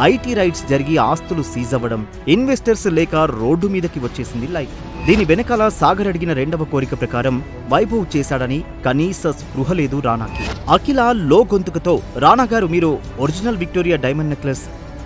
Speaker 14: ఐటీ రైట్స్ జరిగి ఆస్తులు సీజ్ అవ్వడం, ఇన్వెస్టర్స్ లేక రోడ్డు మీదకి వచ్చేసింది లైఫ్. దీని వెనకాల సాగర్ అడిగిన రెండవ కోరిక ప్రకారం వైభవ్ చేశాడని కనీస స్పృహ లేదు రానాకి. అఖిల లో గొంతుకతో, రానా గారు మీరు ఒరిజినల్ విక్టోరియా డైమండ్ నెక్లెస్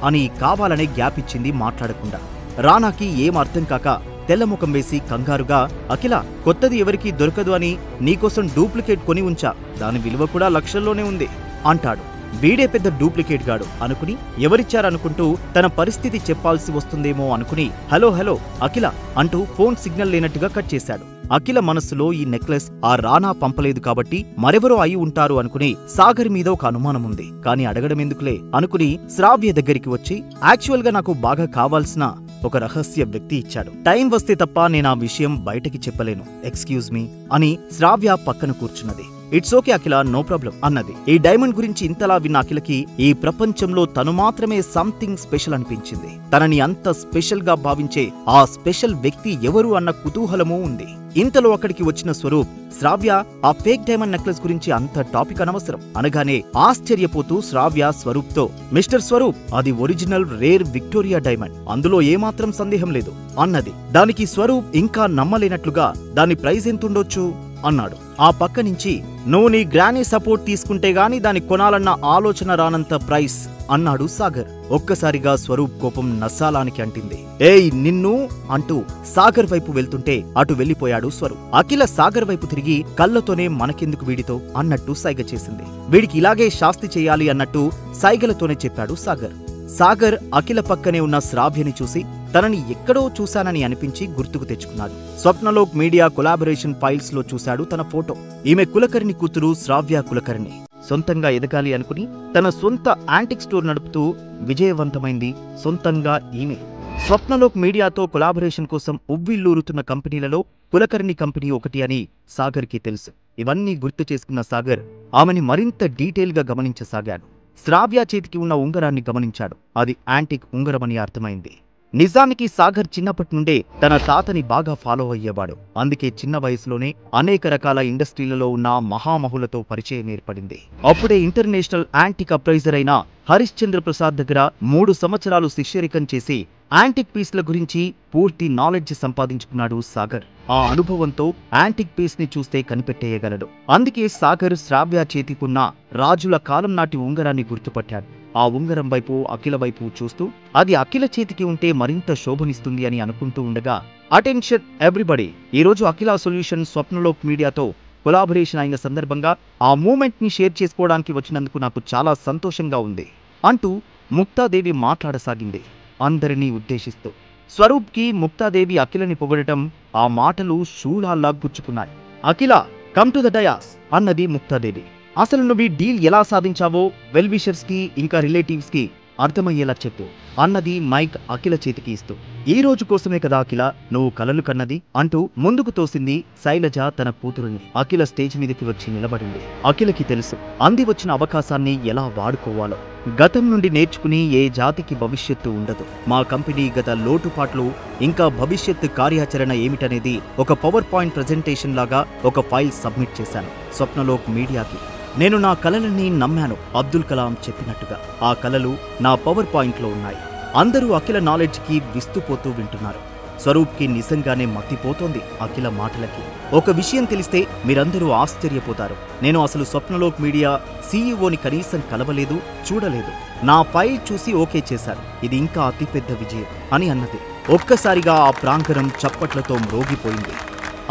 Speaker 14: అని కావాలనే గ్యాప్ ఇచ్చింది మాట్లాడకుండా. రానాకి ఏం అర్థం కాక తెల్లముఖం వేసి కంగారుగా, అఖిల కొత్తది ఎవరికీ దొరకదు అని నీకోసం డూప్లికేట్ కొని ఉంచా, దాని విలువ కూడా లక్షల్లోనే ఉంది అంటాడు. వీడే పెద్ద డూప్లికేట్ గాడు అనుకుని ఎవరిచ్చారనుకుంటూ తన పరిస్థితి చెప్పాల్సి వస్తుందేమో అనుకుని హలో హలో అఖిల అంటూ ఫోన్ సిగ్నల్ లేనట్టుగా కట్ చేశాడు. అఖిల మనస్సులో ఈ నెక్లెస్ ఆ రానా పంపలేదు కాబట్టి మరెవరో అయి ఉంటారు అనుకుని సాగర్ మీద ఒక అనుమానముంది. కాని అడగడం ఎందుకులే అనుకుని శ్రావ్య దగ్గరికి వచ్చి, యాక్చువల్ గా నాకు బాగా కావాల్సిన ఒక రహస్య వ్యక్తి ఇచ్చాడు, టైం వస్తే తప్ప నేను ఆ విషయం బయటకి చెప్పలేను, ఎక్స్క్యూజ్ మీ అని శ్రావ్య పక్కన కూర్చున్నది. It's okay Akhila, no problem అన్నది. ఈ డైమండ్ గురించి ఇంతలా విన్న అఖిలకి ఈ ప్రపంచంలో తను మాత్రమే సంథింగ్ స్పెషల్ అనిపించింది. తనని అంత స్పెషల్ గా భావించే ఆ స్పెషల్ వ్యక్తి ఎవరు అన్న కుతూహలమూ ఉంది. ఇంతలో అక్కడికి వచ్చిన స్వరూప్, శ్రావ్య ఆ ఫేక్ డైమండ్ నెక్లెస్ గురించి అంత టాపిక్ అనవసరం అనగానే ఆశ్చర్యపోతూ శ్రావ్య స్వరూప్ తో, మిస్టర్ స్వరూప్, అది ఒరిజినల్ రేర్ విక్టోరియా డైమండ్, అందులో ఏమాత్రం సందేహం లేదు అన్నది. దానికి స్వరూప్ ఇంకా నమ్మలేనట్లుగా, దాని ప్రైస్ ఎంతుండొచ్చు అన్నాడు. ఆ పక్క నుంచి, నువ్వు నీ గ్రానీ సపోర్ట్ తీసుకుంటే గాని దాన్ని కొనాలన్న ఆలోచన రానంత ప్రైస్ అన్నాడు సాగర్. ఒక్కసారిగా స్వరూప్ కోపం నస్సాలానికి అంటింది. ఏయ్ నిన్ను అంటూ సాగర్ వైపు వెళ్తుంటే అటు వెళ్లిపోయాడు స్వరూప్. అఖిల సాగర్ వైపు తిరిగి కళ్ళతోనే మనకెందుకు వీడితో అన్నట్టు సైగ చేసింది. వీడికి ఇలాగే శాస్తి చెయ్యాలి అన్నట్టు సైగలతోనే చెప్పాడు సాగర్. సాగర్ అఖిల పక్కనే ఉన్న శ్రావ్యని చూసి తనని ఎక్కడో చూశానని అనిపించి గుర్తుకు తెచ్చుకున్నాడు. స్వప్నలోక్ మీడియా కొలాబరేషన్ ఫైల్స్ లో చూశాడు తన ఫోటో. ఈమె కులకర్ణి కూతురు శ్రావ్య కులకర్ణి. సొంతంగా ఎదగాలి అనుకుని తన సొంత యాంటిక్ స్టోర్ నడుపుతూ విజయవంతమైంది సొంతంగా ఈమె. స్వప్నలోక్ మీడియాతో కొలాబరేషన్ కోసం ఉవ్విళ్ళూరుతున్న కంపెనీలలో కులకర్ణి కంపెనీ ఒకటి అని సాగర్కి తెలుసు. ఇవన్నీ గుర్తు చేసుకున్న సాగర్ ఆమెని మరింత డీటెయిల్ గా గమనించసాగాడు. శ్రావ్య చేతికి ఉన్న ఉంగరాన్ని గమనించాడు. అది యాంటిక్ ఉంగరమని అర్థమైంది. నిజానికి సాగర్ చిన్నప్పటి నుండే తన తాతని బాగా ఫాలో అయ్యేవాడు. అందుకే చిన్న వయసులోనే అనేక రకాల ఇండస్ట్రీలలో ఉన్న మహామహులతో పరిచయం ఏర్పడింది. అప్పుడే ఇంటర్నేషనల్ యాంటిక్ అప్రైజర్ అయిన హరిశ్చంద్ర ప్రసాద్ దగ్గర 3 సంవత్సరాలు శిష్యరికం చేసి యాంటిక్ పీస్ల గురించి పూర్తి నాలెడ్జ్ సంపాదించుకున్నాడు సాగర్. ఆ అనుభవంతో యాంటిక్ పీస్ ని చూస్తే కనిపెట్టేయగలడు. అందుకే సాగర్ శ్రావ్య చేతికున్న రాజుల కాలం నాటి ఉంగరాన్ని గుర్తుపట్టాడు. ఆ ఉంగరం వైపు అఖిల వైపు చూస్తూ అది అఖిల చేతికి ఉంటే మరింత శోభనిస్తుంది అని అనుకుంటూ ఉండగా, అటెన్షన్ ఎవ్రీబడి, ఈరోజు అఖిల సొల్యూషన్ స్వప్నలోక్ మీడియాతో కొలాబరేషన్ అయిన సందర్భంగా ఆ మూమెంట్ ని షేర్ చేసుకోవడానికి వచ్చినందుకు నాకు చాలా సంతోషంగా ఉంది అంటూ ముక్తాదేవి మాట్లాడసాగింది అందరినీ ఉద్దేశిస్తూ. స్వరూప్కి ముక్తాదేవి అఖిలని పొగడటం, ఆ మాటలు శూలాల్లా గుచ్చుకున్నాయి. అఖిల కమ్ టు ద డయాస్ అన్నది ముక్తాదేవి. అసలు నువ్వు ఈ డీల్ ఎలా సాధించావో వెల్ విషర్స్ కి ఇంకా రిలేటివ్స్ కి అర్థమయ్యేలా చెప్పు అన్నది మైక్ అఖిల చేతికి ఇస్తూ. ఈ రోజు కోసమే కదా అఖిల నువ్వు కలలు కన్నది అంటూ ముందుకు తోసింది శైలజ తన కూతురుని. అఖిల స్టేజ్ మీదకి వచ్చి నిలబడింది. అఖిలకి తెలుసు అంది వచ్చిన అవకాశాన్ని ఎలా వాడుకోవాలో. గతం నుండి నేర్చుకుని ఏ జాతికి భవిష్యత్తు ఉండదు. మా కంపెనీ గత లోటుపాట్లు ఇంకా భవిష్యత్తు కార్యాచరణ ఏమిటనేది ఒక పవర్ పాయింట్ ప్రెజెంటేషన్ లాగా ఒక ఫైల్ సబ్మిట్ చేశాను స్వప్నలోక్ మీడియాకి. నేను నా కలలన్నీ నమ్మాను అబ్దుల్ కలాం చెప్పినట్టుగా. ఆ కలలు నా పవర్ పాయింట్లో ఉన్నాయి. అందరూ అఖిల నాలెడ్జ్కి విస్తుపోతూ వింటున్నారు. స్వరూప్కి నిజంగానే మత్తిపోతోంది అఖిల మాటలకి. ఒక విషయం తెలిస్తే మీరందరూ ఆశ్చర్యపోతారు. నేను అసలు స్వప్నలోక్ మీడియా సీఈఓని కనీసం కలవలేదు, చూడలేదు. నా ఫైల్ చూసి ఓకే చేశారు. ఇది ఇంకా అతిపెద్ద విజయం అని అన్నది. ఒక్కసారిగా ఆ ప్రాంగణం చప్పట్లతో మ్రోగిపోయింది.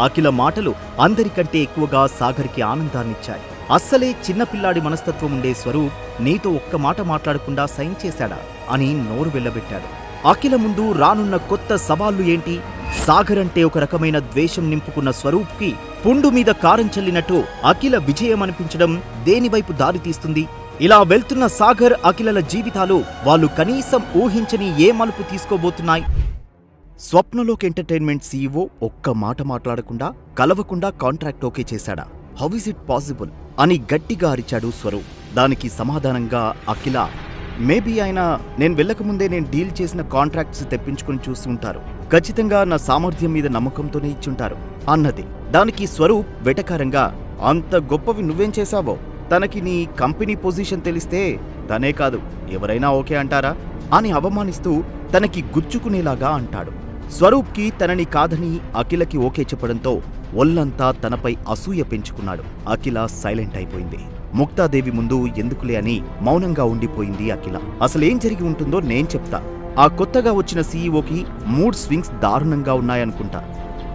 Speaker 14: అఖిల మాటలు అందరికంటే ఎక్కువగా సాగర్కి ఆనందాన్నిచ్చాయి. అస్సలే చిన్నపిల్లాడి మనస్తత్వం ఉండే స్వరూప్ నీతో ఒక్క మాట మాట్లాడకుండా సైన్ చేశాడా అని నోరు వెళ్ళబెట్టాడు. అఖిల ముందు రానున్న కొత్త సవాళ్లు ఏంటి? సాగర్ అంటే ఒక రకమైన ద్వేషం నింపుకున్న స్వరూప్కి పుండు మీద కారం చల్లినట్టు అఖిల విజయం అనిపించడం దేనివైపు దారితీస్తుంది? ఇలా వెళ్తున్న సాగర్ అఖిలల జీవితాలు వాళ్ళు కనీసం ఊహించని ఏ మలుపు తీసుకోబోతున్నాయి? స్వప్నలోక్ ఎంటర్టైన్మెంట్ సీఈఓ ఒక్క మాట మాట్లాడకుండా కలవకుండా కాంట్రాక్ట్ ఓకే చేశాడా? హౌ ఇస్ ఇట్ పాసిబుల్ అని గట్టిగా అరిచాడు స్వరూప్. దానికి సమాధానంగా అఖిల, మేబీ ఆయన నేను వెళ్ళకముందే నేను డీల్ చేసిన కాంట్రాక్ట్స్ తెప్పించుకుని చూసి ఉంటారు. ఖచ్చితంగా నా సామర్థ్యం మీద నమ్మకంతోనే ఇచ్చుంటారు అన్నది. దానికి స్వరూప్ వెటకారంగా, అంత గొప్పవి నువ్వేం చేశావో? తనకి నీ కంపెనీ పొజిషన్ తెలిస్తే తనే కాదు ఎవరైనా ఓకే అంటారా అని అవమానిస్తూ తనకి గుచ్చుకునేలాగా అంటాడు. స్వరూప్కి తనని కాదని అఖిలకి ఓకే చెప్పడంతో ఒళ్ళంతా తనపై అసూయ పెంచుకున్నాడు. అఖిల సైలెంట్ అయిపోయింది. ముక్తాదేవి ముందు ఎందుకులే అని మౌనంగా ఉండిపోయింది అఖిల. అసలేం జరిగి ఉంటుందో నేను చెప్తా. ఆ కొత్తగా వచ్చిన సీఈఓకి మూడ్ స్వింగ్స్ దారుణంగా ఉన్నాయనుకుంటా.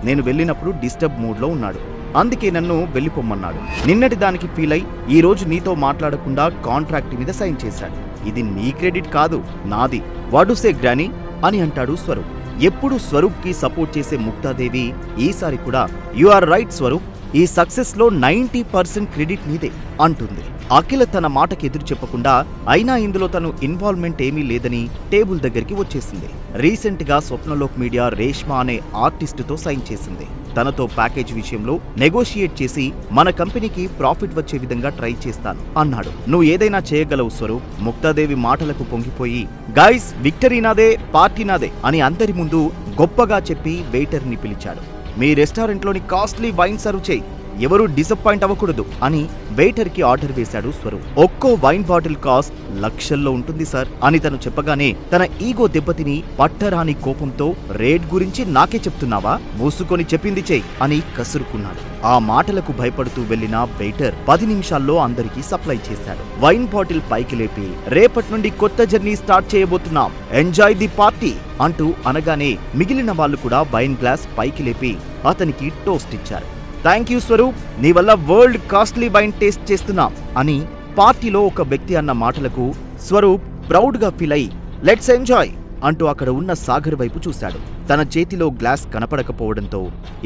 Speaker 14: నేను వెళ్ళినప్పుడు డిస్టర్బ్ మూడ్లో ఉన్నాడు. అందుకే నన్ను వెళ్ళిపోమ్మన్నాడు. నిన్నటి దానికి ఫీల్ అయి ఈ రోజు నీతో మాట్లాడకుండా కాంట్రాక్ట్ మీద సైన్ చేశాడు. ఇది నీ క్రెడిట్ కాదు, నాది. వాడుసే గ్రానీ అని అంటాడు స్వరూప్. ఎప్పుడు స్వరూప్కి సపోర్ట్ చేసే ముక్తాదేవి ఈసారి కూడా యు ఆర్ రైట్ స్వరూప్, ఈ సక్సెస్ లో 90% క్రెడిట్ నీదే అంటుంది. అఖిల తన మాటకి ఎదురు చెప్పకుండా అయినా ఇందులో తను ఇన్వాల్వ్మెంట్ ఏమీ లేదని టేబుల్ దగ్గరికి వచ్చేసింది. రీసెంట్ గా స్వప్నలోక్ మీడియా రేష్మా అనే ఆర్టిస్టుతో సైన్ చేసింది. తనతో ప్యాకేజ్ విషయంలో నెగోషియేట్ చేసి మన కంపెనీకి ప్రాఫిట్ వచ్చే విధంగా ట్రై చేస్తాను అన్నాడు. నువ్వు ఏదైనా చేయగలవు స్వరూప్. ముక్తాదేవి మాటలకు పొంగిపోయి, గైస్ విక్టరీ నాదే, పార్టీ నాదే అని అందరి ముందు గొప్పగా చెప్పి వెయిటర్ని పిలిచాడు. మీ రెస్టారెంట్లోని కాస్ట్లీ వైన్ సర్వ్ చేయి, ఎవరూ డిసప్పాయింట్ అవ్వకూడదు అని వెయిటర్కి ఆర్డర్ వేశాడు స్వరూప్. ఒక్కో వైన్ బాటిల్ కాస్ట్ లక్షల్లో ఉంటుంది సార్ అని తను చెప్పగానే తన ఈగో దెబ్బతిని పట్టరాని కోపంతో రేట్ గురించి నాకే చెప్తున్నావా, మూసుకొని చెప్పింది చెయ్యి అని కసురుకున్నాడు. ఆ మాటలకు భయపడుతూ వెళ్లిన వెయిటర్ 10 నిమిషాల్లో అందరికీ సప్లై చేశాడు. వైన్ బాటిల్ పైకి లేపి, రేపటి నుండి కొత్త జర్నీ స్టార్ట్ చేయబోతున్నాం, ఎంజాయ్ ది పార్టీ అంటూ అనగానే మిగిలిన వాళ్ళు కూడా వైన్ గ్లాస్ పైకి లేపి అతనికి టోస్ట్ ఇచ్చారు. థ్యాంక్ యూ స్వరూప్, నీ వల్ల వరల్డ్ కాస్ట్లీ వైన్ టేస్ట్ చేస్తున్నాం అని పార్టీలో ఒక వ్యక్తి అన్న మాటలకు స్వరూప్ ప్రౌడ్ గా ఫీల్ అయి లెట్స్ ఎంజాయ్ అంటూ అక్కడ ఉన్న సాగర్ వైపు చూశాడు. తన చేతిలో గ్లాస్ కనపడకపోవడంతో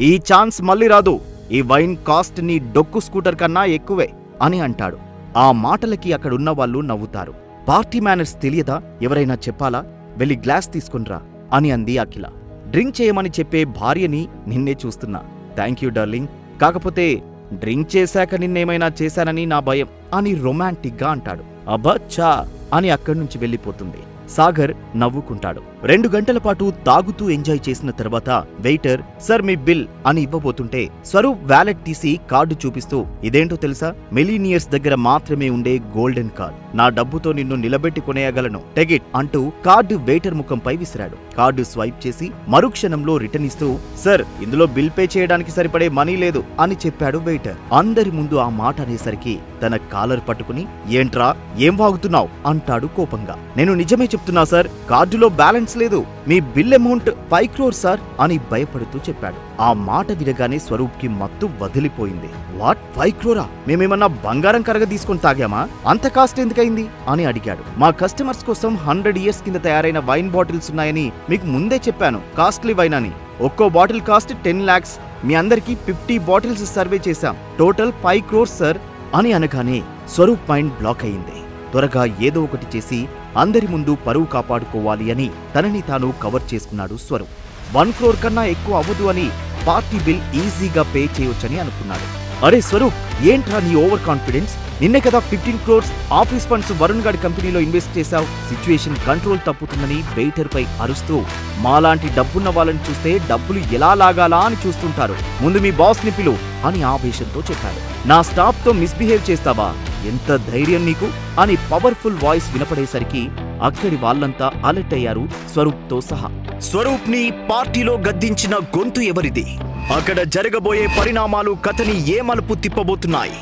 Speaker 14: ఈ ఛాన్స్ మళ్ళీ రాదు, ఈ వైన్ కాస్ట్ నీ డొక్కు స్కూటర్ కన్నా ఎక్కువే అని అంటాడు. ఆ మాటలకి అక్కడున్న వాళ్ళు నవ్వుతారు. పార్టీ మేనర్స్ తెలియదా, ఎవరైనా చెప్పాలా, వెళ్ళి గ్లాస్ తీసుకునిరా అని అంది అఖిల. డ్రింక్ చేయమని చెప్పే భార్యని నిన్నే చూస్తున్నా. థ్యాంక్ యూ డార్లింగ్, కాకపోతే డ్రింక్ చేశాక నిన్నేమైనా చేశానని నా భయం అని రొమాంటిక్ గా అంటాడు. అబ్బచ్చా అని అక్కడి నుంచి వెళ్ళిపోతుంది. సాగర్ నవ్వుకుంటాడు. 2 గంటల పాటు తాగుతూ ఎంజాయ్ చేసిన తర్వాత వెయిటర్ సర్ మీ బిల్ అని ఇవ్వబోతుంటే స్వరూప్ వ్యాలెట్ తీసి కార్డు చూపిస్తూ, ఇదేంటో తెలుసా, మిలీనియర్స్ దగ్గర మాత్రమే ఉండే గోల్డెన్ కార్డ్, నా డబ్బుతో నిన్ను నిలబెట్టి కొనేయగలను, టెగిట్ అంటూ కార్డు వెయిటర్ ముఖంపై విసిరాడు. కార్డు స్వైప్ చేసి మరుక్షణంలో రిటర్న్ ఇస్తూ, సర్ ఇందులో బిల్ పే చేయడానికి సరిపడే మనీ లేదు అని చెప్పాడు వెయిటర్. అందరి ముందు ఆ మాట అనేసరికి తన కాలర్ పట్టుకుని, ఏంట్రా ఏం వాగుతున్నావు అంటాడు కోపంగా. నేను నిజమే చెప్తున్నా సార్, కార్డులో బ్యాలెన్స్ లేదు, మీ బిల్ అమౌంట్ 5 crores సార్ అని భయపడుతూ చెప్పాడు. ఆ మాట వినగానే స్వరూప్ కి మత్తు వదిలిపోయింది. What 5 crore? మేమేమన్నా బంగారం కరగ తీసుకొని తాగామా, అంత కాస్ట్ ఎందుకైంది అని అడిగాడు. మా కస్టమర్స్ కోసం 100 years కింద తయారైన వైన్ బాటిల్స్ ఉన్నాయని మీకు ముందే చెప్పాను, కాస్ట్లీ వైన్ అని. ఒక్కో బాటిల్ కాస్ట్ 10 lakhs, మీ అందరికి 50 బాటిల్స్ సర్వే చేశాం, టోటల్ 5 crores సార్ అని అనగానే స్వరూప్ మైండ్ బ్లాక్ అయింది. త్వరగా ఏదో ఒకటి చేసి అందరి ముందు పరువు కాపాడుకోవాలి అని తనని తాను కవర్ చేసుకున్నాడు స్వరూప్. 1 crore కన్నా ఎక్కువ అవ్వదు అని పార్టీ బిల్ ఈజీగా పే చేయొచ్చని అనుకున్నాడు. అరే స్వరూప్, ఏంట్రా నీ ఓవర్ కాన్ఫిడెన్స్? నిన్నే కదా 15 crores ఆఫీస్ ఫండ్స్ వరుణ్ గాడి కంపెనీలో ఇన్వెస్ట్ చేశావు. సిచ్యువేషన్ కంట్రోల్ తప్పుతుందని వెయిటర్ పై అరుస్తూ, మాలాంటి డబ్బున్న వాళ్ళని చూస్తే డబ్బులు ఎలా లాగాలా అని చూస్తుంటారు, ముందు మీ బాస్ ని పిలు అని ఆవేశంతో చెప్పాడు. నా స్టాఫ్ తో మిస్బిహేవ్ చేస్తావా, ఎంత ధైర్యం నీకు అని పవర్ఫుల్ వాయిస్ వినపడేసరికి అక్కడి వాళ్ళంతా అలర్ట్ అయ్యారు, స్వరూప్ తో సహా. స్వరూప్ ని పార్టీలో గద్దించిన గొంతు ఎవరిది? అక్కడ జరగబోయే పరిణామాలు కథని ఏ మలుపు తిప్పబోతున్నాయి?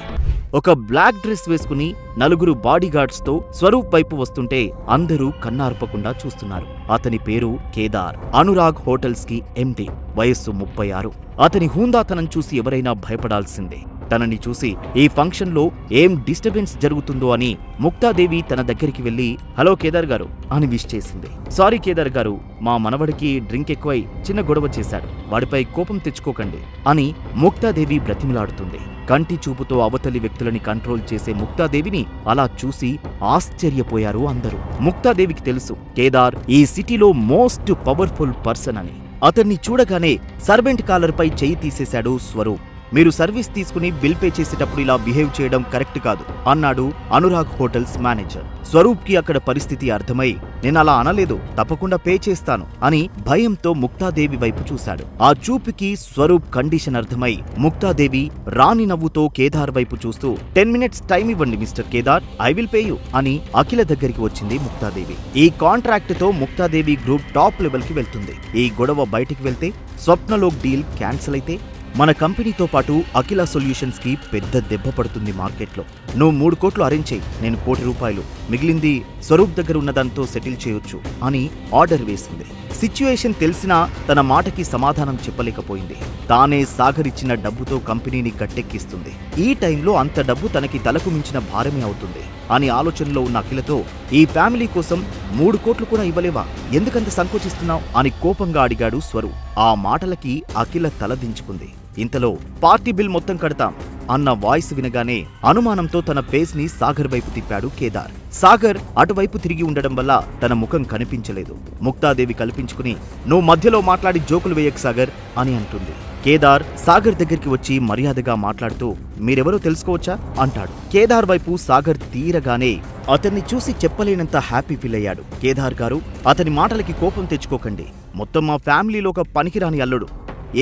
Speaker 14: ఒక బ్లాక్ డ్రెస్ వేసుకుని నలుగురు బాడీగార్డ్స్ తో స్వరూప్ వైపు వస్తుంటే అందరూ కన్నార్పకుండా చూస్తున్నారు. అతని పేరు కేదార్. అనురాగ్ హోటల్స్ కి ఎండి. వయస్సు 36. అతని హూందాతనం చూసి ఎవరైనా భయపడాల్సిందే. తనని చూసి ఈ ఫంక్షన్ లో ఏం డిస్టర్బెన్స్ జరుగుతుందో అని ముక్తాదేవి తన దగ్గరికి వెళ్లి హలో కేదార్ గారు అని విష్ చేసింది. సారీ కేదార్ గారు, మా మనవడికి డ్రింక్ ఎక్కువై చిన్న గొడవ చేశాడు, వాడిపై కోపం తెచ్చుకోకండి అని ముక్తాదేవి బ్రతిమలాడుతుంది. కంటి చూపుతో అవతలి వ్యక్తులని కంట్రోల్ చేసే ముక్తాదేవిని అలా చూసి ఆశ్చర్యపోయారు అందరూ. ముక్తాదేవికి తెలుసు కేదార్ ఈ సిటీలో మోస్ట్ పవర్ఫుల్ పర్సన్ అని. అతన్ని చూడగానే సర్వెంట్ కాలర్పై చెయ్యి తీసేశాడు స్వరూప్. మీరు సర్వీస్ తీసుకుని బిల్ పే చేసేటప్పుడు ఇలా బిహేవ్ చేయడం కరెక్ట్ కాదు అన్నాడు అనురాగ్ హోటల్స్ మేనేజర్. స్వరూప్ కి అక్కడ పరిస్థితి అర్థమై నేనలా అనలేదు, తప్పకుండా పే చేస్తాను అని భయంతో ముక్తాదేవి వైపు చూశాడు. ఆ చూపుకి స్వరూప్ కండిషన్ అర్థమై ముక్తాదేవి రాణి నవ్వుతో కేదార్ వైపు చూస్తూ 10 minutes టైం ఇవ్వండి mister Kedar, I will pay you అని అఖిల దగ్గరికి వచ్చింది ముక్తాదేవి. ఈ కాంట్రాక్ట్ తో ముక్తాదేవి గ్రూప్ టాప్ లెవెల్ కి వెళ్తుంది. ఈ గొడవ బయటికి వెళ్తే స్వప్నలోక్ డీల్ క్యాన్సిల్ అయితే మన కంపెనీతో పాటు అఖిల సొల్యూషన్స్ కి పెద్ద దెబ్బ పడుతుంది మార్కెట్లో. నువ్వు 3 కోట్లు అరేంజ్ చేయి, నేను ₹1 కోటి, మిగిలింది స్వరూప్ దగ్గర ఉన్నదాంతో సెటిల్ చేయొచ్చు అని ఆర్డర్ వేసింది. సిచ్యుయేషన్ తెలిసినా తన మాటకి సమాధానం చెప్పలేకపోయింది. తానే సాగర్ ఇచ్చిన డబ్బుతో కంపెనీని గట్టెక్కిస్తుంది. ఈ టైంలో అంత డబ్బు తనకి తలకు మించిన భారమే అవుతుంది అని ఆలోచనలో ఉన్న అఖిలతో ఈ ఫ్యామిలీ కోసం 3 కోట్లు కూడా ఇవ్వలేవా, ఎందుకంత సంకోచిస్తున్నావు అని కోపంగా అడిగాడు స్వరూప్. ఆ మాటలకి అఖిల తలదించుకుంది. ఇంతలో పార్టీ బిల్ మొత్తం కడతాం అన్న వాయిస్ వినగానే అనుమానంతో తన ఫేస్ ని సాగర్ వైపు తిప్పాడు కేదార్. సాగర్ అటువైపు తిరిగి ఉండడం వల్ల తన ముఖం కనిపించలేదు. ముక్తాదేవి కల్పించుకుని నువ్వు మధ్యలో మాట్లాడి జోకులు వేయకు సాగర్ అని అంటుంది. కేదార్ సాగర్ దగ్గరికి వచ్చి మర్యాదగా మాట్లాడుతూ మీరెవరో తెలుసుకోవచ్చా అంటాడు. కేదార్ వైపు సాగర్ తీరగానే అతన్ని చూసి చెప్పలేనంత హ్యాపీ ఫీల్ అయ్యాడు. కేదార్ గారు, అతని మాటలకి కోపం తెచ్చుకోకండి. మొత్తం మా ఫ్యామిలీలో ఒక పనికిరాని అల్లుడు.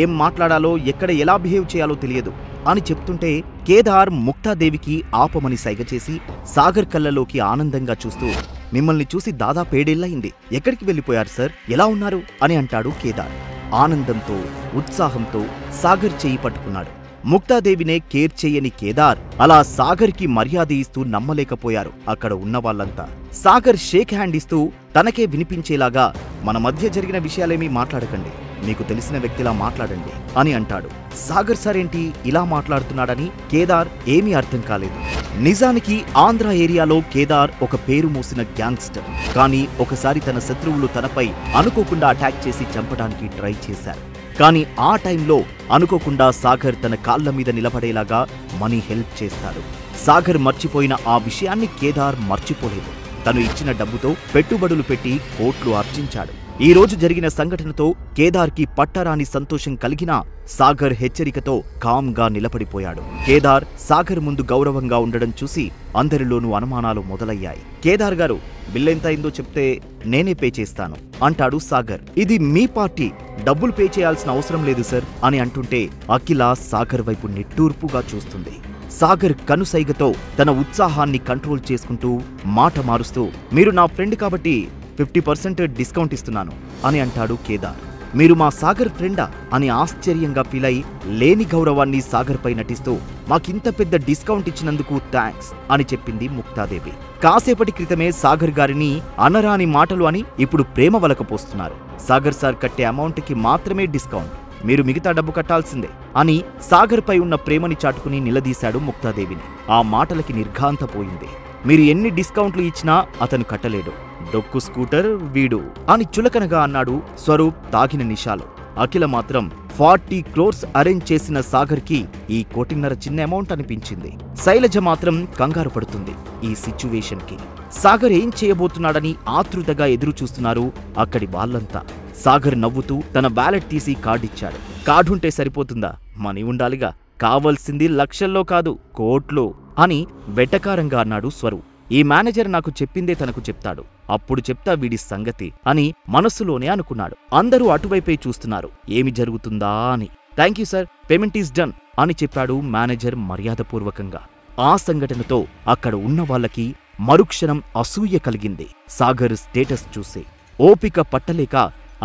Speaker 14: ఏం మాట్లాడాలో ఎక్కడ ఎలా బిహేవ్ చేయాలో తెలియదు అని చెప్తుంటే కేదార్ ముక్తాదేవికి ఆపమని సైగ చేసి సాగర్ కళ్ళలోకి ఆనందంగా చూస్తూ మిమ్మల్ని చూసి దాదాపు 7 ఏళ్లయింది, ఎక్కడికి వెళ్ళిపోయారు సార్, ఎలా ఉన్నారు అని అంటాడు కేదార్. ఆనందంతో ఉత్సాహంతో సాగర్ చెయ్యి పట్టుకున్నాడు. ముక్తాదేవినే కేర్ చెయ్యని కేదార్ అలా సాగర్కి మర్యాద ఇస్తూ నమ్మలేకపోయారు అక్కడ ఉన్న వాళ్ళంతా. సాగర్ షేక్ హ్యాండ్ ఇస్తూ తనకే వినిపించేలాగా మన మధ్య జరిగిన విషయాలేమీ మాట్లాడకండి, మీకు తెలిసిన వ్యక్తిలా మాట్లాడండి అని అంటాడు. సాగర్ సార్ ఏంటి ఇలా మాట్లాడుతున్నాడని కేదార్ ఏమీ అర్థం కాలేదు. నిజానికి ఆంధ్ర ఏరియాలో కేదార్ ఒక పేరు మోసిన గ్యాంగ్స్టర్. కానీ ఒకసారి తన శత్రువులు తనపై అనుకోకుండా అటాక్ చేసి చంపడానికి ట్రై చేశారు. కానీ ఆ టైంలో అనుకోకుండా సాగర్ తన కాళ్ల మీద నిలబడేలాగా మనీ హెల్ప్ చేస్తాడు. సాగర్ మర్చిపోయిన ఆ విషయాన్ని కేదార్ మర్చిపోలేదు. తను ఇచ్చిన డబ్బుతో పెట్టుబడులు పెట్టి కోట్లు ఆర్జించాడు. ఈ రోజు జరిగిన సంఘటనతో కేదార్కి పట్టరాని సంతోషం కలిగినా సాగర్ హెచ్చరికతో కామ్గా నిలబడిపోయాడు. కేదార్ సాగర్ ముందు గౌరవంగా ఉండడం చూసి అందరిలోనూ అనుమానాలు మొదలయ్యాయి. కేదార్ గారు, బిల్లెంత అయిందో చెప్తే నేనే పే చేస్తాను అంటాడు సాగర్. ఇది మీ పార్టీ, డబ్బులు పే చేయాల్సిన అవసరం లేదు సార్ అని అంటుంటే అఖిల సాగర్ వైపు నిట్టూర్పుగా చూస్తుంది. సాగర్ కనుసైగతో తన ఉత్సాహాన్ని కంట్రోల్ చేసుకుంటూ మాట మారుస్తూ మీరు నా ఫ్రెండ్ కాబట్టి 50% డిస్కౌంట్ ఇస్తున్నాను అని అంటాడు కేదార్. మీరు మా సాగర్ ఫ్రెండా అని ఆశ్చర్యంగా ఫీల్ అయి లేని గౌరవాన్ని సాగర్ పై నటిస్తూ మాకింత పెద్ద డిస్కౌంట్ ఇచ్చినందుకు థ్యాంక్స్ అని చెప్పింది ముక్తాదేవి. కాసేపటి క్రితమే సాగర్ గారిని అనరాని మాటలు అని ఇప్పుడు ప్రేమ వలకపోస్తున్నారు. సాగర్ సార్ కట్టే అమౌంట్కి మాత్రమే డిస్కౌంట్, మీరు మిగతా డబ్బు కట్టాల్సిందే అని సాగర్ పై ఉన్న ప్రేమని చాటుకుని నిలదీశాడు ముక్తాదేవిని. ఆ మాటలకి నిర్ఘాంతపోయింది. మీరు ఎన్ని డిస్కౌంట్లు ఇచ్చినా అతను కట్టలేడు, డొక్కు స్కూటర్ వీడు అని చులకనగా అన్నాడు స్వరూప్ తాగిన నిషాలో. అఖిల మాత్రం 40 crores అరేంజ్ చేసిన సాగర్కి ఈ 1.5 కోటి చిన్న అమౌంట్ అనిపించింది. శైలజ మాత్రం కంగారు పడుతుంది ఈ సిచ్యువేషన్ కి. సాగర్ ఏం చేయబోతున్నాడని ఆతృతగా ఎదురు చూస్తున్నారు అక్కడి వాళ్ళంతా. సాగర్ నవ్వుతూ తన వ్యాలెట్ తీసి కార్డిచ్చాడు. కార్డుంటే సరిపోతుందా, మనీ ఉండాలిగా, కావాల్సింది లక్షల్లో కాదు కోట్లు అని వెటకారంగా అన్నాడు స్వరూప్. ఈ మేనేజర్ నాకు చెప్పిందే తనకు చెప్తాడు, అప్పుడు చెప్తా వీడి సంగతి అని మనస్సులోనే అనుకున్నాడు. అందరూ అటువైపే చూస్తున్నారు ఏమి జరుగుతుందా అని. Thank you sir, payment is done అని చెప్పాడు మేనేజర్ మర్యాదపూర్వకంగా. ఆ సంఘటనతో అక్కడ ఉన్న వాళ్ళకి మరుక్షణం అసూయ కలిగింది. సాగర్ స్టేటస్ చూసి ఓపిక పట్టలేక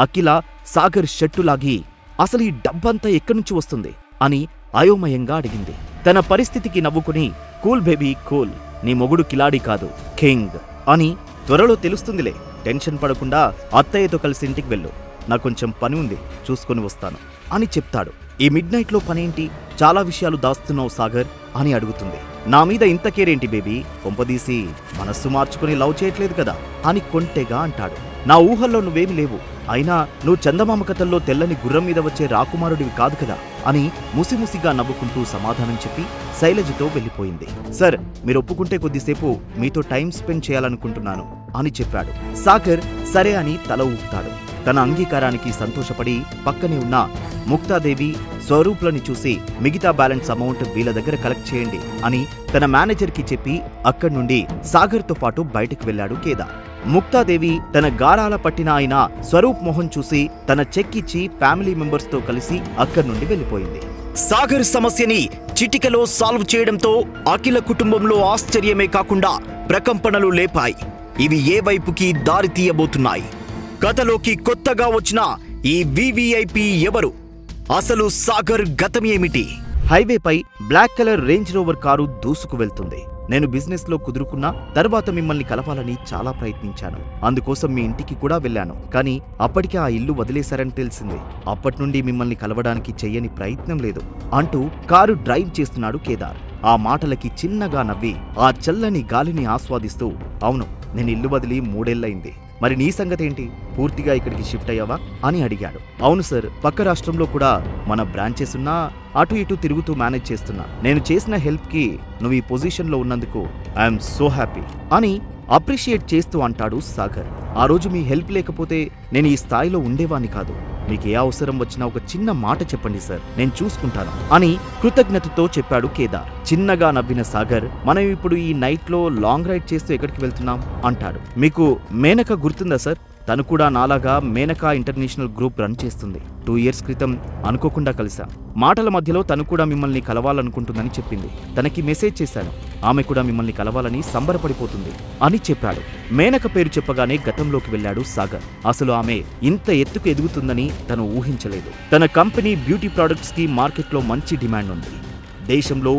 Speaker 14: అఖిల సాగర్ షర్టులాగి అసలు ఈ డబ్బంతా ఎక్కడ్నుంచి వస్తుంది అని అయోమయంగా అడిగింది. తన పరిస్థితికి నవ్వుకుని కూల్ బేబీ కూల్, నీ మొగుడు కిలాడి కాదు కింగ్ అని త్వరలో తెలుస్తుందిలే, టెన్షన్ పడకుండా అత్తయ్యతో కలిసి ఇంటికి వెళ్ళు, నాకు కొంచెం పని ఉంది చూసుకొని వస్తాను అని చెప్తాడు. ఈ మిడ్ నైట్లో పనేంటి, చాలా విషయాలు దాస్తున్నావు సాగర్ అని అడుగుతుంది. నా మీద ఇంత కేరేంటి బేబీ, కొంపదీసి మనస్సు మార్చుకుని లవ్ చేయట్లేదు కదా అని కొంటెగా అంటాడు. నా ఊహల్లో నువ్వేమి లేవు, అయినా నువ్వు చందమామ కథల్లో తెల్లని గుర్రం మీద వచ్చే రాకుమారుడివి కాదు కదా అని ముసిముసిగా నవ్వుకుంటూ సమాధానం చెప్పి శైలజతో వెళ్ళిపోయింది. సార్, మీరు ఒప్పుకుంటే కొద్దిసేపు మీతో టైం స్పెండ్ చేయాలనుకుంటున్నాను అని చెప్పాడు. సాగర్ సరే అని తల ఊపుతాడు. తన అంగీకారానికి సంతోషపడి పక్కనే ఉన్న ముక్తాదేవి, స్వరూప్లని చూసి మిగతా బ్యాలెన్స్ అమౌంట్ వీళ్ళ దగ్గర కలెక్ట్ చేయండి అని తన మేనేజర్కి చెప్పి అక్కడి నుండి సాగర్తో పాటు బయటకు వెళ్లాడు కేదార్. ముక్తాదేవి తన గారాల పట్టిన ఆయన స్వరూప్ మోహన్ చూసి తన చెక్ ఇచ్చి ఫ్యామిలీ మెంబర్స్ తో కలిసి అక్కడి నుండి వెళ్ళిపోయింది. సాగర్ సమస్యని చిటికలో సాల్వ్ చేయడంతో అఖిల కుటుంబంలో ఆశ్చర్యమే కాకుండా ప్రకంపనలు లేపాయి. ఇవి ఏ వైపుకి దారి తీయబోతున్నాయి? కథలోకి కొత్తగా వచ్చిన ఈ వివిఐపి ఎవరు? అసలు సాగర్ గతం ఏమిటి? హైవేపై black colour Range Rover car దూసుకు వెళ్తుంది. నేను బిజినెస్ లో కుదురుకున్నా తర్వాత మిమ్మల్ని కలపాలని చాలా ప్రయత్నించాను. అందుకోసం మీ ఇంటికి కూడా వెళ్ళాను. కానీ అప్పటికే ఆ ఇల్లు వదిలేశారని తెలిసింది. అప్పటి నుండి మిమ్మల్ని కలవడానికి చెయ్యని ప్రయత్నం లేదు అంటూ కారు డ్రైవ్ చేస్తున్నాడు కేదార్. ఆ మాటలకి చిన్నగా నవ్వి ఆ చల్లని గాలిని ఆస్వాదిస్తూ, అవును, నేను ఇల్లు వదిలి 3 ఏళ్లయింది. మరి నీ సంగతేంటి, పూర్తిగా ఇక్కడికి షిఫ్ట్ అయ్యావా అని అడిగాడు. అవును సార్, పక్క రాష్ట్రంలో కూడా మన బ్రాంచెస్ ఉన్నా అటు ఇటు తిరుగుతూ మేనేజ్ చేస్తున్నా. నేను చేసిన హెల్ప్ కి నువ్వు ఈ పొజిషన్లో ఉన్నందుకు ఐఎమ్ సో హ్యాపీ అని అప్రిషియేట్ చేస్తూ అంటాడు సాగర్. ఆ రోజు మీ హెల్ప్ లేకపోతే నేను ఈ స్థాయిలో ఉండేవాణ్ణి కాదు. మీకు ఏ అవసరం వచ్చినా ఒక చిన్న మాట చెప్పండి సార్, నేను చూసుకుంటాను అని కృతజ్ఞతతో చెప్పాడు కేదార్. చిన్నగా నవ్విన సాగర్, మనం ఇప్పుడు ఈ నైట్లో లాంగ్ రైడ్ చేస్తూ ఎక్కడికి వెళ్తున్నాం అంటాడు. మీకు మేనక గుర్తుందా సార్? తను కూడా నాలాగా మేనకా ఇంటర్నేషనల్ గ్రూప్ రన్ చేస్తుంది. 2 years క్రితం అనుకోకుండా కలిశాం. మాటల మధ్యలో తను కూడా మిమ్మల్ని కలవాలనుకుంటుందని చెప్పింది. తనకి మెసేజ్ చేశాను. ఆమె కూడా మిమ్మల్ని కలవాలని సంబరపడిపోతుంది అని చెప్పాడు. మేనక పేరు చెప్పగానే గతంలోకి వెళ్ళాడు సాగర్. అసలు ఆమె ఇంత ఎత్తుకు ఎదుగుతుందని తను ఊహించలేదు. తన కంపెనీ బ్యూటీ ప్రొడక్ట్స్ కి మార్కెట్లో మంచి డిమాండ్ ఉంది. దేశంలో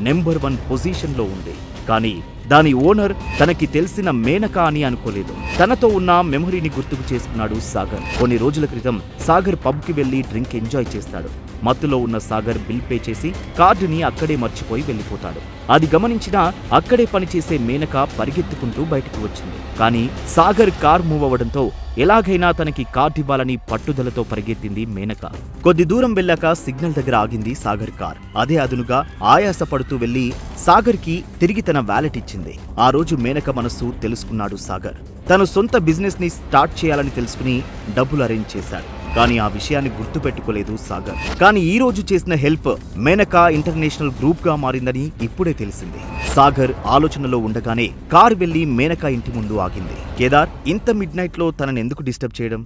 Speaker 14: నెంబర్ 1 పొజిషన్లో ఉంది. కానీ దాని ఓనర్ తనకి తెలిసిన మేనక అని అనుకోలేదు. తనతో ఉన్న మెమరీని గుర్తుకు చేసుకున్నాడు సాగర్. కొన్ని రోజుల క్రితం సాగర్ పబ్కి వెళ్లి డ్రింక్ ఎంజాయ్ చేస్తాడు. మత్తులో ఉన్న సాగర్ బిల్ పే చేసి కార్డుని అక్కడే మర్చిపోయి వెళ్ళిపోతాడు. అది గమనించిన అక్కడే పనిచేసే మేనక పరిగెత్తుకుంటూ బయటకు వచ్చింది. కానీ సాగర్ కార్ మూవ్ అవ్వడంతో ఎలాగైనా తనకి కార్డు ఇవ్వాలని పట్టుదలతో పరిగెత్తింది మేనక. కొద్ది దూరం వెళ్ళాక సిగ్నల్ దగ్గర ఆగింది సాగర్ కార్. అదే అదునుగా ఆయాసపడుతూ వెళ్లి సాగర్ కి తిరిగి తన వ్యాలెట్ ఇచ్చింది. ఆ రోజు మేనక మనస్సు తెలుసుకున్నాడు సాగర్. తను సొంత బిజినెస్ ని స్టార్ట్ చేయాలని తెలుసుకుని డబ్బులు అరేంజ్ చేశాడు. కానీ ఆ విషయాన్ని గుర్తుపెట్టుకోలేదు సాగర్. కానీ ఈ రోజు చేసిన హెల్ప్ మేనకా ఇంటర్నేషనల్ గ్రూప్ గా మారిందని ఇప్పుడే తెలిసింది. సాగర్ ఆలోచనలో ఉండగానే కార్ వెళ్లి మేనకా ఇంటి ముందు ఆగింది. కేదార్, ఇంత మిడ్ నైట్ లో తనని ఎందుకు డిస్టర్బ్ చేయడం?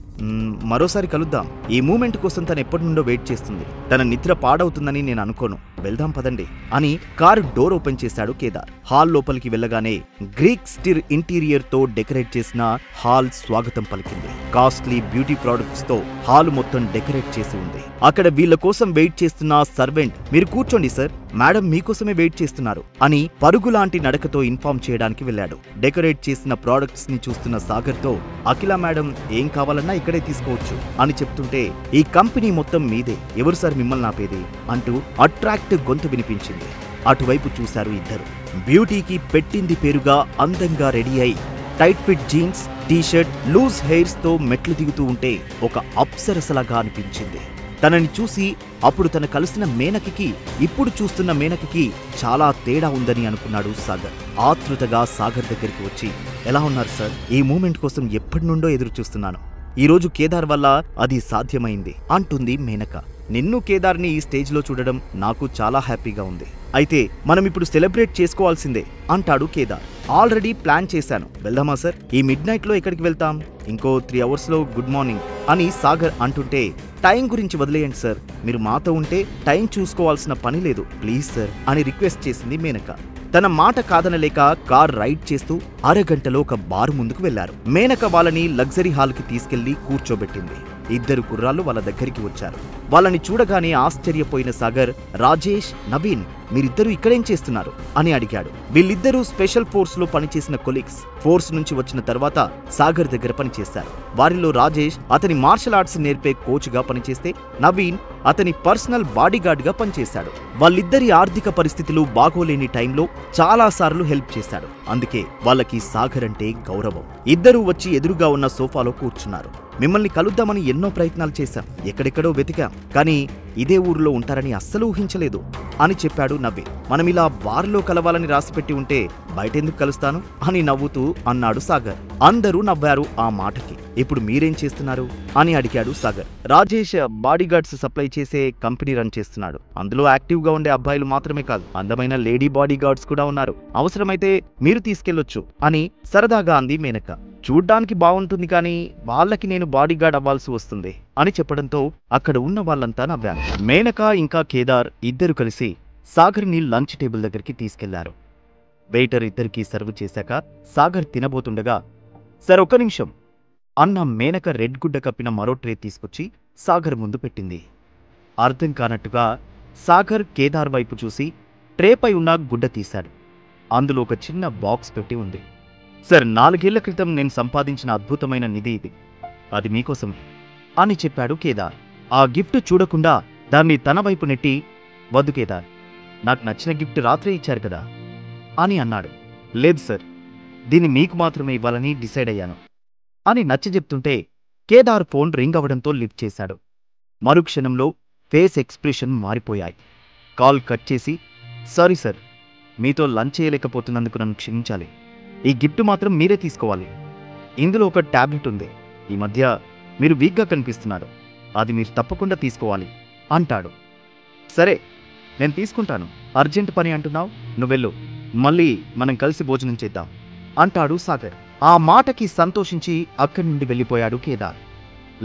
Speaker 14: మరోసారి కలుద్దాం. ఈ మూమెంట్ కోసం తను ఎప్పటి నుండో వెయిట్ చేస్తుంది. తన నిద్ర పాడవుతుందని నేను అనుకోను. వెళ్దాం పదండి అని కారు డోర్ ఓపెన్ చేశాడు కేదార్. హాల్ లోపలికి వెళ్ళగానే గ్రీక్ స్టిర్ ఇంటీరియర్ తో డెకరేట్ చేసిన హాల్ స్వాగతం పలికింది. కాస్ట్లీ బ్యూటీ ప్రొడక్ట్స్ తో హాల్ మొత్తం డెకరేట్ చేసి ఉంది. అక్కడ వీళ్ళ కోసం వెయిట్ చేస్తున్న సర్వెంట్, మీరు కూర్చోండి సార్, మేడం మీకోసమే వెయిట్ చేస్తున్నారు అని పరుగులాంటి నడకతో ఇన్ఫార్మ్ చేయడానికి వెళ్ళాడు. డెకరేట్ చేసిన ప్రొడక్ట్స్ ని చూస్తున్న సాగర్ తో, అఖిల మేడం ఏం కావాలన్నా ఇక్కడే తీసుకోవచ్చు అని చెప్తుంటే, ఈ కంపెనీ మొత్తం మీదే, ఎవరు సార్ మిమ్మల్ని ఆపేది అంటూ అట్రాక్ట్ గొంతు వినిపించింది. అటువైపు చూశారు ఇద్దరు. బ్యూటీకి పెట్టింది పేరుగా అందంగా రెడీ అయి tight fit jeans, t shirt, loose hairs తో మెట్లు దిగుతూ ఉంటే ఒక అప్సరసలాగా అనిపించింది. తనని చూసి అప్పుడు తన కలిసిన మేనకకి ఇప్పుడు చూస్తున్న మేనకకి చాలా తేడా ఉందని అనుకున్నాడు సాగర్. ఆతృతగా సాగర్ దగ్గరికి వచ్చి, ఎలా ఉన్నారు సార్? ఈ మూమెంట్ కోసం ఎప్పటి నుండో ఎదురు చూస్తున్నాను. ఈ రోజు కేదార్ వల్ల అది సాధ్యమైంది అంటుంది మేనక. నిన్ను కేదార్ని ఈ స్టేజ్ లో చూడడం నాకు చాలా హ్యాపీగా ఉంది. అయితే మనం ఇప్పుడు సెలబ్రేట్ చేసుకోవాల్సిందే అంటాడు కేదార్. ఆల్రెడీ ప్లాన్ చేశాను. వెళ్దామా సార్? ఈ మిడ్ నైట్ లో ఎక్కడికి వెళ్తాం? ఇంకో 3 hours లో గుడ్ మార్నింగ్ అని సాగర్ అంటుంటే, టైం గురించి వదిలేయండి సార్, మీరు మాతో ఉంటే టైం చూసుకోవాల్సిన పని లేదు, ప్లీజ్ సార్ అని రిక్వెస్ట్ చేసింది మేనక. తన మాట కాదనలేక కార్ రైడ్ చేస్తూ అరగంటలో ఒక బార్ ముందుకు వెళ్లారు. మేనక వాళ్ళని లగ్జరీ హాల్ కి తీసుకెళ్లి కూర్చోబెట్టింది. ఇద్దరు కుర్రాళ్ళు వాళ్ళ దగ్గరికి వచ్చారు. వాళ్ళని చూడగానే ఆశ్చర్యపోయిన సాగర్, రాజేష్, నవీన్ మీరిద్దరూ ఇక్కడేం చేస్తున్నారు అని అడిగాడు. వీళ్ళిద్దరూ స్పెషల్ ఫోర్స్ లో పనిచేసిన కొలీగ్స్. ఫోర్స్ నుంచి వచ్చిన తర్వాత సాగర్ దగ్గర పనిచేశారు. వారిలో రాజేష్ అతని మార్షల్ ఆర్ట్స్ నేర్పే కోచ్ గా పనిచేస్తే నవీన్ అతని పర్సనల్ బాడీగార్డ్ గా పనిచేశాడు. వాళ్ళిద్దరి ఆర్థిక పరిస్థితులు బాగోలేని టైంలో చాలా సార్లు హెల్ప్ చేశాడు. అందుకే వాళ్ళకి సాగర్ అంటే గౌరవం. ఇద్దరూ వచ్చి ఎదురుగా ఉన్న సోఫాలో కూర్చున్నారు. మిమ్మల్ని కలుద్దామని ఎన్నో ప్రయత్నాలు చేశాం, ఎక్కడెక్కడో వెతికాం, కానీ ఇదే ఊరిలో ఉంటారని అస్సలు ఊహించలేదు అని చెప్పాడు నవ్వి. మనమిలా బార్లో కలవాలని రాసిపెట్టి ఉంటే బయటెందుకు కలుస్తాను అని నవ్వుతూ అన్నాడు సాగర్. అందరూ నవ్వారు ఆ మాటకి. ఇప్పుడు మీరేం చేస్తున్నారు అని అడిగాడు సాగర్. రాజేష్ బాడీగార్డ్స్ సప్లై చేసే కంపెనీ రన్ చేస్తున్నాడు. అందులో యాక్టివ్ గా ఉండే అబ్బాయిలు మాత్రమే కాదు, అందమైన లేడీ బాడీగార్డ్స్ కూడా ఉన్నారు. అవసరమైతే మీరు తీసుకెళ్లొచ్చు అని సరదాగా అంది మేనక. చూడ్డానికి బాగుంటుంది, కానీ వాళ్ళకి నేను బాడీగార్డ్ అవ్వాల్సి వస్తుంది అని చెప్పడంతో అక్కడ ఉన్న వాళ్ళంతా నవ్వారు. మేనక ఇంకా కేదార్ ఇద్దరు కలిసి సాగర్ని లంచ్ టేబుల్ దగ్గరికి తీసుకెళ్లారు. వెయిటర్ ఇద్దరికి సర్వ్ చేశాక సాగర్ తినబోతుండగా, సార్ ఒక్క నిమిషం అన్న మేనక రెడ్ గుడ్డ కప్పిన మరో ట్రే తీసుకొచ్చి సాగర్ ముందు పెట్టింది. అర్థం కానట్టుగా సాగర్ కేదార్ వైపు చూసి ట్రేపై ఉన్న గుడ్డ తీశాడు. అందులో ఒక చిన్న బాక్స్ పెట్టి ఉంది. సార్, 4 ఏళ్ల క్రితం నేను సంపాదించిన అద్భుతమైన నిధి ఇది, అది మీకోసమే అని చెప్పాడు కేదార్. ఆ గిఫ్ట్ చూడకుండా దాన్ని తన వైపు నెట్టి, వద్దు కేదార్, నాకు నచ్చిన గిఫ్ట్ రాత్రే ఇచ్చారు కదా అని అన్నాడు. లేదు సార్, దీన్ని మీకు మాత్రమే ఇవ్వాలని డిసైడ్ అయ్యాను అని నచ్చజెప్తుంటే కేదార్ ఫోన్ రింగ్ అవడంతో లిఫ్ట్ చేశాడు. మరుక్షణంలో ఫేస్ ఎక్స్ప్రెషన్ మారిపోయాయి. కాల్ కట్ చేసి, సారీ సార్, మీతో లంచ్ చేయలేకపోతున్నందుకు నన్ను క్షమించాలి. ఈ గిఫ్ట్ మాత్రం మీరే తీసుకోవాలి. ఇందులో ఒక టాబ్లెట్ ఉంది. ఈ మధ్య మీరు వీక్గా కనిపిస్తున్నారు, అది మీరు తప్పకుండా తీసుకోవాలి అంటాడు. సరే, నేను తీసుకుంటాను. అర్జెంట్ పని అంటున్నావు, నువ్వెళ్ళు, మళ్ళీ మనం కలిసి భోజనం చేద్దాం అంటాడు సాగర్. ఆ మాటకి సంతోషించి అక్కడి నుండి వెళ్ళిపోయాడు కేదార్.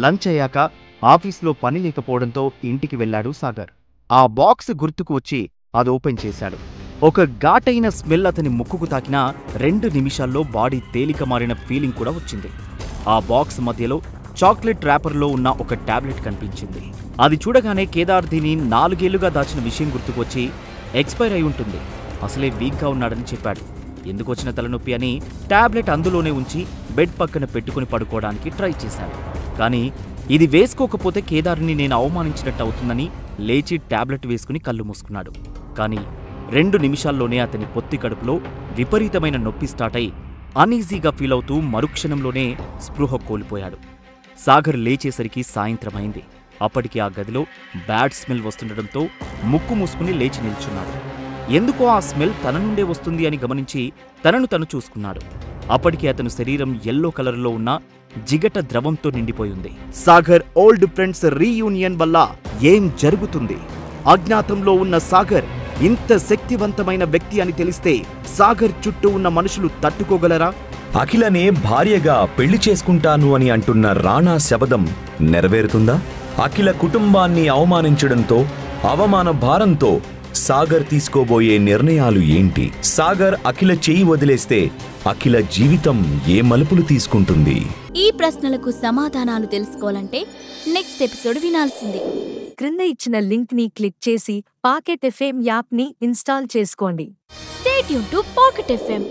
Speaker 14: లంచ్ అయ్యాక ఆఫీస్లో పని లేకపోవడంతో ఇంటికి వెళ్ళాడు సాగర్. ఆ బాక్స్ గుర్తుకు వచ్చి అది ఓపెన్ చేశాడు. ఒక ఘాటైన స్మెల్ అతని ముక్కుకు తాకినా 2 నిమిషాల్లో బాడీ తేలిక మారిన ఫీలింగ్ కూడా వచ్చింది. ఆ బాక్స్ మధ్యలో చాక్లెట్ ర్యాపర్లో ఉన్న ఒక టాబ్లెట్ కనిపించింది. అది చూడగానే కేదార్ దీని 4 ఏళ్లుగా దాచిన విషయం గుర్తుకొచ్చి, ఎక్స్పైర్ అయి ఉంటుంది, అసలే వీక్గా ఉన్నాడని చెప్పాడు. ఎందుకు వచ్చిన తలనొప్పి అని టాబ్లెట్ అందులోనే ఉంచి బెడ్ పక్కన పెట్టుకుని పడుకోవడానికి ట్రై చేశాడు. కానీ ఇది వేసుకోకపోతే కేదార్ని నేను అవమానించినట్టు అవుతుందని లేచి టాబ్లెట్ వేసుకుని కళ్ళు మూసుకున్నాడు. కానీ 2 నిమిషాల్లోనే అతని పొత్తి కడుపులో విపరీతమైన నొప్పి స్టార్ట్ అయి అన్ఈజీగా ఫీల్ అవుతూ మరుక్షణంలోనే స్పృహ కోల్పోయాడు. సాగర్ లేచేసరికి సాయంత్రమైంది. అప్పటికి ఆ గదిలో బ్యాడ్ స్మెల్ వస్తుండటంతో ముక్కు మూసుకుని లేచి నిల్చున్నాడు. ఎందుకో ఆ స్మెల్ తన నుండే వస్తుంది అని గమనించి తనను తను చూసుకున్నాడు. అప్పటికి అతను శరీరం ఎల్లో కలర్లో ఉన్న జిగట ద్రవంతో నిండిపోయింది. సాగర్ ఓల్డ్ ఫ్రెండ్స్ రీయూనియన్ వల్ల ఏం జరుగుతుంది? అజ్ఞాతంలో ఉన్న సాగర్ ఇంత శక్తివంతమైన వ్యక్తి అని తెలిస్తే సాగర్ చుట్టూ ఉన్న మనుషులు తట్టుకోగలరా?
Speaker 15: అఖిలనే భార్యగా పెళ్లి చేసుకుంటాను అని అంటున్న రాణా శబదం నెరవేరుతుందా? అఖిల కుటుంబాన్ని అవమానించడంతో, అవమాన భారంతో సాగర్ తీసుకోబోయే నిర్ణయాలు ఏంటి? సాగర్ అఖిల చేయి వదిలేస్తే అఖిల జీవితం ఏ మలుపులు తీసుకుంటుంది?
Speaker 16: ఈ ప్రశ్నలకు సమాధానాలు తెలుసుకోవాలంటే నెక్స్ట్ ఎపిసోడ్ వినాల్సిందే.
Speaker 17: క్రింద ఇచ్చిన లింక్ ని క్లిక్ చేసి పాకెట్ ఎఫ్ఎం యాప్ ని ఇన్స్టాల్ చేసుకోండి.
Speaker 16: Stay tune to pocket FM.